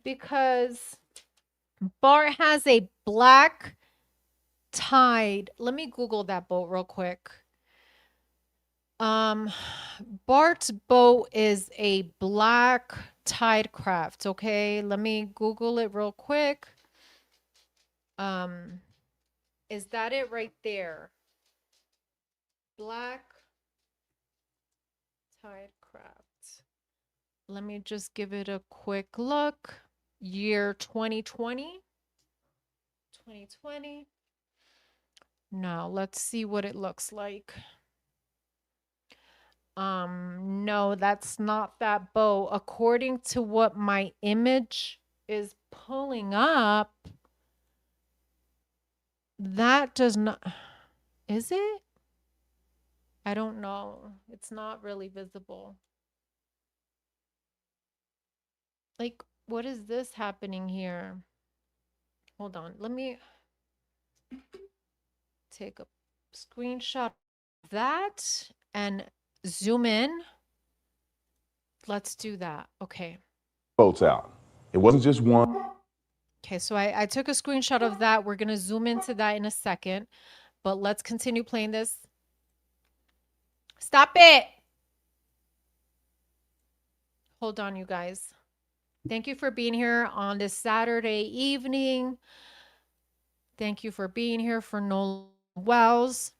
Because Bart has a black tide. Let me Google that boat real quick. Bart's boat is a black tide craft. Okay, let me Google it real quick. Is that it right there? Black tide craft. Let me just give it a quick look. Year 2020. 2020. Now let's see what it looks like. No, that's not that boat. According to what my image is pulling up, that does not, is it? I don't know. It's not really visible. Like, what is this happening here? Hold on. Let me take a screenshot of that and zoom in. Let's do that. Okay. Boats out. It wasn't just one. Okay, so I took a screenshot of that. We're going to zoom into that in a second, but let's continue playing this. Stop it. Hold on, you guys. Thank you for being here on this Saturday evening. Thank you for being here for Nolan Wells,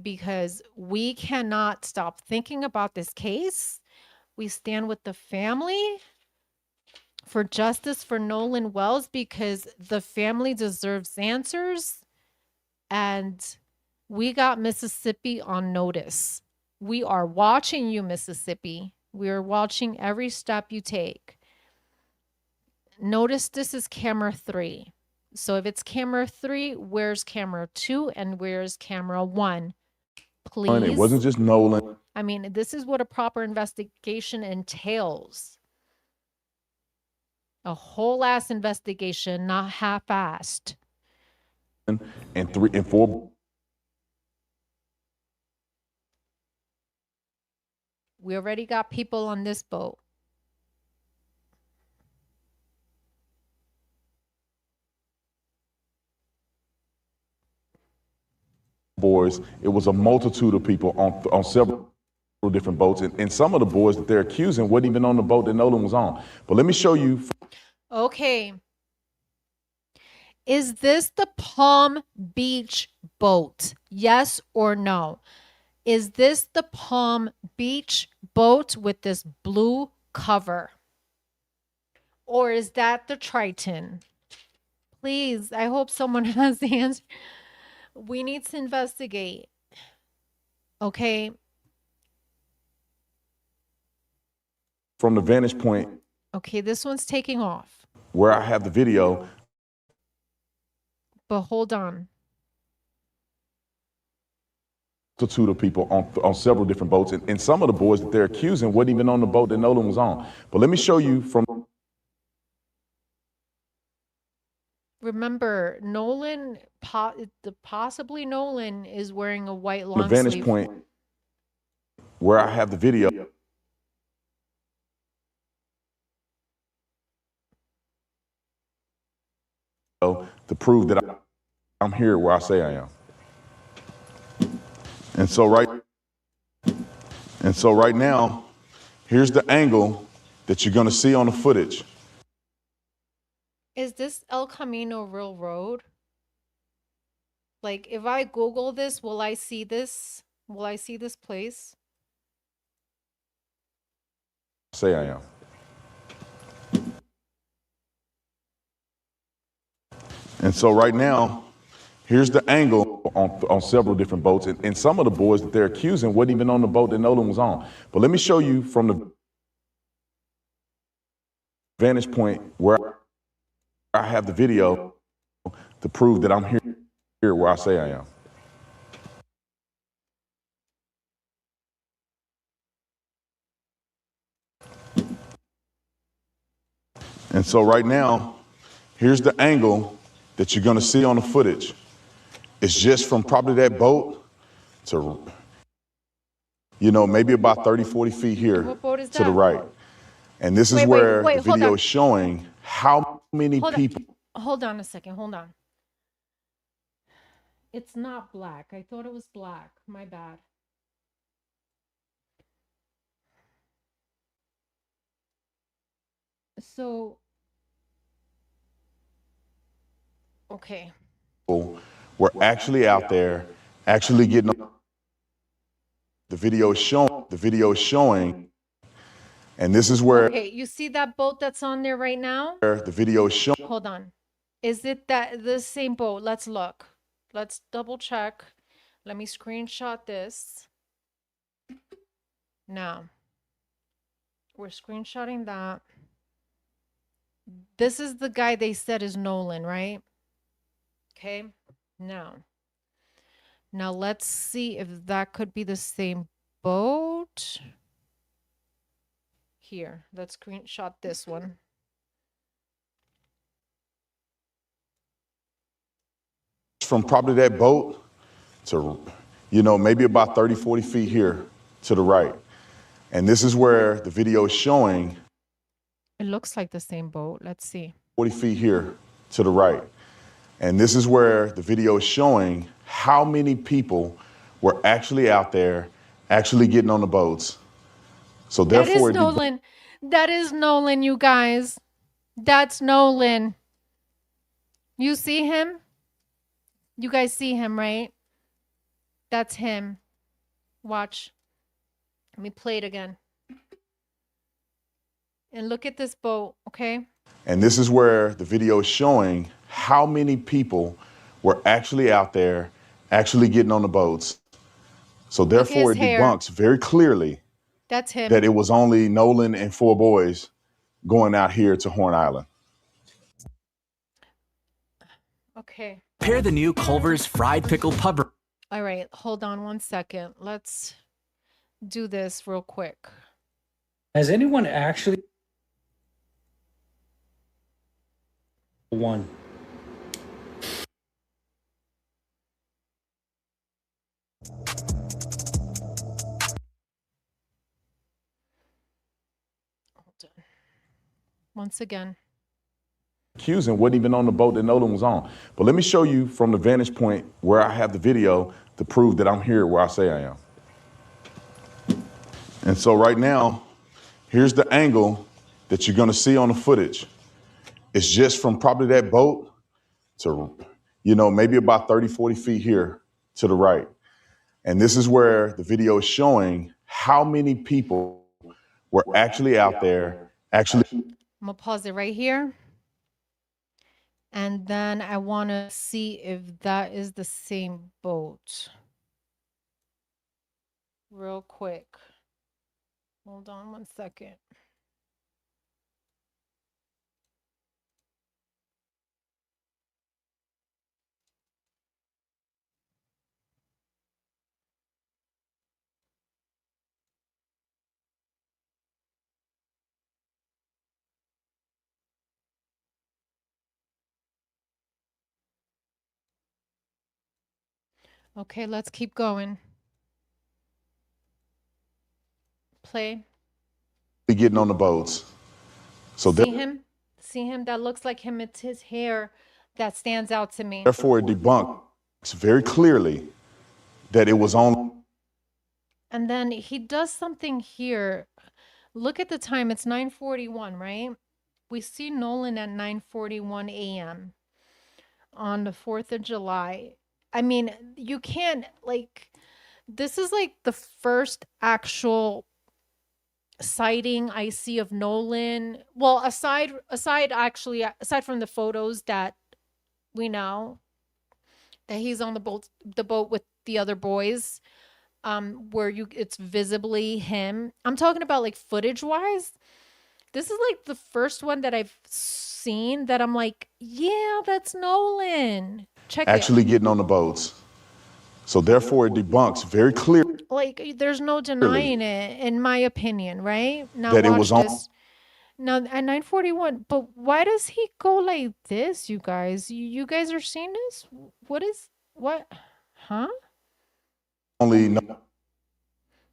because we cannot stop thinking about this case. We stand with the family for justice for Nolan Wells, because the family deserves answers, and we got Mississippi on notice. We are watching you, Mississippi. We are watching every step you take. Notice this is camera 3. So if it's camera 3, where's camera 2 and where's camera 1? Please. It wasn't just Nolan. I mean, this is what a proper investigation entails. A whole ass investigation, not half-assed. And 3 and 4. We already got people on this boat. Boys, it was a multitude of people on several different boats, and some of the boys that they're accusing wasn't even on the boat that Nolan was on. But let me show you. Okay. Is this the Palm Beach boat? Yes or no? Is this the Palm Beach boat with this blue cover? Or is that the Triton? Please, I hope someone has the answer. We need to investigate. Okay. From the vantage point. Okay, this one's taking off. Where I have the video. But hold on. Multitude of people on several different boats, and some of the boys that they're accusing wasn't even on the boat that Nolan was on. But let me show you from. Remember, Nolan, possibly Nolan is wearing a white long The vantage sleeve. point where I have the video. To prove that I'm here where I say I am. And so right now, here's the angle that you're going to see on the footage. Is this El Camino real road? Like, if I Google this, will I see this? Will I see this place? Say I am. And so right now, here's the angle on several different boats, and some of the boys that they're accusing wasn't even on the boat that Nolan was on. But let me show you from the vantage point where I have the video to prove that I'm here where I say I am. And so right now, here's the angle that you're going to see on the footage is just from probably that boat to, maybe about 30, 40 feet here What boat is to the that? right. And this is Wait, where the hold video on. is showing how many Hold people. on. Hold on a second. Hold on. It's not black. I thought it was black. My bad. So, okay. Were actually out there, actually getting. The video is showing, and this is where. Okay, you see that boat that's on there right now? The video is showing. Hold on. Is it the same boat? Let's look. Let's double check. Let me screenshot this. Now, we're screenshotting that. This is the guy they said is Nolan, right? Okay. Now let's see if that could be the same boat. Here, let's screenshot this one. From probably that boat to, maybe about 30, 40 feet here to the right. And this is where the video is showing. It looks like the same boat. Let's see. 40 feet here to the right. And this is where the video is showing how many people were actually out there, actually getting on the boats. So therefore, that is Nolan. That is Nolan, you guys. That's Nolan. You see him? You guys see him, right? That's him. Watch. Let me play it again. And look at this boat, okay? And this is where the video is showing how many people were actually out there, actually getting on the boats. So therefore, it debunks very clearly that's him. That it was only Nolan and 4 boys going out here to Horn Island. Okay. Pair the new Culver's fried pickle pub. All right, hold on one second. Let's do this real quick. Has anyone actually won? Once again. Accusing wasn't even on the boat that Nolan was on. But let me show you from the vantage point where I have the video to prove that I'm here where I say I am. And so right now, here's the angle that you're gonna see on the footage. It's just from probably that boat to, maybe about 30, 40 feet here to the right. And this is where the video is showing how many people were actually out there, actually. I'm gonna pause it right here. And then I want to see if that is the same boat. Real quick. Hold on one second. Okay, let's keep going. Play. Getting on the boats. So see him? See him? That looks like him. It's his hair that stands out to me. Therefore, it debunks very clearly that it was on. And then he does something here. Look at the time. It's 9:41, right? We see Nolan at 9:41 a.m. on the 4th of July. I mean, you can't, this is like the first actual sighting I see of Nolan. Well, aside from the photos that we know that he's on the boat with the other boys, where it's visibly him. I'm talking about footage wise. This is the first one that I've seen that I'm like, yeah, that's Nolan. Check actually it. Getting on the boats. So therefore, it debunks very clearly. There's no denying it, in my opinion, right? Now that watch it was on. this. Now at 9:41, but why does he go like this, you guys? You guys are seeing this? What? Huh? Only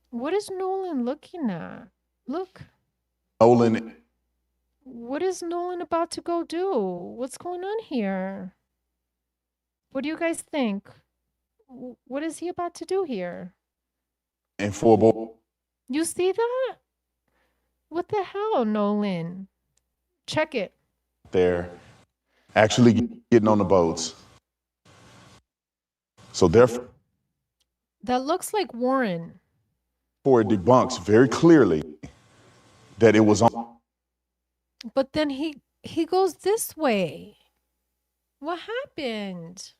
What is Nolan looking at? Look. Nolan What is Nolan about to go do? What's going on here? What do you guys think? What is he about to do here? and 4 boys You see that? What the hell, Nolan? Check it. there actually getting on the boats. So therefore, That looks like Warren. it debunks very clearly that it was on. But then he goes this way. What happened?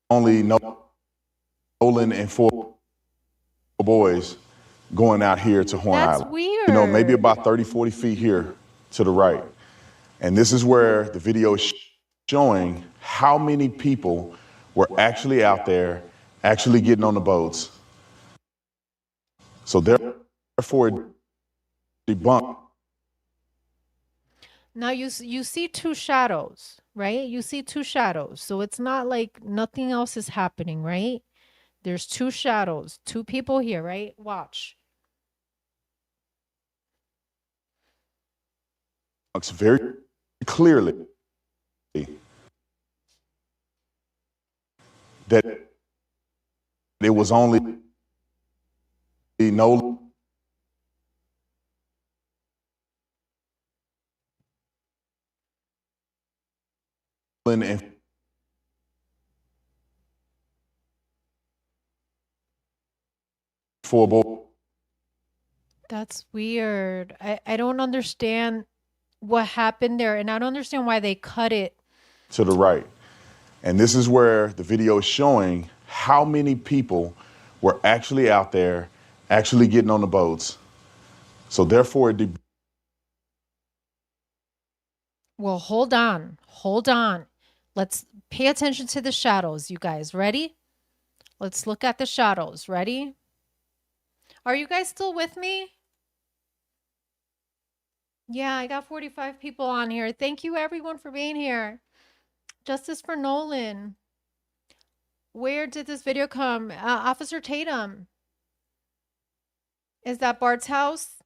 Only Nolan and 4 boys going out here to Horn That's Island. weird. You know, maybe about 30, 40 feet here to the right. And this is where the video is showing how many people were actually out there, actually getting on the boats. So therefore, it debunked. Now you see two shadows, right? You see two shadows. So it's not like nothing else is happening, right? There's two shadows, two people here, right? Watch. Very clearly that it was only Nolan and 4 boys. That's weird. I don't understand what happened there, and I don't understand why they cut it. To the right. And this is where the video is showing how many people were actually out there, actually getting on the boats. So therefore, Well, hold on. Hold on. Let's pay attention to the shadows, you guys. Ready? Let's look at the shadows. Ready? Are you guys still with me? Yeah, I got 45 people on here. Thank you, everyone, for being here. Justice for Nolan. Where did this video come? Officer Tatum. Is that Bart's house?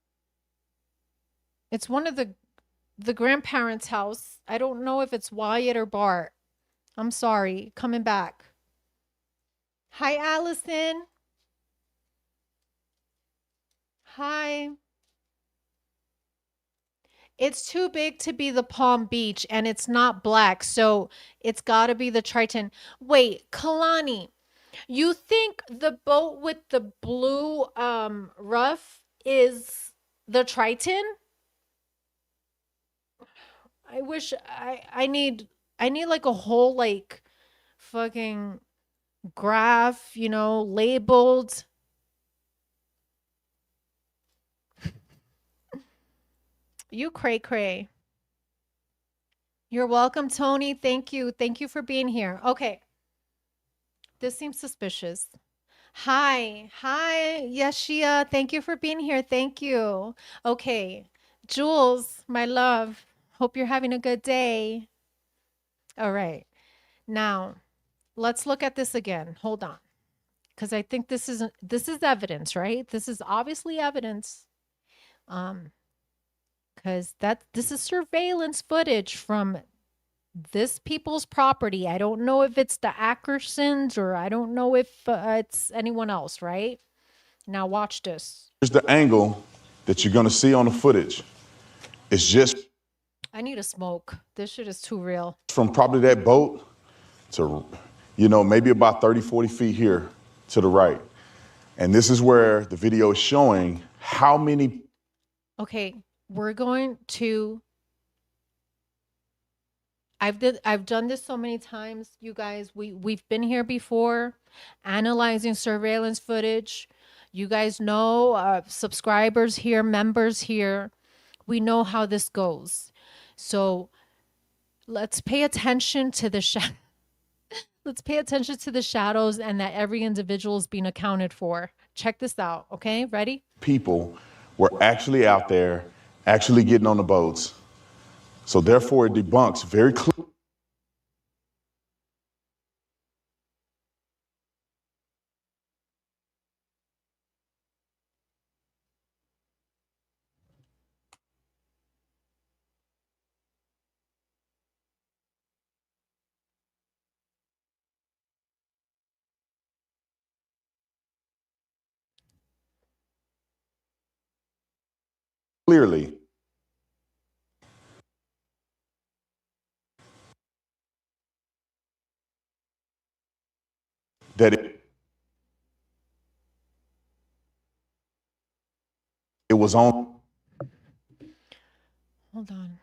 It's one of the grandparents' house. I don't know if it's Wyatt or Bart. I'm sorry. Coming back. Hi, Allison. Hi. It's too big to be the Palm Beach, and it's not black, so it's got to be the Triton. Wait, Kalani, you think the boat with the blue roof is the Triton? I wish I need like a whole like fucking graph, you know, labeled. You cray. You're welcome, Tony. Thank you. Thank you for being here. Okay. This seems suspicious. Hi. Yashia. Thank you for being here. Thank you. Okay. Jules, my love. Hope you're having a good day. All right. Now, let's look at this again. Hold on. Because I think this is evidence, right? This is obviously evidence. Because this is surveillance footage from this people's property. I don't know if it's the Ackersons or I don't know if it's anyone else, right? Now watch this. Here's the angle that you're going to see on the footage. It's just I need a smoke. This shit is too real. from probably that boat to, you know, maybe about 30, 40 feet here to the right. And this is where the video is showing how many. Okay, we're going to. I've done this so many times, you guys. We've been here before, analyzing surveillance footage. You guys know, subscribers here, members here. We know how this goes. So let's pay attention to the let's pay attention to the shadows and that every individual is being accounted for. Check this out, okay? Ready? People were actually out there, actually getting on the boats. So therefore it debunks very clearly that it was on. Hold on.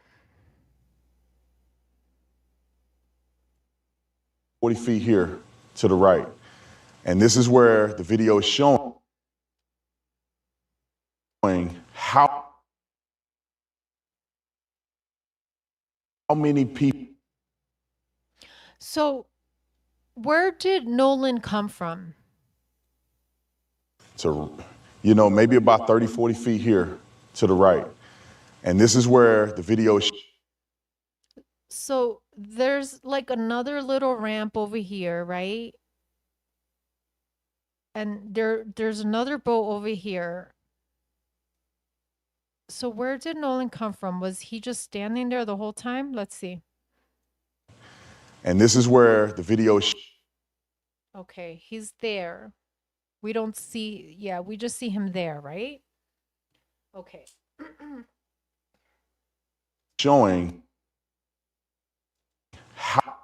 40 feet here to the right. And this is where the video is showing how many people. So, where did Nolan come from? To, maybe about 30, 40 feet here to the right. And this is where the video is. So, there's like another little ramp over here, right? And there's another boat over here. So where did Nolan come from? Was he just standing there the whole time? Let's see. And this is where the video is. Okay, he's there. We don't see, yeah, we just see him there, right? Okay. Showing how.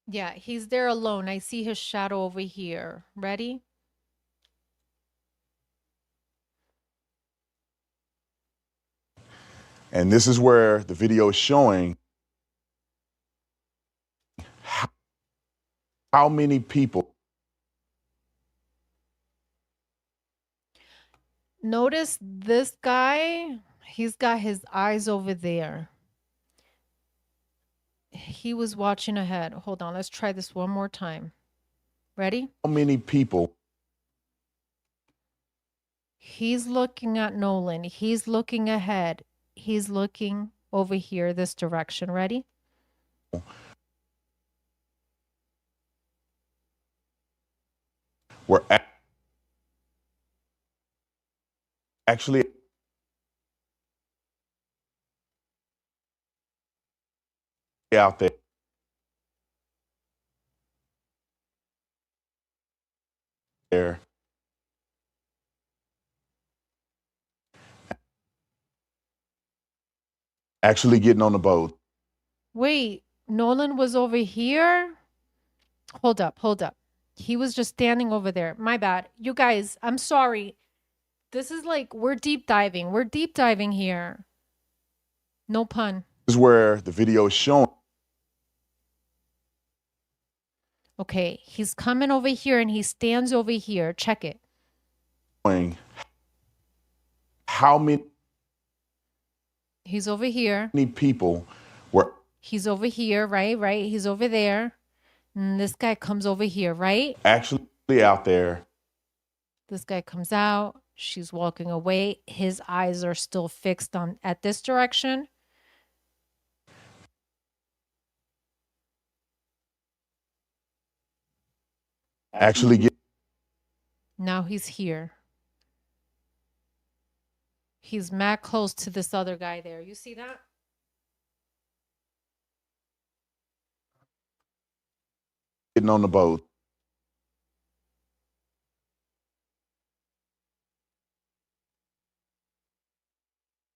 Yeah, he's there alone. I see his shadow over here. Ready? And this is where the video is showing how many people. Notice this guy, he's got his eyes over there. He was watching ahead. Hold on, let's try this one more time. Ready? How many people? He's looking at Nolan. He's looking ahead. He's looking over here, this direction. Ready? We're actually out there. Actually getting on the boat. Wait, Nolan was over here? Hold up, hold up. He was just standing over there. My bad. You guys, I'm sorry. This is like, we're deep diving. We're deep diving here. No pun. This is where the video is showing. Okay, he's coming over here and he stands over here. Check it. How many? He's over here. Many people were. He's over here, right? Right. He's over there. And this guy comes over here, right? Actually out there. This guy comes out. She's walking away. His eyes are still fixed on at this direction. Actually get. Now he's here. He's mad close to this other guy there. You see that? Getting on the boat.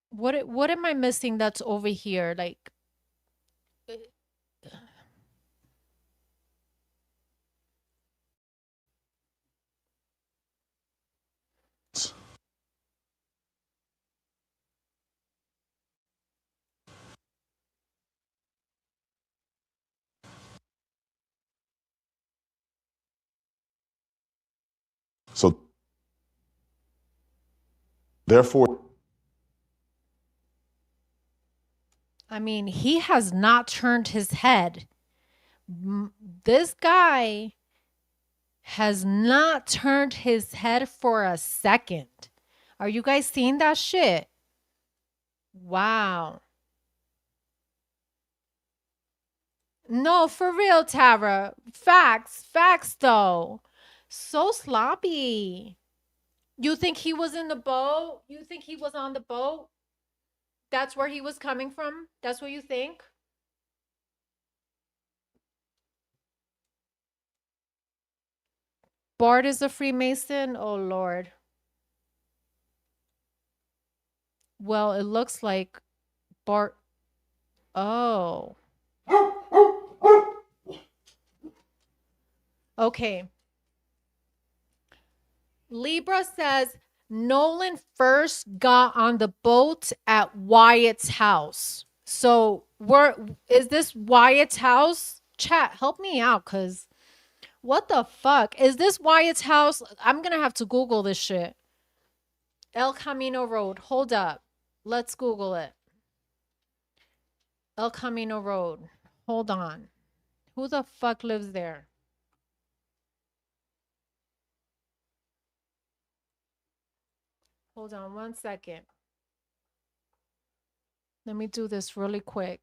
What am I missing that's over here? Like So therefore, I mean, he has not turned his head. This guy has not turned his head for a second. Are you guys seeing that shit? Wow. No, for real, Tara. Facts though. So sloppy. You think he was in the boat? You think he was on the boat? That's where he was coming from? That's what you think? Bart is a Freemason? Oh, Lord. Well, it looks like Bart. Oh. Okay. Libra says Nolan first got on the boat at Wyatt's house. So, is this Wyatt's house? Chat, help me out, cuz what the fuck? Is this Wyatt's house? I'm gonna have to Google this shit. El Camino Road. Hold up. Let's Google it. El Camino Road. Hold on. Who the fuck lives there? Hold on 1 second. Let me do this really quick.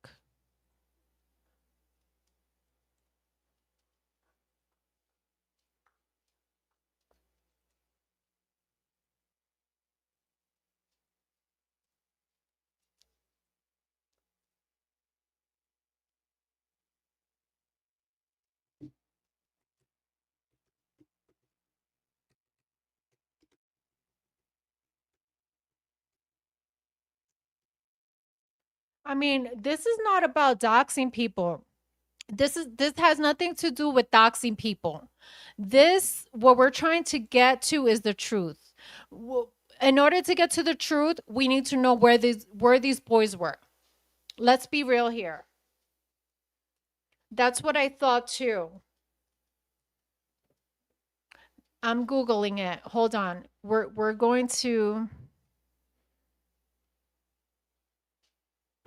I mean, this is not about doxing people. This has nothing to do with doxing people. What we're trying to get to is the truth. In order to get to the truth, we need to know where these boys were. Let's be real here. That's what I thought too. I'm Googling it. Hold on. We're going to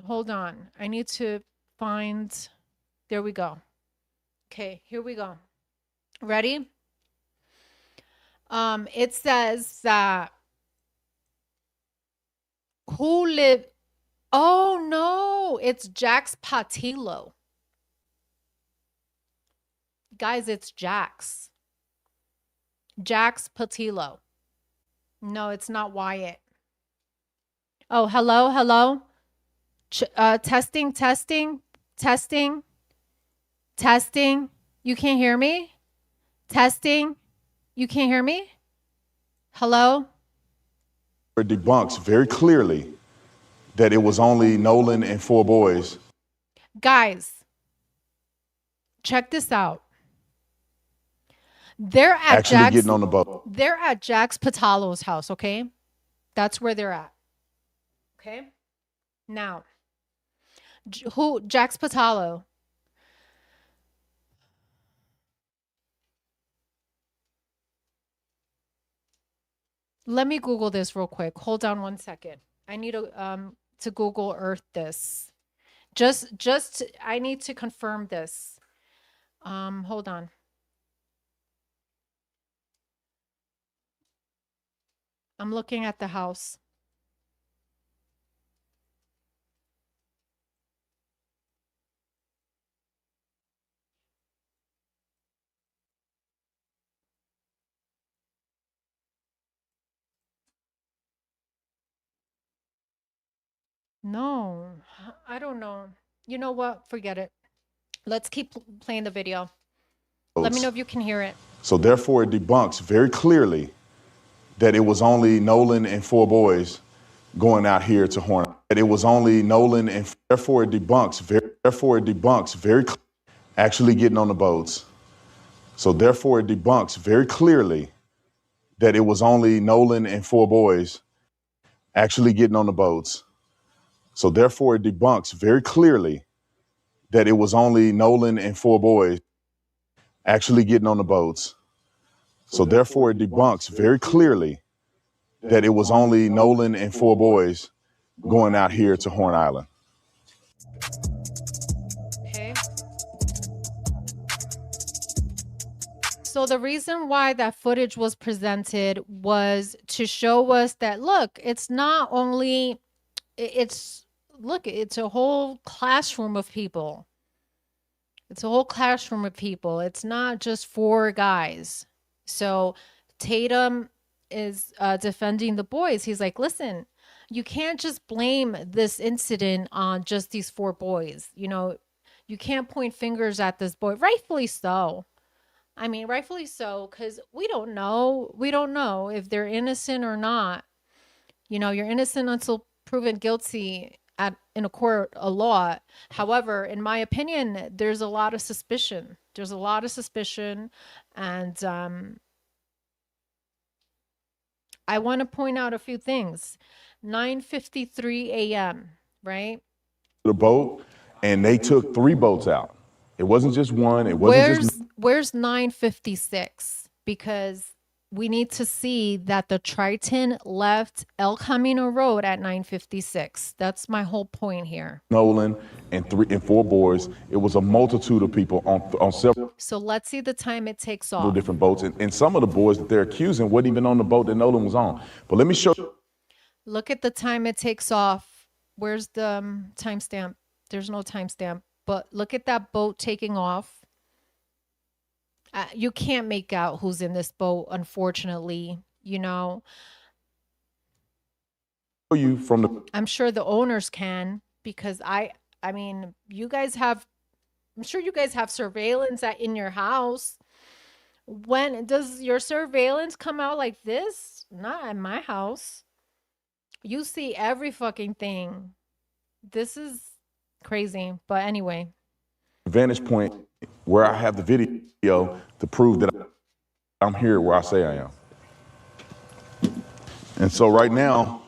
hold on. I need to find. There we go. Okay, here we go. Ready? It says that who lived. Oh no, it's Jax Patillo. Guys, it's Jax. Jax Patillo. No, it's not Wyatt. Oh, hello. Testing. You can't hear me? Testing. You can't hear me? Hello? It debunks very clearly that it was only Nolan and 4 boys. Guys, check this out. They're at Actually getting on the boat. They're at Jax Patillo's house, okay? That's where they're at. Okay? Now, Jax Patillo. Let me Google this real quick. Hold on 1 second. I need to Google Earth this. Just I need to confirm this. Hold on. I'm looking at the house. No, I don't know. You know what? Forget it. Let's keep playing the video. Let me know if you can hear it. So therefore, it debunks very clearly that it was only Nolan and 4 boys going out here to Horn. That it was only Nolan and therefore it debunks very actually getting on the boats. So therefore, it debunks very clearly that it was only Nolan and 4 boys actually getting on the boats. So therefore, it debunks very clearly that it was only Nolan and 4 boys actually getting on the boats. So therefore, it debunks very clearly that it was only Nolan and 4 boys going out here to Horn Island. Okay. So the reason why that footage was presented was to show us that, look, it's not only it's look, it's a whole classroom of people. It's a whole classroom of people. It's not just 4 guys. So Tatum is defending the boys. He's like, listen, you can't just blame this incident on just these 4 boys. You know, you can't point fingers at this boy. Rightfully so. I mean, rightfully so, because we don't know. We don't know if they're innocent or not. You know, you're innocent until proven guilty in a court of law. However, in my opinion, there's a lot of suspicion. There's a lot of suspicion, and I want to point out a few things. 9:53 a.m., right? The boat, and they took 3 boats out. It wasn't just one. It wasn't Where's 9:56? Because we need to see that the Triton left El Camino Road at 9:56. That's my whole point here. Nolan and 3 and 4 boys. It was a multitude of people on several So let's see the time it takes off. different boats, and some of the boys that they're accusing wasn't even on the boat that Nolan was on. But let me show you. Look at the time it takes off. Where's the timestamp? There's no timestamp. But look at that boat taking off. You can't make out who's in this boat, unfortunately. You know, You from the I'm sure the owners can, because I mean, I'm sure you guys have surveillance in your house. When does your surveillance come out like this? Not at my house. You see every fucking thing. This is crazy. But anyway. vantage point where I have the video to prove that I'm here where I say I am. And so right now,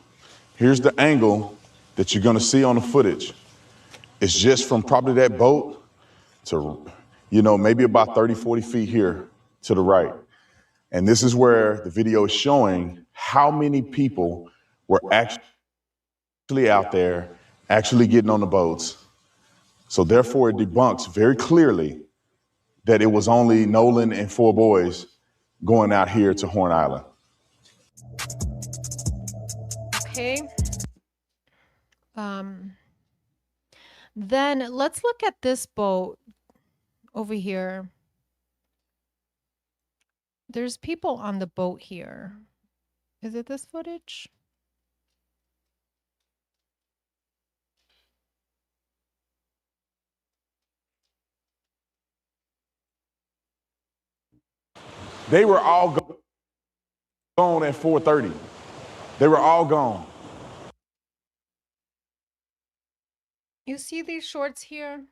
here's the angle that you're gonna see on the footage. It's just from probably that boat to, maybe about 30, 40 feet here to the right. And this is where the video is showing how many people were actually out there, actually getting on the boats. So therefore it debunks very clearly that it was only Nolan and 4 boys going out here to Horn Island. Okay. Then let's look at this boat over here. There's people on the boat here. Is it this footage? They were all gone at 4:30. They were all gone. You see these shorts here?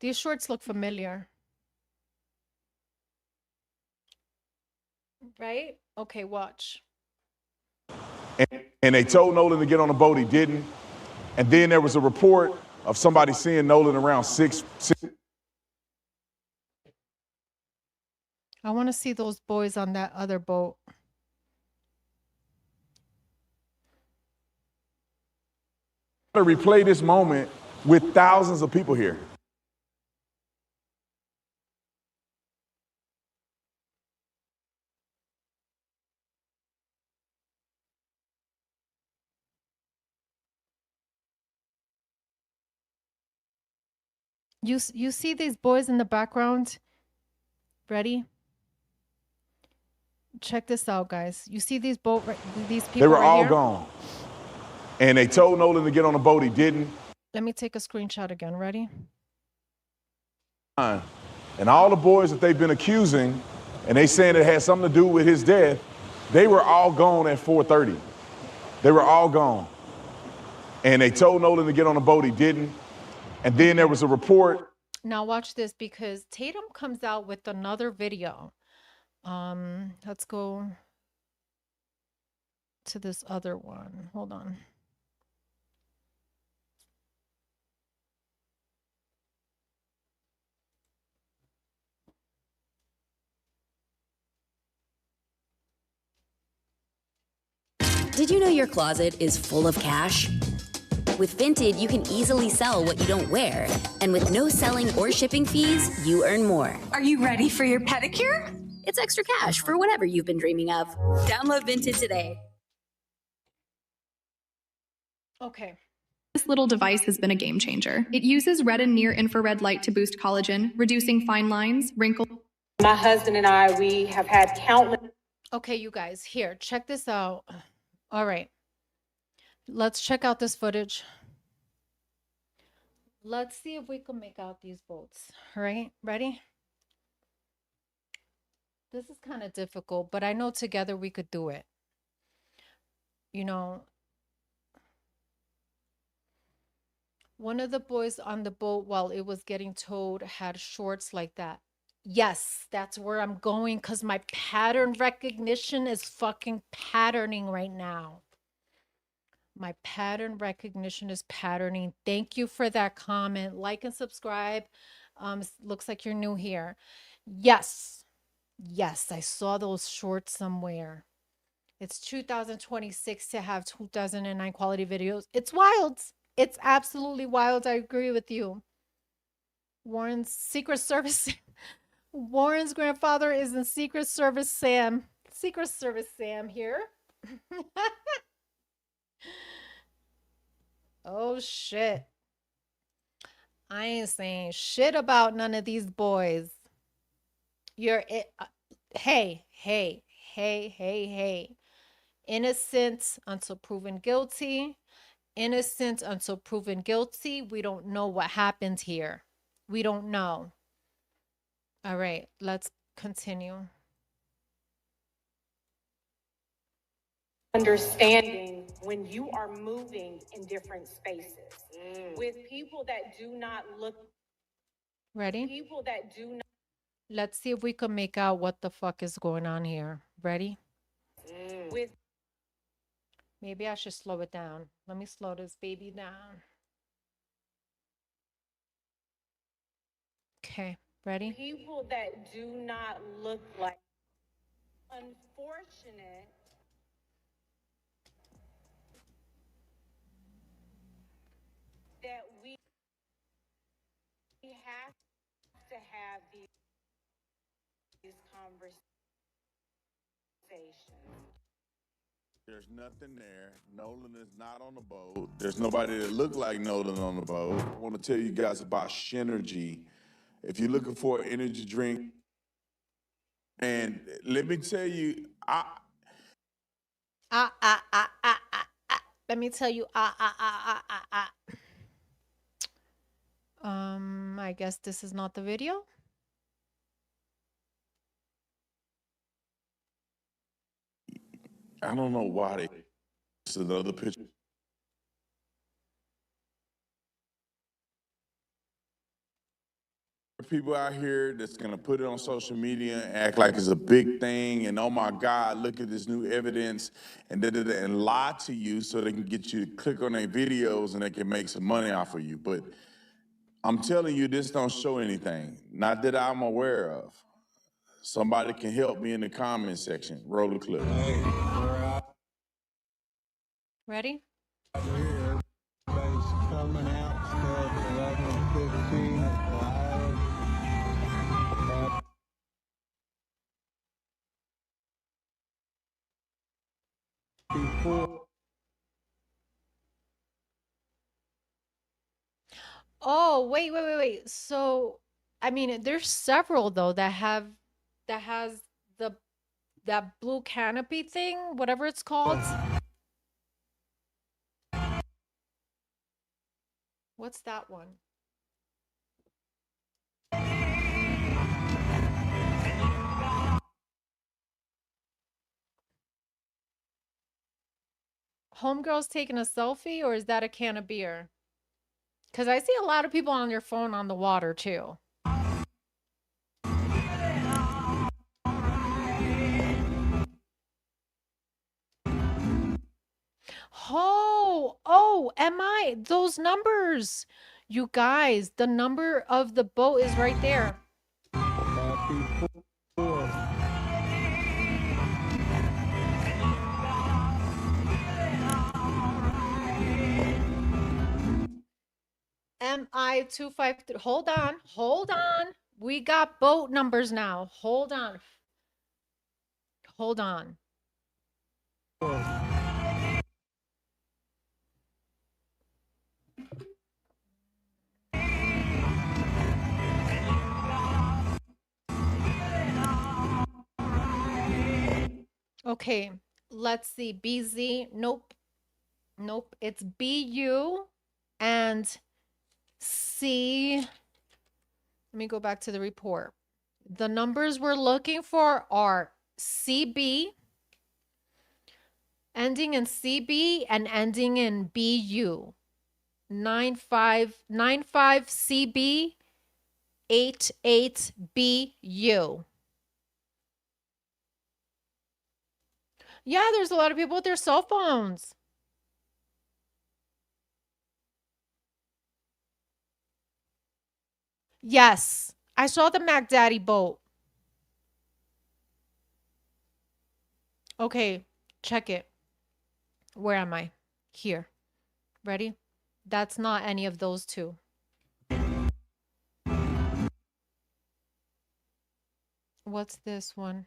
These shorts look familiar. Right? Okay, watch. And they told Nolan to get on the boat. He didn't. And then there was a report of somebody seeing Nolan around 6. I want to see those boys on that other boat. To replay this moment with thousands of people here. You see these boys in the background? Ready? Check this out, guys. You see these people They were right all here? gone. And they told Nolan to get on the boat. He didn't. Let me take a screenshot again. Ready? And all the boys that they've been accusing, and they saying it had something to do with his death, they were all gone at 4:30. They were all gone. And they told Nolan to get on the boat. He didn't. And then there was a report. Now watch this, because Tatum comes out with another video. Let's go to this other one. Hold on. Did you know your closet is full of cash? With Vinted, you can easily sell what you don't wear. And with no selling or shipping fees, you earn more. Are you ready for your pedicure? It's extra cash for whatever you've been dreaming of. Download Vinted today. Okay. This little device has been a game changer. It uses red and near infrared light to boost collagen, reducing fine lines, wrinkles. My husband and I, we have had countless. Okay, you guys, here, check this out. All right. Let's check out this footage. Let's see if we can make out these boats. All right, ready? This is kind of difficult, but I know together we could do it. You know, one of the boys on the boat while it was getting towed had shorts like that. Yes, that's where I'm going because my pattern recognition is fucking patterning right now. My pattern recognition is patterning. Thank you for that comment. Like and subscribe. Looks like you're new here. Yes. Yes, I saw those shorts somewhere. It's 2026 to have 2009 quality videos. It's wild. It's absolutely wild. I agree with you. Warren's Secret Service. Warren's grandfather is in Secret Service Sam. Secret Service Sam here. Oh, shit. I ain't saying shit about none of these boys. You're it. Hey. Innocent until proven guilty. Innocent until proven guilty. We don't know what happened here. We don't know. All right, let's continue. Understanding when you are moving in different spaces with people that do not look. Ready? People that do not. Let's see if we can make out what the fuck is going on here. Ready? With. Maybe I should slow it down. Let me slow this baby down. Okay, ready? People that do not look like. Unfortunate. That we have to have these conversations. There's nothing there. Nolan is not on the boat. There's nobody that look like Nolan on the boat. I want to tell you guys about Shenergy. If you're looking for an energy drink, and let me tell you, Let me tell you, I guess this is not the video. I don't know why they. This is another picture. People out here that's gonna put it on social media and act like it's a big thing, and oh my God, look at this new evidence, and and lie to you so they can get you to click on their videos and they can make some money off of you. But I'm telling you, this don't show anything. Not that I'm aware of. Somebody can help me in the comment section. Roll the clip. Ready? Everybody's coming out stuff 11:15 before. Oh, wait. So, I mean, there's several though that has that blue canopy thing, whatever it's called. What's that one? Homegirl's taking a selfie, or is that a can of beer? Because I see a lot of people on their phone on the water too. Oh, am I? Those numbers. You guys, the number of the boat is right there. MI253. Hold on. We got boat numbers now. Hold on. Okay, let's see. BZ. Nope. Nope. It's BU and C. Let me go back to the report. The numbers we're looking for are CB, ending in CB and ending in BU. 9595 CB 88 BU. Yeah, there's a lot of people with their cell phones. Yes, I saw the Mac Daddy boat. Okay, check it. Where am I? Here. Ready? That's not any of those two. What's this one?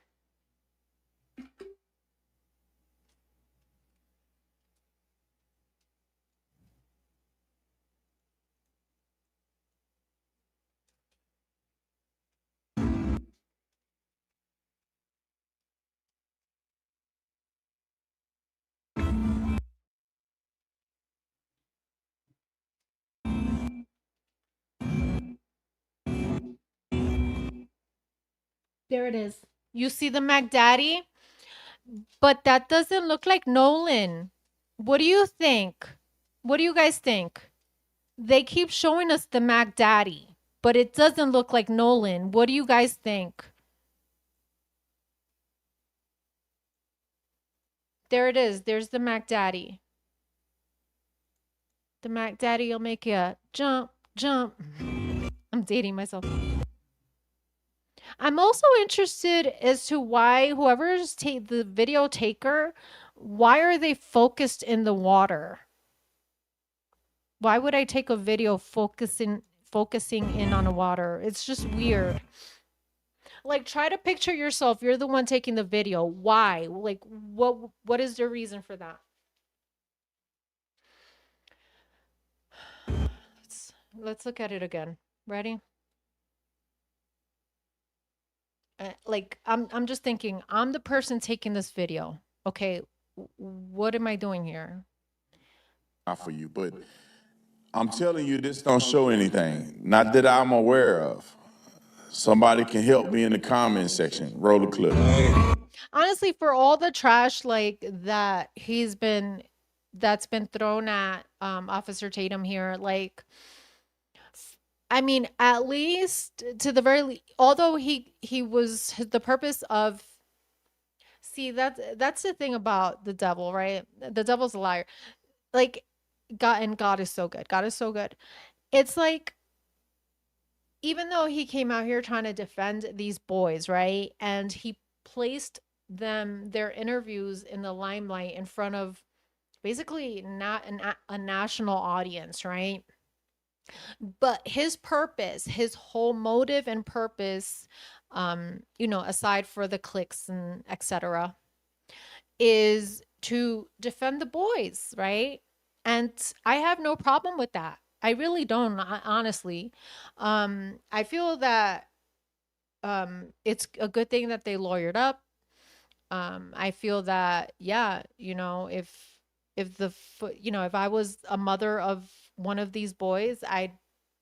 There it is. You see the Mac Daddy? But that doesn't look like Nolan. What do you think? What do you guys think? They keep showing us the Mac Daddy, but it doesn't look like Nolan. What do you guys think? There it is. There's the Mac Daddy. The Mac Daddy will make you jump, jump. I'm dating myself. I'm also interested as to why whoever's the video taker, why are they focused in the water? Why would I take a video focusing in on the water? It's just weird. Like, try to picture yourself. You're the one taking the video. Why? Like, what is the reason for that? Let's look at it again. Ready? Like, I'm just thinking, I'm the person taking this video. Okay, what am I doing here? Not for you, but I'm telling you, this don't show anything. Not that I'm aware of. Somebody can help me in the comment section. Roll the clip. Honestly, for all the trash like that that's been thrown at Officer Tatum here, like, I mean, at least to the very although he was the purpose of, see, that's the thing about the devil, right? The devil's a liar. Like, God is so good. God is so good. It's like, even though he came out here trying to defend these boys, right? And he placed their interviews in the limelight in front of basically not a national audience, right? But his purpose, his whole motive and purpose, aside for the clicks and etc., is to defend the boys, right? And I have no problem with that. I really don't, honestly. I feel that it's a good thing that they lawyered up. I feel that, yeah, if I was a mother of one of these boys, I'd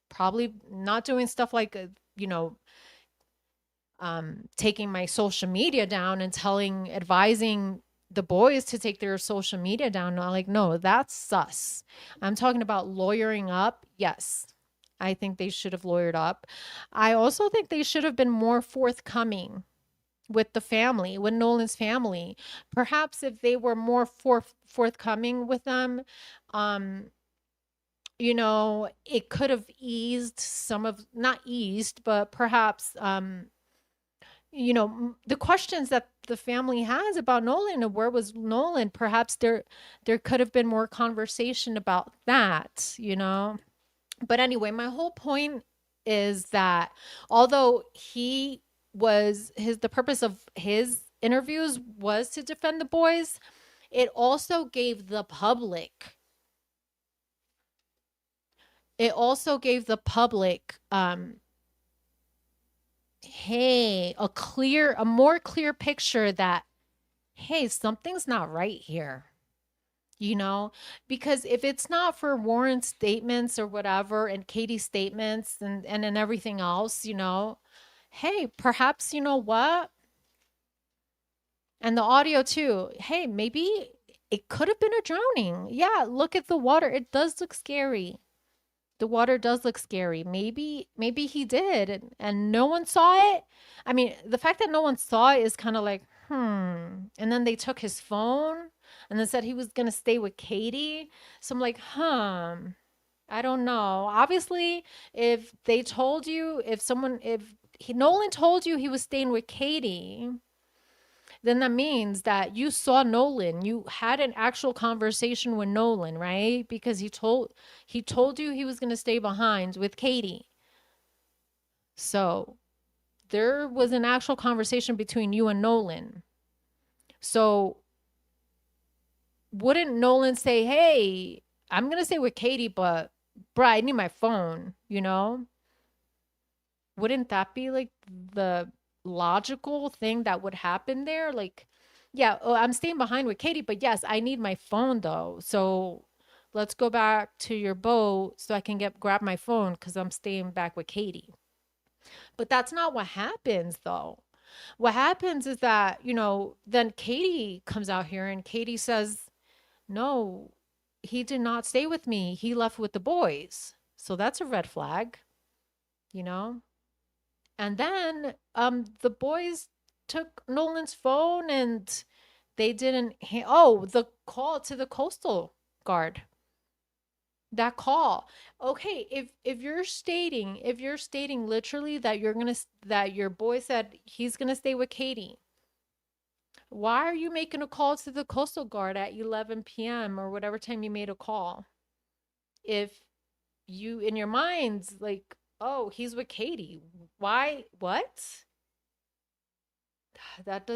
probably not doing stuff like, taking my social media down and advising the boys to take their social media down. Like, no, that's sus. I'm talking about lawyering up. Yes, I think they should have lawyered up. I also think they should have been more forthcoming with the family, with Nolan's family. Perhaps if they were more forthcoming with them, it could have eased not eased, but perhaps, the questions that the family has about Nolan and where was Nolan, perhaps there could have been more conversation about that. But anyway, my whole point is that although the purpose of his interviews was to defend the boys, it also gave the public hey, a more clear picture that, hey, something's not right here. You know, because if it's not for Warren's statements or whatever, and Katie's statements and everything else, hey, perhaps you know what? And the audio too. Hey, maybe it could have been a drowning. Yeah, look at the water. It does look scary. The water does look scary. Maybe he did and no one saw it. I mean, the fact that no one saw it is kind of like, And then they took his phone and then said he was going to stay with Katie. So I'm like, I don't know. Obviously, if they told you, Nolan told you he was staying with Katie, then that means that you saw Nolan. You had an actual conversation with Nolan, right? Because he told you he was going to stay behind with Katie. So there was an actual conversation between you and Nolan. So wouldn't Nolan say, "Hey, I'm going to stay with Katie, but bruh, I need my phone," Wouldn't that be like the logical thing that would happen there? Like, yeah, oh, I'm staying behind with Katie, but yes, I need my phone though. So let's go back to your boat so I can grab my phone because I'm staying back with Katie. But that's not what happens though. What happens is that, then Katie comes out here and Katie says, no, he did not stay with me. He left with the boys. So that's a red flag, you know? And then the boys took Nolan's phone and they didn't the call to the coastal guard. That call. Okay, if you're stating literally that that your boy said he's going to stay with Katie. Why are you making a call to the coastal guard at 11 p.m. or whatever time you made a call? If you in your mind's like, oh, he's with Katie. Why? What? That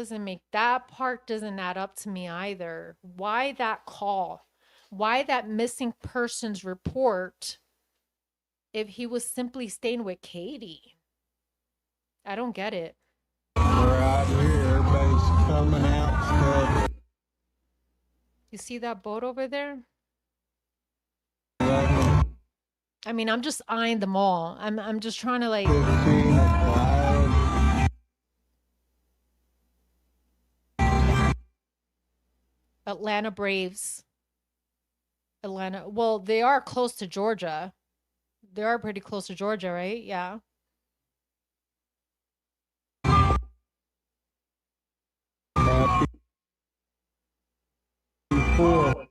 part doesn't add up to me either. Why that call? Why that missing persons report if he was simply staying with Katie? I don't get it. We're out here, everybody's coming out stuff. You see that boat over there? 11, I mean, I'm just eyeing them all. I'm just trying to 15, 5. Atlanta Braves. Atlanta. Well, they are close to Georgia. They are pretty close to Georgia, right? Yeah. Happy 4.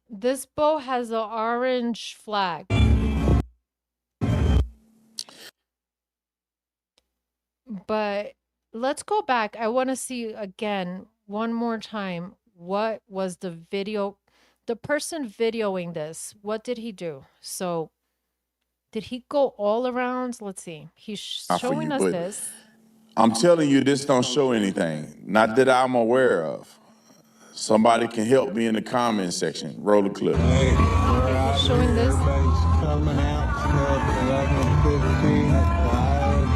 This boat has an orange flag. But let's go back. I want to see again, one more time, what was the person videoing this, what did he do? So did he go all around? Let's see. He's Not for showing you, us but this. I'm telling you, this don't show anything. Not that I'm aware of. Somebody can help me in the comment section. Roll the clip. Hey, we're out here, Showing this. everybody's coming out stuff. 11, 15, 5.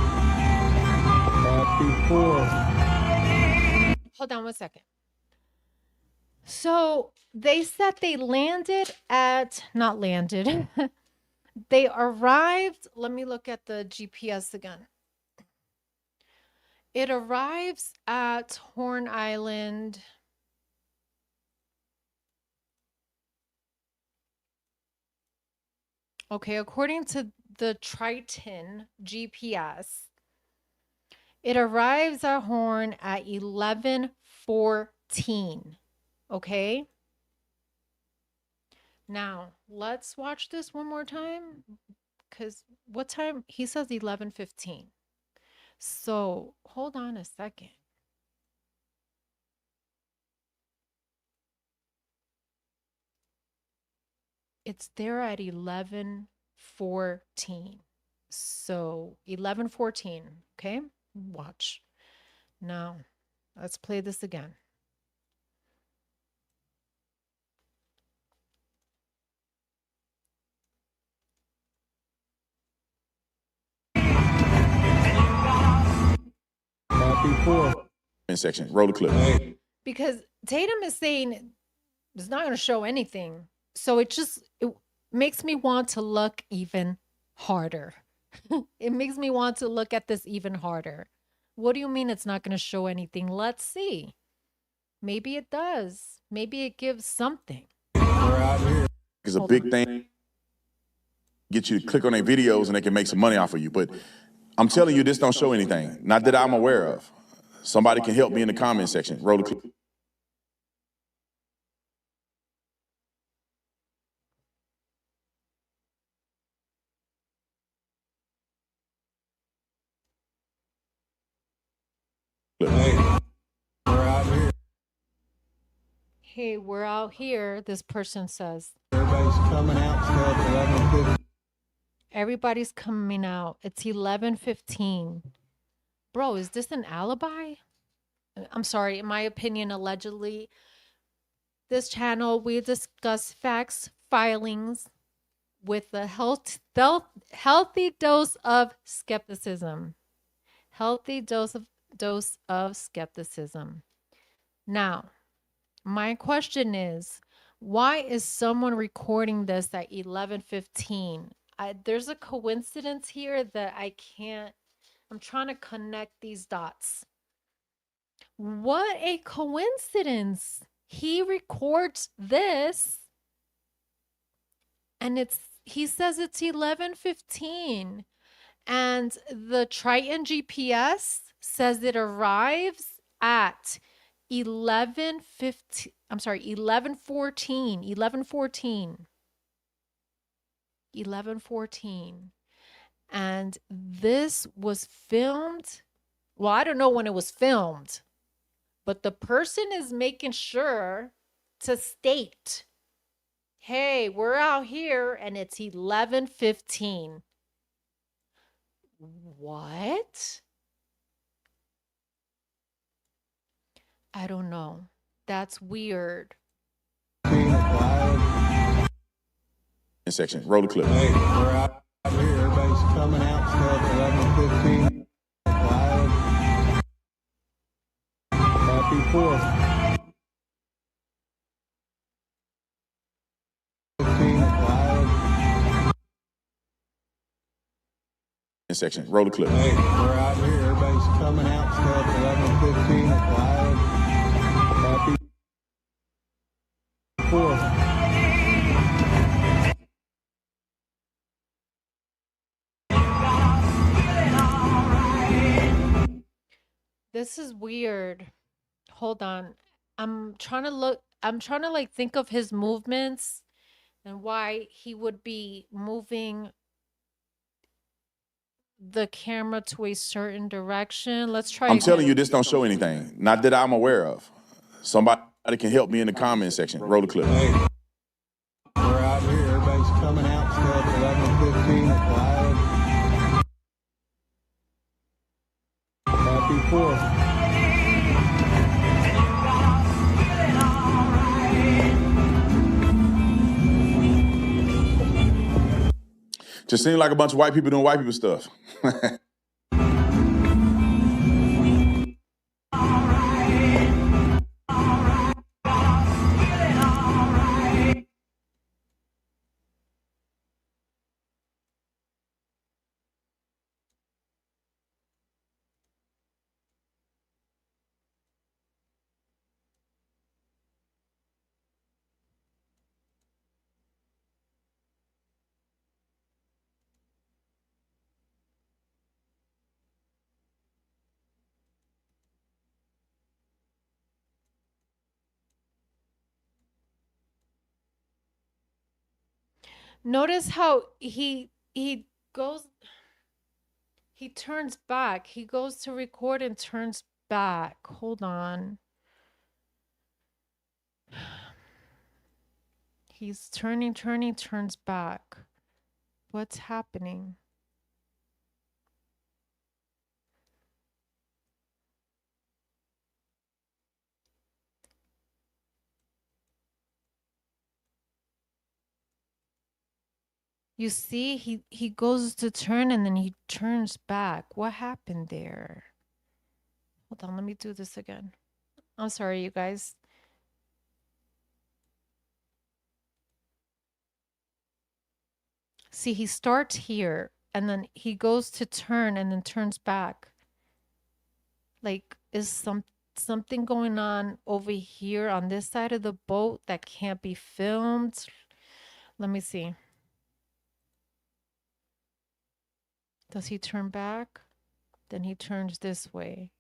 Happy 4. Hold on one second. So they said they not landed. They arrived. Let me look at the GPS again. It arrives at Horn Island. Okay, according to the Triton GPS, it arrives at Horn at 11:14. Okay? Now, let's watch this one more time. Because what time? He says 11:15. So, hold on a second. It's there at 11:14. So 11:14. Okay, watch. Now, let's play this again. Section. Roll the clip. Because Tatum is saying it's not going to show anything. So it makes me want to look even harder. It makes me want to look at this even harder. What do you mean it's not going to show anything? Let's see. Maybe it does. Maybe it gives something. It's a big thing. Get you to click on their videos and they can make some money off of you. But I'm telling you, this don't show anything. Not that I'm aware of. Somebody can help me in the comment section. Roll the clip. Hey, we're out here, this person says. Everybody's coming out stuff 11:50. Everybody's coming out. It's 11:15. Bro, is this an alibi? I'm sorry, in my opinion, allegedly. This channel, we discuss facts, filings with a healthy dose of skepticism. Healthy dose of skepticism. Now, my question is, why is someone recording this at 11:15? There's a coincidence here that I'm trying to connect these dots. What a coincidence. He records this and he says it's 11:15 and the Triton GPS says it arrives at 11:14. 11:14. And this was filmed. Well, I don't know when it was filmed, but the person is making sure to state, hey, we're out here and it's 11:15. What? I don't know. That's weird. Section. Roll the clip. Hey, we're out here. Everybody's coming out stuff 11:15. Happy 4th. 15 live. Section. Roll the clip. Hey, we're out here. Everybody's coming out stuff 11:15 live. Happy 4th. This is weird. Hold on. I'm trying to like think of his movements and why he would be moving the camera to a certain direction. Let's try. I'm telling you, this don't show anything. Not that I'm aware of. Somebody can help me in the comment section. Roll the clip. Hey, we're out here. Everybody's coming out stuff 11:15 live. Happy 4th. Just seemed like a bunch of white people doing white people stuff. Notice how he turns back. He goes to record and turns back. Hold on. He's turning, turns back. What's happening? You see, he goes to turn and then he turns back. What happened there? Hold on, let me do this again. I'm sorry, you guys. See, he starts here and then he goes to turn and then turns back. Like, is something going on over here on this side of the boat that can't be filmed? Let me see. Does he turn back? Then he turns this way.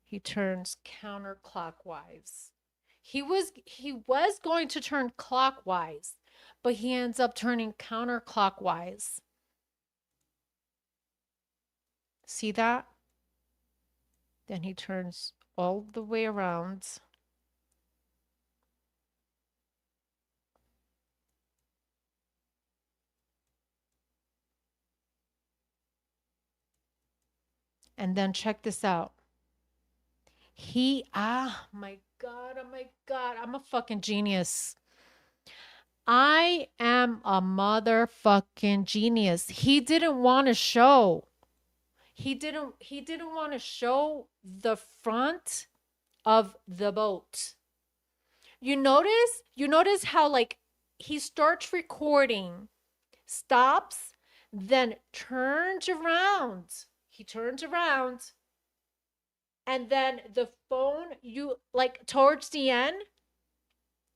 He turns counterclockwise. He was going to turn clockwise, but he ends up turning counterclockwise. See that? Then he turns all the way around. And then check this out. Oh my God, I'm a fucking genius. I am a motherfucking genius. He didn't want to show. He didn't want to show the front of the boat. You notice how like he starts recording, stops, then turns around. He turns around. And then the phone, you like towards the end,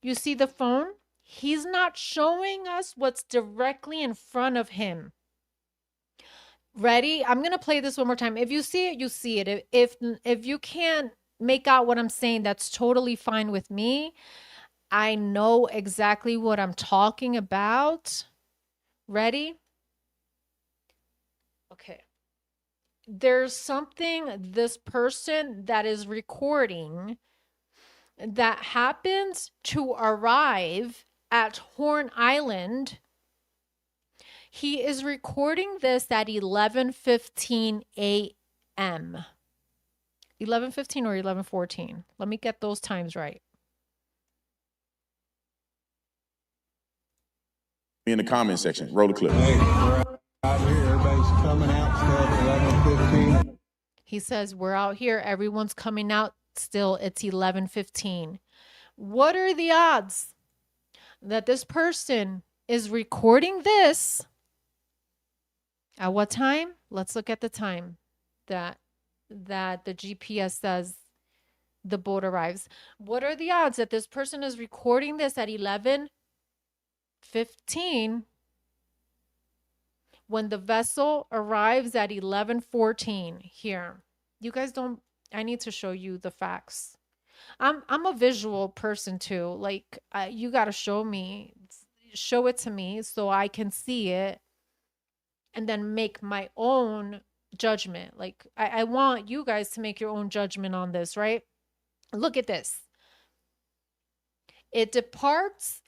you see the phone? He's not showing us what's directly in front of him. Ready? I'm going to play this one more time. If you see it, you see it. If you can't make out what I'm saying, that's totally fine with me. I know exactly what I'm talking about. Ready? Okay. There's something this person that is recording that happens to arrive at Horn Island. He is recording this at 11:15 a.m. 11:15 or 11:14. Let me get those times right. In the comment section, roll the clip. Hey, we're out here. Everybody's coming out still at 11:15. He says, we're out here. Everyone's coming out still. It's 11:15. What are the odds that this person is recording this at what time? Let's look at the time that the GPS says the boat arrives. What are the odds that this person is recording this at 11:15 when the vessel arrives at 11:14 here? You guys don't, I need to show you the facts. I'm a visual person too. Like you got to show it to me so I can see it and then make my own judgment. Like I want you guys to make your own judgment on this, right? Look at this. It departs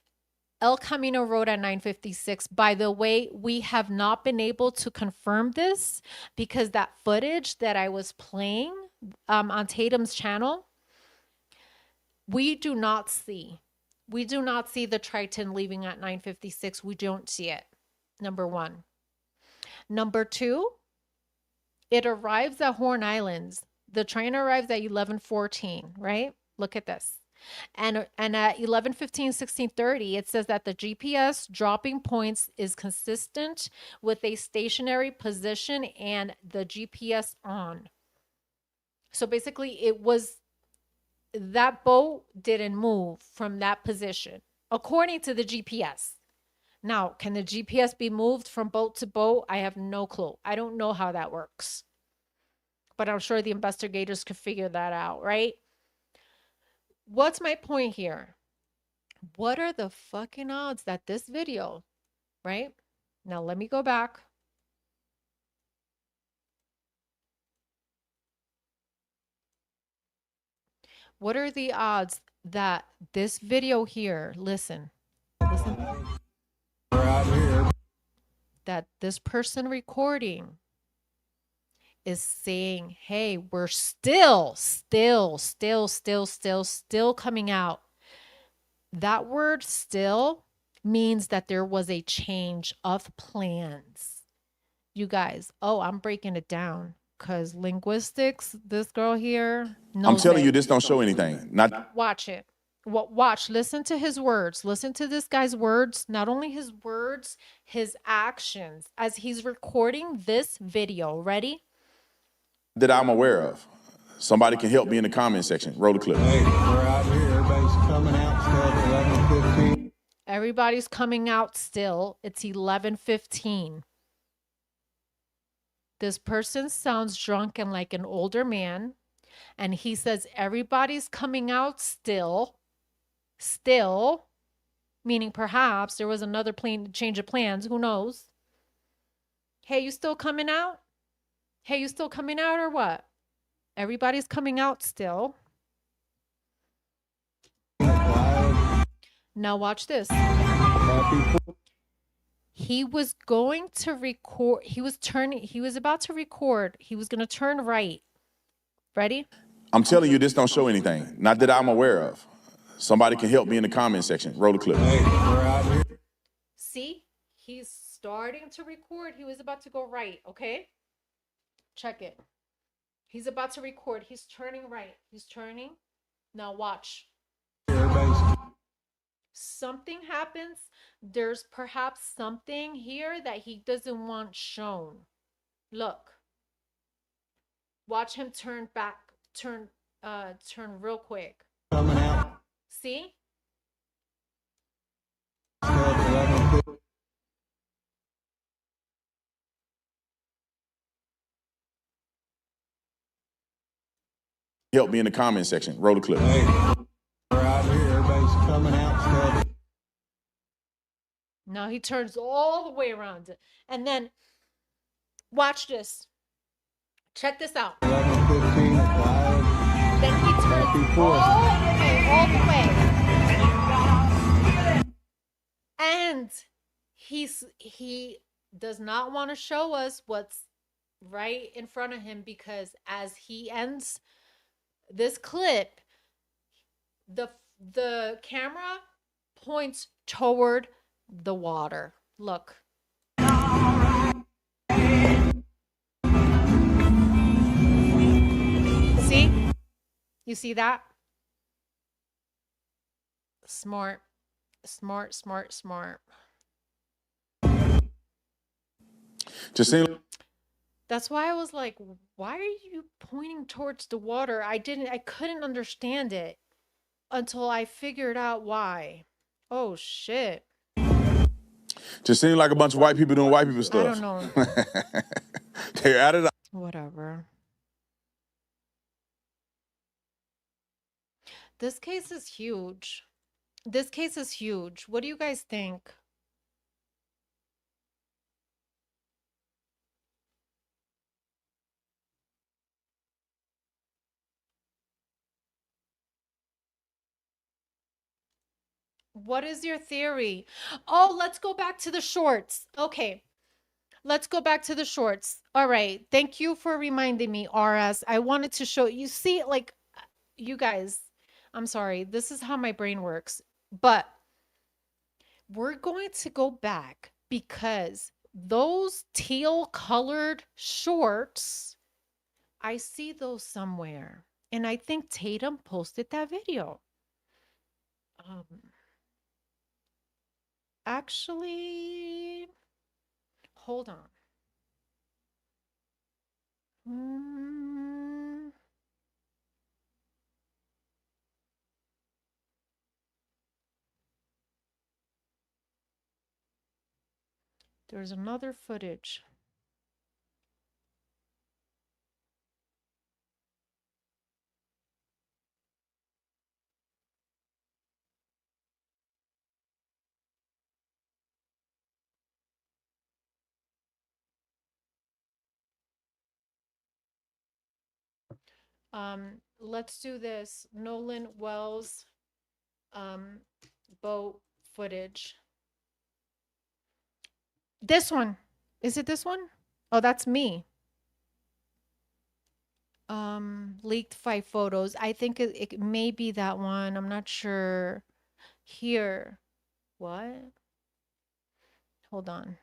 El Camino Road at 9:56. By the way, we have not been able to confirm this because that footage that I was playing on Tatum's channel, we do not see the Triton leaving at 9:56. We don't see it. Number one. Number two, it arrives at Horn Islands. The train arrives at 11:14, right? Look at this. And at 11:15, 16:30, it says that the GPS dropping points is consistent with a stationary position and the GPS on. So basically, that boat didn't move from that position, according to the GPS. Now, can the GPS be moved from boat to boat? I have no clue. I don't know how that works. But I'm sure the investigators could figure that out, right? What's my point here? What are the fucking odds that this video, right? Now, let me go back. What are the odds that this video here, listen. Listen. Right here. That this person recording is saying, hey, we're still coming out. That word still means that there was a change of plans. You guys, I'm breaking it down because linguistics, this girl here knows I'm telling it. you, this don't show anything. Not Watch it. Watch, listen to his words. Listen to this guy's words. Not only his words, his actions as he's recording this video. Ready? that I'm aware of. Somebody can help me in the comment section. Roll the clip. Hey, we're out here. Everybody's coming out still at 11:15. Everybody's coming out still. It's 11:15. This person sounds drunk and like an older man. And he says, everybody's coming out still, meaning perhaps there was another change of plans. Who knows? Hey, you still coming out? Hey, you still coming out or what? Everybody's coming out still. Now watch this. He was going to record. He was about to record. He was going to turn right. Ready? I'm telling you, this don't show anything. Not that I'm aware of. Somebody can help me in the comment section. Roll the clip. Hey, we're out here. See, he's starting to record. He was about to go right. Okay. Check it. He's about to record. He's turning right. He's turning. Now watch. Something happens. There's perhaps something here that he doesn't want shown. Look. Watch him turn back. Turn real quick. Coming out. See? Still at 11:15. Help me in the comment section. Roll the clip. Hey, we're out here. Everybody's coming out still. Now he turns all the way around. And then watch this. Check this out. 11:15 at 5. Then he turns all the way. And he does not want to show us what's right in front of him, because as he ends this clip, the camera points toward the water. Look. See? You see that? Smart. That's why I was like, why are you pointing towards the water? I couldn't understand it until I figured out why. Oh shit. Just seems like a bunch of white people doing white people stuff. I don't know. They're at it. Whatever. This case is huge. What do you guys think? What is your theory? Oh, let's go back to the shorts. Okay. Let's go back to the shorts. All right. Thank you for reminding me, RS. I wanted to show you. See, like, you guys, I'm sorry. This is how my brain works. But we're going to go back because those teal colored shorts, I see those somewhere. And I think Tatum posted that video. Actually, hold on. There's another footage. Let's do this. Nolan Wells boat footage. This one. Is it this one? Oh, that's me. Leaked 5 photos. I think it may be that one. I'm not sure. Here. What? Hold on.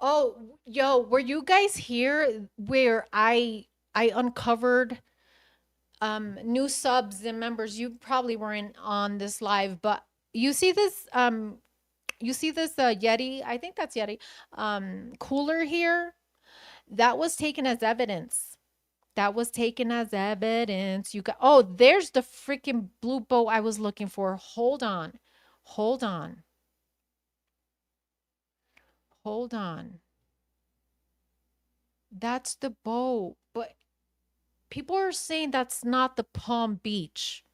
Oh, yo, were you guys here where I uncovered new subs and members? You probably weren't on this live, but you see this Yeti, I think that's Yeti, cooler here? That was taken as evidence. That was taken as evidence. You got, oh, there's the freaking blue boat I was looking for. Hold on. Hold on. Hold on. That's the boat. But people are saying that's not the Palm Beach.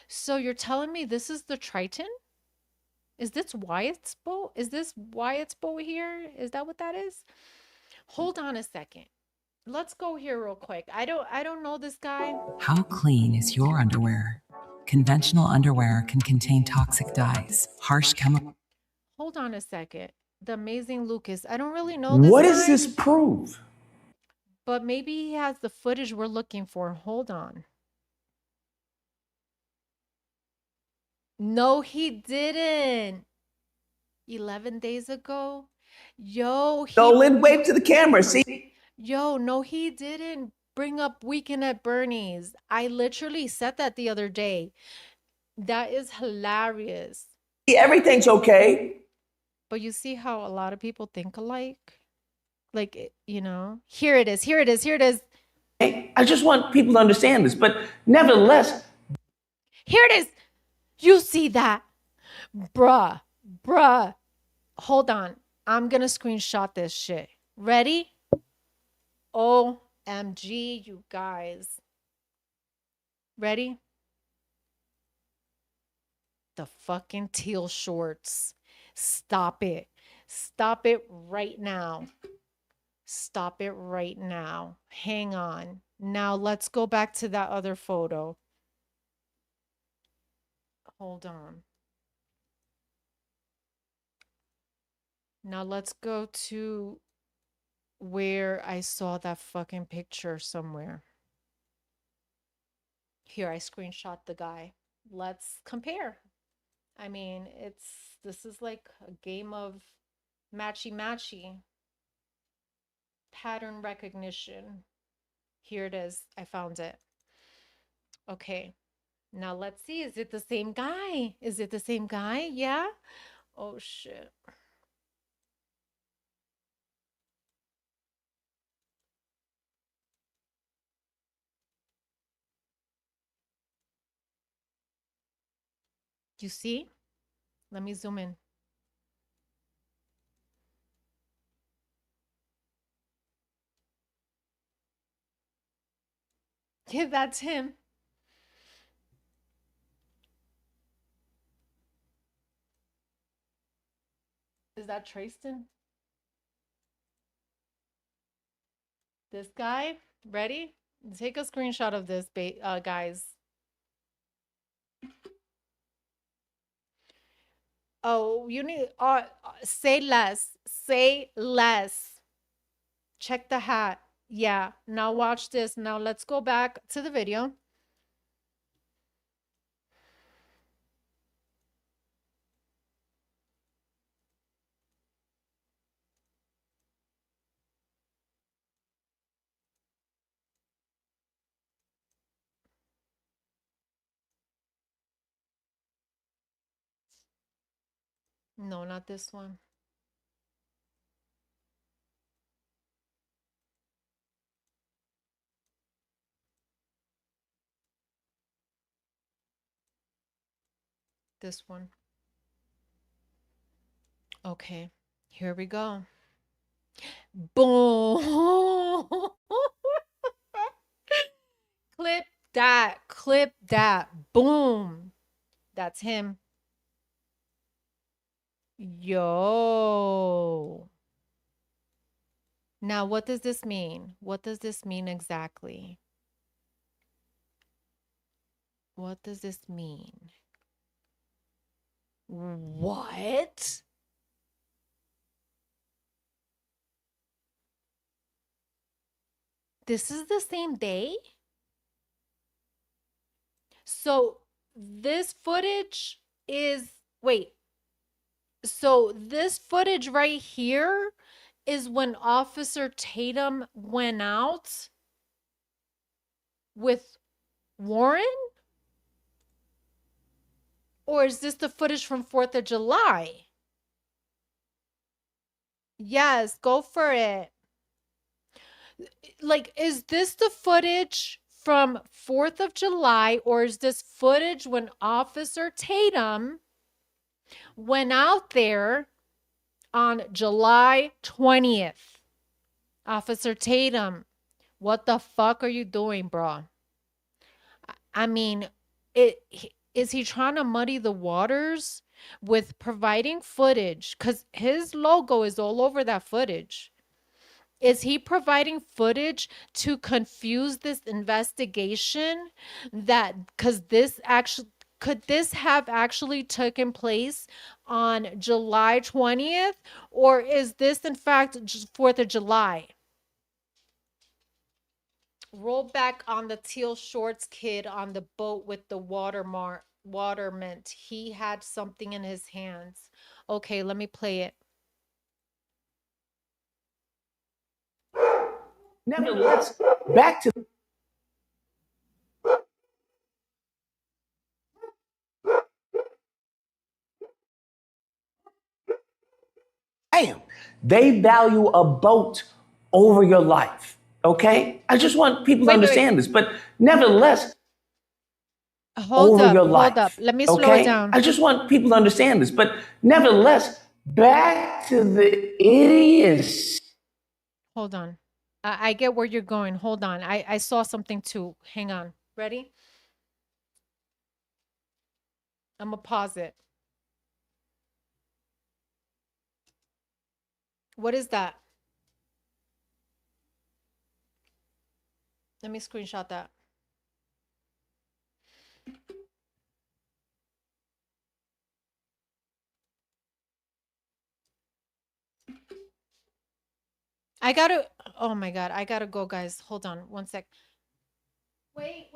So you're telling me this is the Triton? Is this Wyatt's boat? Is this Wyatt's boat here? Is that what that is? Hold on a second. Let's go here real quick. I don't know this guy. How clean is your underwear? Conventional underwear can contain toxic dyes, harsh chemicals. Hold on a second. The amazing Lucas. I don't really know this What guy, does this prove? but maybe he has the footage we're looking for. Hold on. No, he didn't. 11 days ago. Yo, Nolan, wave to the camera. See? Yo, no, he didn't bring up Weekend at Bernie's. I literally said that the other day. That is hilarious. Everything's okay. But you see how a lot of people think alike? Like, you know, here it is. Here it is. Here it is. I just want people to understand this, but nevertheless. Here it is. You see that? Bruh. Hold on. I'm going to screenshot this shit. Ready? OMG, you guys. Ready? The fucking teal shorts. Stop it. Stop it right now. Stop it right now. Hang on. Now let's go back to that other photo. Hold on. Now let's go to where I saw that fucking picture somewhere. Here, I screenshot the guy. Let's compare. I mean, this is like a game of matchy pattern recognition. Here it is. I found it. Okay. Now let's see. Is it the same guy? Is it the same guy? Yeah? Oh shit. You see? Let me zoom in. Yeah, that's him. Is that Tristan? This guy? Ready? Take a screenshot of this, guys. Oh, you need say less. Say less. Check the hat. Yeah. Now watch this. Now let's go back to the video. No, not this one. This one. Okay, here we go. Boom. Clip that. Clip that. Boom. That's him. Yo. Now, what does this mean? What does this mean exactly? What does this mean? What? This is the same day? So this footage is, wait, so this footage right here is when Officer Tatum went out with Warren? Or is this the footage from 4th of July? Yes, go for it. Like, is this the footage from 4th of July, or is this footage when Officer Tatum went out there on July 20th? Officer Tatum, what the fuck are you doing, bro? I mean, is he trying to muddy the waters with providing footage? Because his logo is all over that footage. Is he providing footage to confuse this investigation? That because this actually could this have actually taken place on July 20th, or is this in fact just 4th of July? Roll back on the teal shorts kid on the boat with the waterment. He had something in his hands. Okay, let me play it. Nevertheless, back to damn, they value a boat over your life. Okay? I just want people to understand this, but nevertheless, Hold over up, your hold life. up. Let me slow it Okay? down. I just want people to understand this, but nevertheless, back to the idiots. Hold on. I get where you're going. Hold on. I saw something too. Hang on. Ready? I'm gonna pause it. What is that? Let me screenshot that. I gotta, oh my God, I gotta go, guys. Hold on one sec. Wait.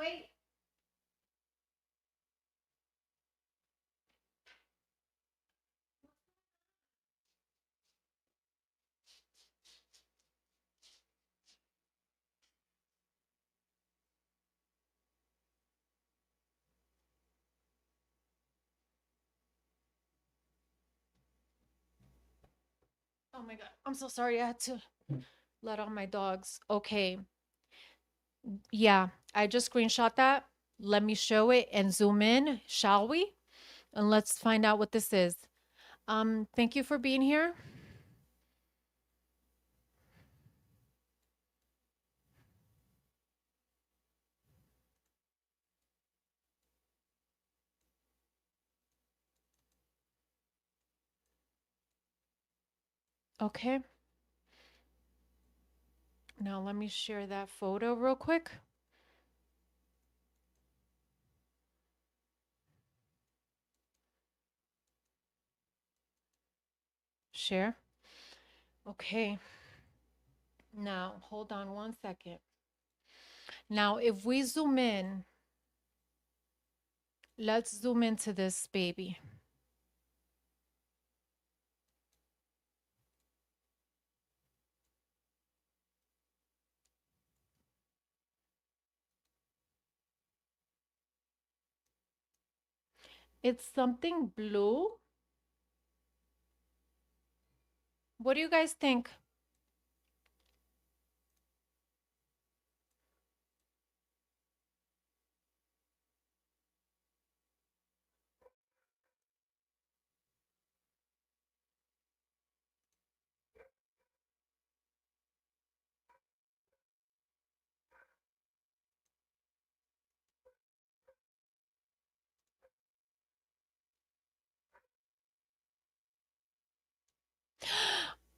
Oh my God. I'm so sorry. I had to let out my dogs. Okay. Yeah, I just screenshot that. Let me show it and zoom in, shall we? And let's find out what this is. Thank you for being here. Okay. Now let me share that photo real quick. Share. Okay. Now, hold on one second. Now, if we zoom in, let's zoom into this baby. It's something blue. What do you guys think?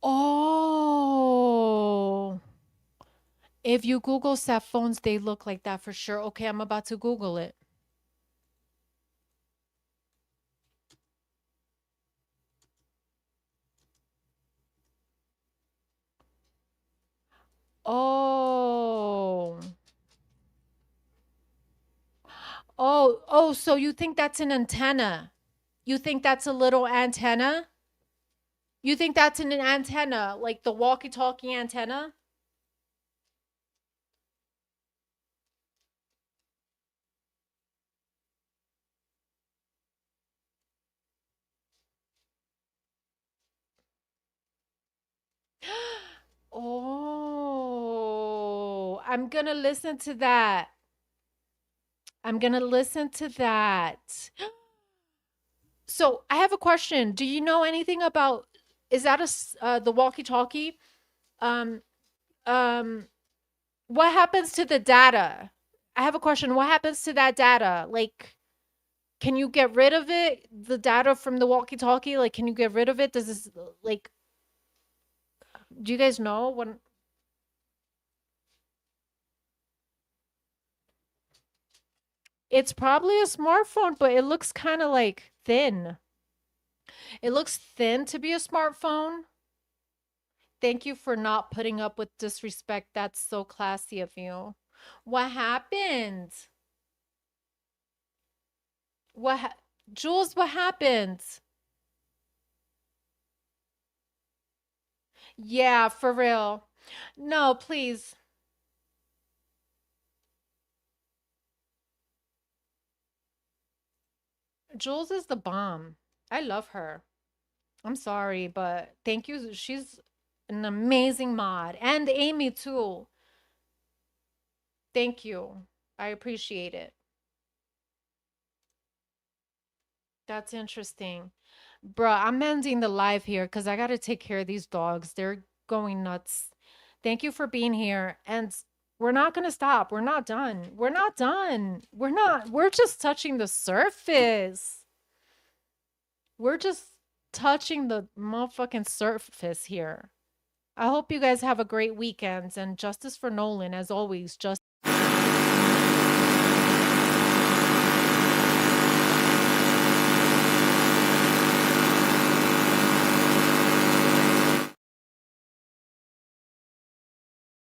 Oh, if you Google cell phones, they look like that for sure. Okay, I'm about to Google it. Oh. So you think that's an antenna? You think that's a little antenna? You think that's an antenna, like the walkie-talkie antenna? Oh, I'm gonna listen to that. I'm gonna listen to that. So I have a question. Do you know anything about, is that the walkie-talkie? Um, um, what happens to the data? I have a question. What happens to that data? Like, can you get rid of it? The data from the walkie-talkie? Like, can you get rid of it? Does this, like, do you guys know when? It's probably a smartphone, but it looks kind of like thin. It looks thin to be a smartphone. Thank you for not putting up with disrespect. That's so classy of you. What happened? Jules, what happened? Yeah, for real. No, please. Jules is the bomb. I love her. I'm sorry, but thank you. She's an amazing mod. And Amy too. Thank you. I appreciate it. That's interesting. Bruh, I'm ending the live here because I gotta take care of these dogs. They're going nuts. Thank you for being here. And we're not gonna stop. We're not done. We're not done. We're just touching the surface. We're just touching the motherfucking surface here. I hope you guys have a great weekend and justice for Nolan as always. Just